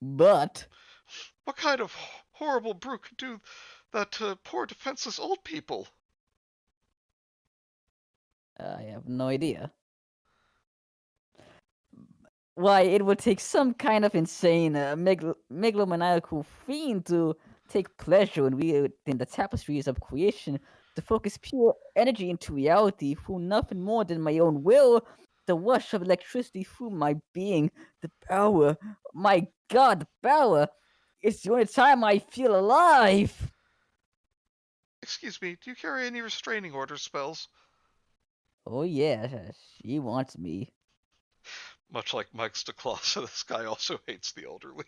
but What kind of horrible brew could do that to poor defenseless old people? I have no idea. Why, it would take some kind of insane megalomaniacal fiend to take pleasure in the tapestries of creation, to focus pure energy into reality through nothing more than my own will, the rush of electricity through my being, the power. My God, the power! It's the only time I feel alive! Excuse me, do you carry any restraining order spells? Oh yeah, she wants me. Much like Mike's Declaw, this guy also hates the elderly.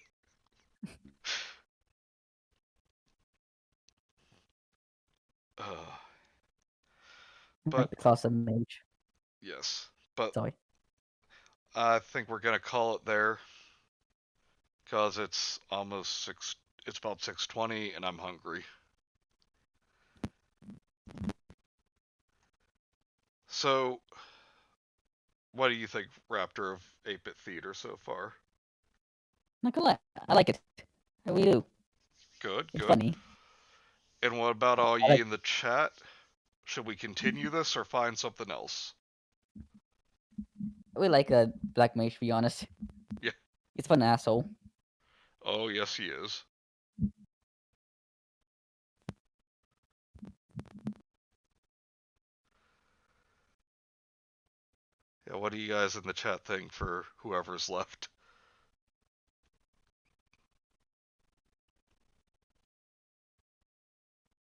But The class of mage. yes, but Sorry. I think we're gonna call it there because it's almost six. It's about 6:20, and I'm hungry. So, what do you think, Raptor, of 8-Bit Theater so far? Not gonna lie, I like it. I really do. Good, It's good. funny. And what about all I ye like in the chat? Should we continue this or find something else? I really like a black mage, to be honest. Yeah. It's fun asshole. Oh, yes, he is. Yeah, what do you guys in the chat think for whoever's left?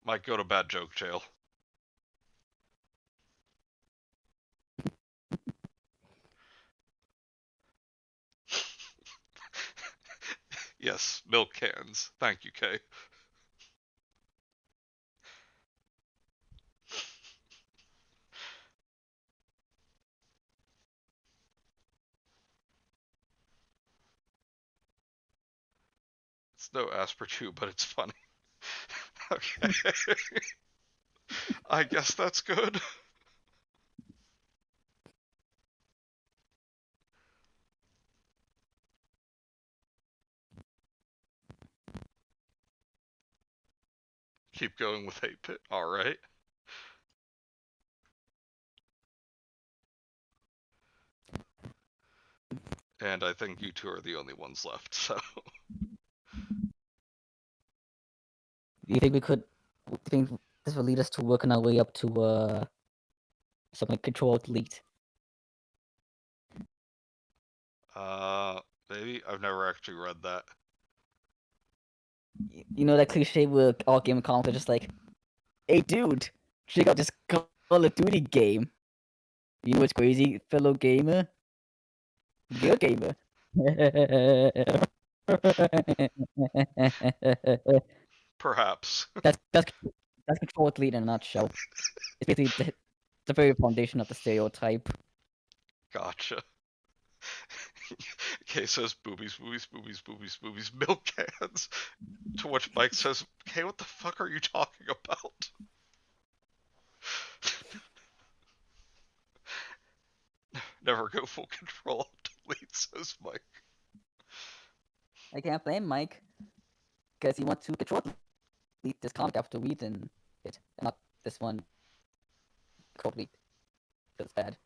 Might go to bad joke jail. Yes, milk cans. Thank you, Kay. It's no asperchu, but it's funny. Okay. I guess that's good. Keep going with 8-Bit. Alright. And I think you two are the only ones left, so. Do you think we could? Do you think this will lead us to working our way up to something like Control Delete? Maybe? I've never actually read that. You know that cliche where all game comments are just like, "Hey, dude, check out this Call of Duty game." You know what's crazy, fellow gamer? Good gamer. Perhaps. that's Control Delete in a nutshell. It's basically the very foundation of the stereotype. Gotcha. Kay says boobies, boobies, boobies, boobies, boobies, milk cans. To which Mike says, Kay, what the fuck are you talking about? Never go full control. Delete, says Mike. I can't blame Mike, because he wants to Control Delete this comic after reading it, and not this one Control Delete. That's bad.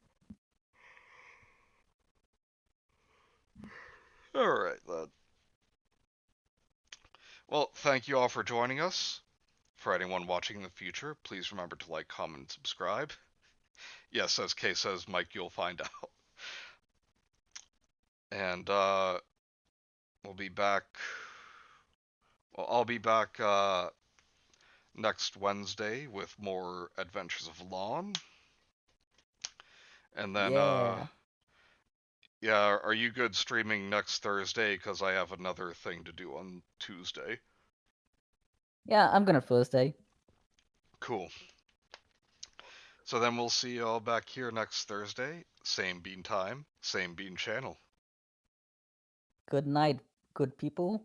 Alright, then. Well, thank you all for joining us. For anyone watching in the future, please remember to like, comment, and subscribe. Yes, as Kay says, Mike, you'll find out. And, we'll be back. Well, I'll be back, next Wednesday with more Adventures of Lawn. And then, Yeah. yeah, are you good streaming next Thursday? Because I have another thing to do on Tuesday. Yeah, I'm gonna Thursday. Cool. So then we'll see you all back here next Thursday. Same bean time, same bean channel. Good night, good people.